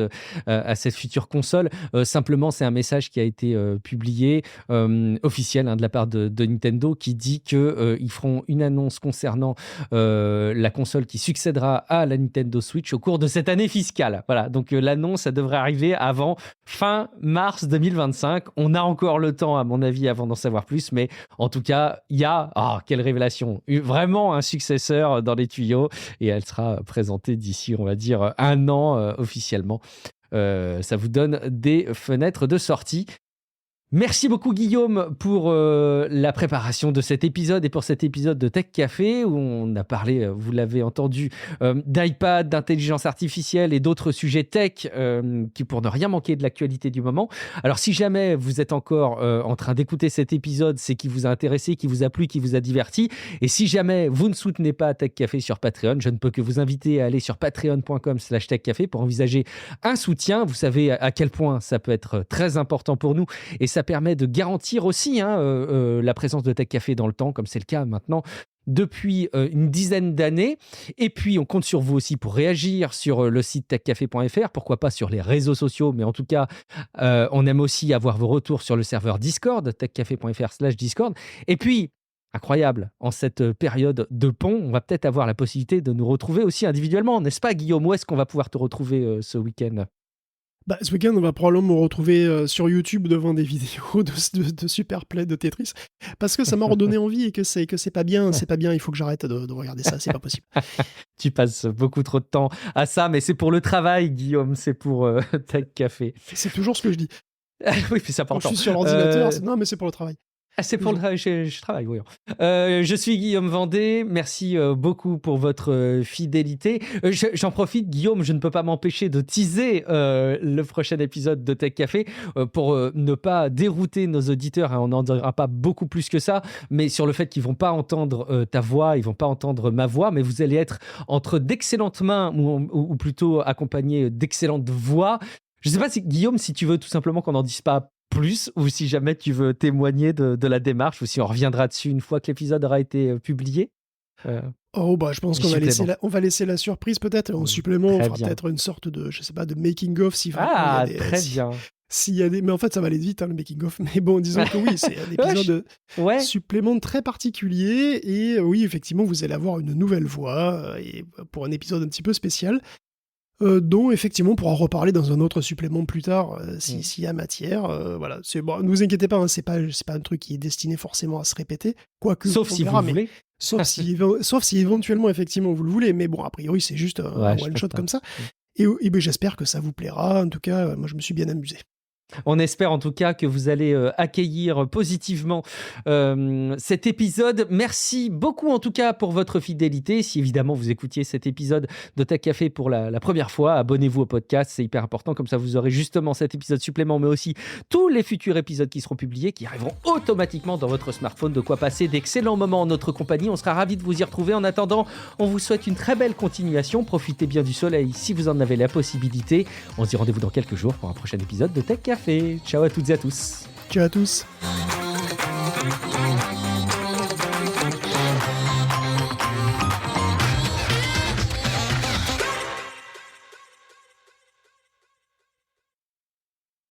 future console. Simplement, c'est un message qui a été publié, officiel, de la part de Nintendo, qui dit qu'ils feront une annonce concernant la console qui succédera à la Nintendo Nintendo Switch au cours de cette année fiscale. Voilà, donc l'annonce, ça devrait arriver avant fin mars 2025. On a encore le temps, à mon avis, avant d'en savoir plus, mais en tout cas, il y a, quelle révélation, vraiment un successeur dans les tuyaux, et elle sera présentée d'ici, on va dire, 1 an officiellement. Ça vous donne des fenêtres de sortie. Merci beaucoup Guillaume pour la préparation de cet épisode et pour cet épisode de Tech Café où on a parlé, vous l'avez entendu, d'iPad, d'intelligence artificielle et d'autres sujets tech qui pour ne rien manquer de l'actualité du moment. Alors si jamais vous êtes encore en train d'écouter cet épisode, c'est qui vous a intéressé, qui vous a plu, qui vous a diverti. Et si jamais vous ne soutenez pas Tech Café sur Patreon, je ne peux que vous inviter à aller sur patreon.com/techcafé pour envisager un soutien. Vous savez à quel point ça peut être très important pour nous et ça permet de garantir aussi la présence de Tech Café dans le temps, comme c'est le cas maintenant depuis une dizaine d'années. Et puis, on compte sur vous aussi pour réagir sur le site techcafé.fr, pourquoi pas sur les réseaux sociaux, mais en tout cas, on aime aussi avoir vos retours sur le serveur Discord, techcafé.fr/Discord. Et puis, incroyable, en cette période de pont, on va peut-être avoir la possibilité de nous retrouver aussi individuellement, n'est-ce pas Guillaume? Où est-ce qu'on va pouvoir te retrouver ce week-end? Ce week-end, on va probablement me retrouver sur YouTube devant des vidéos de super play de Tetris, parce que ça m'a redonné envie et que c'est pas bien, il faut que j'arrête de regarder ça, c'est pas possible. Tu passes beaucoup trop de temps à ça, mais c'est pour le travail, Guillaume, c'est pour Tech Café. C'est toujours ce que je dis. Oui, c'est important. Quand je suis sur l'ordinateur, non, mais c'est pour le travail. C'est pour le travail, je travaille, oui. Je suis Guillaume Vendée, merci beaucoup pour votre fidélité. J'en profite, Guillaume, je ne peux pas m'empêcher de teaser le prochain épisode de Tech Café pour ne pas dérouter nos auditeurs, hein, on n'en dira pas beaucoup plus que ça, mais sur le fait qu'ils ne vont pas entendre ta voix, ils ne vont pas entendre ma voix, mais vous allez être entre d'excellentes mains ou plutôt accompagné d'excellentes voix. Je ne sais pas, Guillaume, si tu veux tout simplement qu'on n'en dise pas plus, ou si jamais tu veux témoigner de la démarche, ou si on reviendra dessus une fois que l'épisode aura été publié. Je pense qu'on va laisser la surprise peut-être. En supplément, on fera peut-être une sorte de, je sais pas, de making-of si vraiment bien. S'il y a des... Mais en fait, ça va aller vite, le making-of. Mais bon, disons que oui, c'est un épisode supplément très particulier. Et oui, effectivement, vous allez avoir une nouvelle voix et pour un épisode un petit peu spécial. Dont effectivement on pourra reparler dans un autre supplément plus tard s'il y a matière. Voilà, ne vous inquiétez pas, c'est pas un truc qui est destiné forcément à se répéter, quoique sauf si vous voulez. Sauf si éventuellement effectivement vous le voulez, mais bon, a priori c'est juste un one shot comme ça. Et j'espère que ça vous plaira. En tout cas, moi je me suis bien amusé. On espère en tout cas que vous allez accueillir positivement cet épisode. Merci beaucoup en tout cas pour votre fidélité. Si évidemment vous écoutiez cet épisode de Tech Café pour la première fois, abonnez-vous au podcast, c'est hyper important. Comme ça vous aurez justement cet épisode supplément, mais aussi tous les futurs épisodes qui seront publiés, qui arriveront automatiquement dans votre smartphone. De quoi passer d'excellents moments en notre compagnie. On sera ravis de vous y retrouver. En attendant, on vous souhaite une très belle continuation. Profitez bien du soleil si vous en avez la possibilité. On se dit rendez-vous dans quelques jours pour un prochain épisode de Tech Café. Ciao à toutes et à tous. Ciao à tous.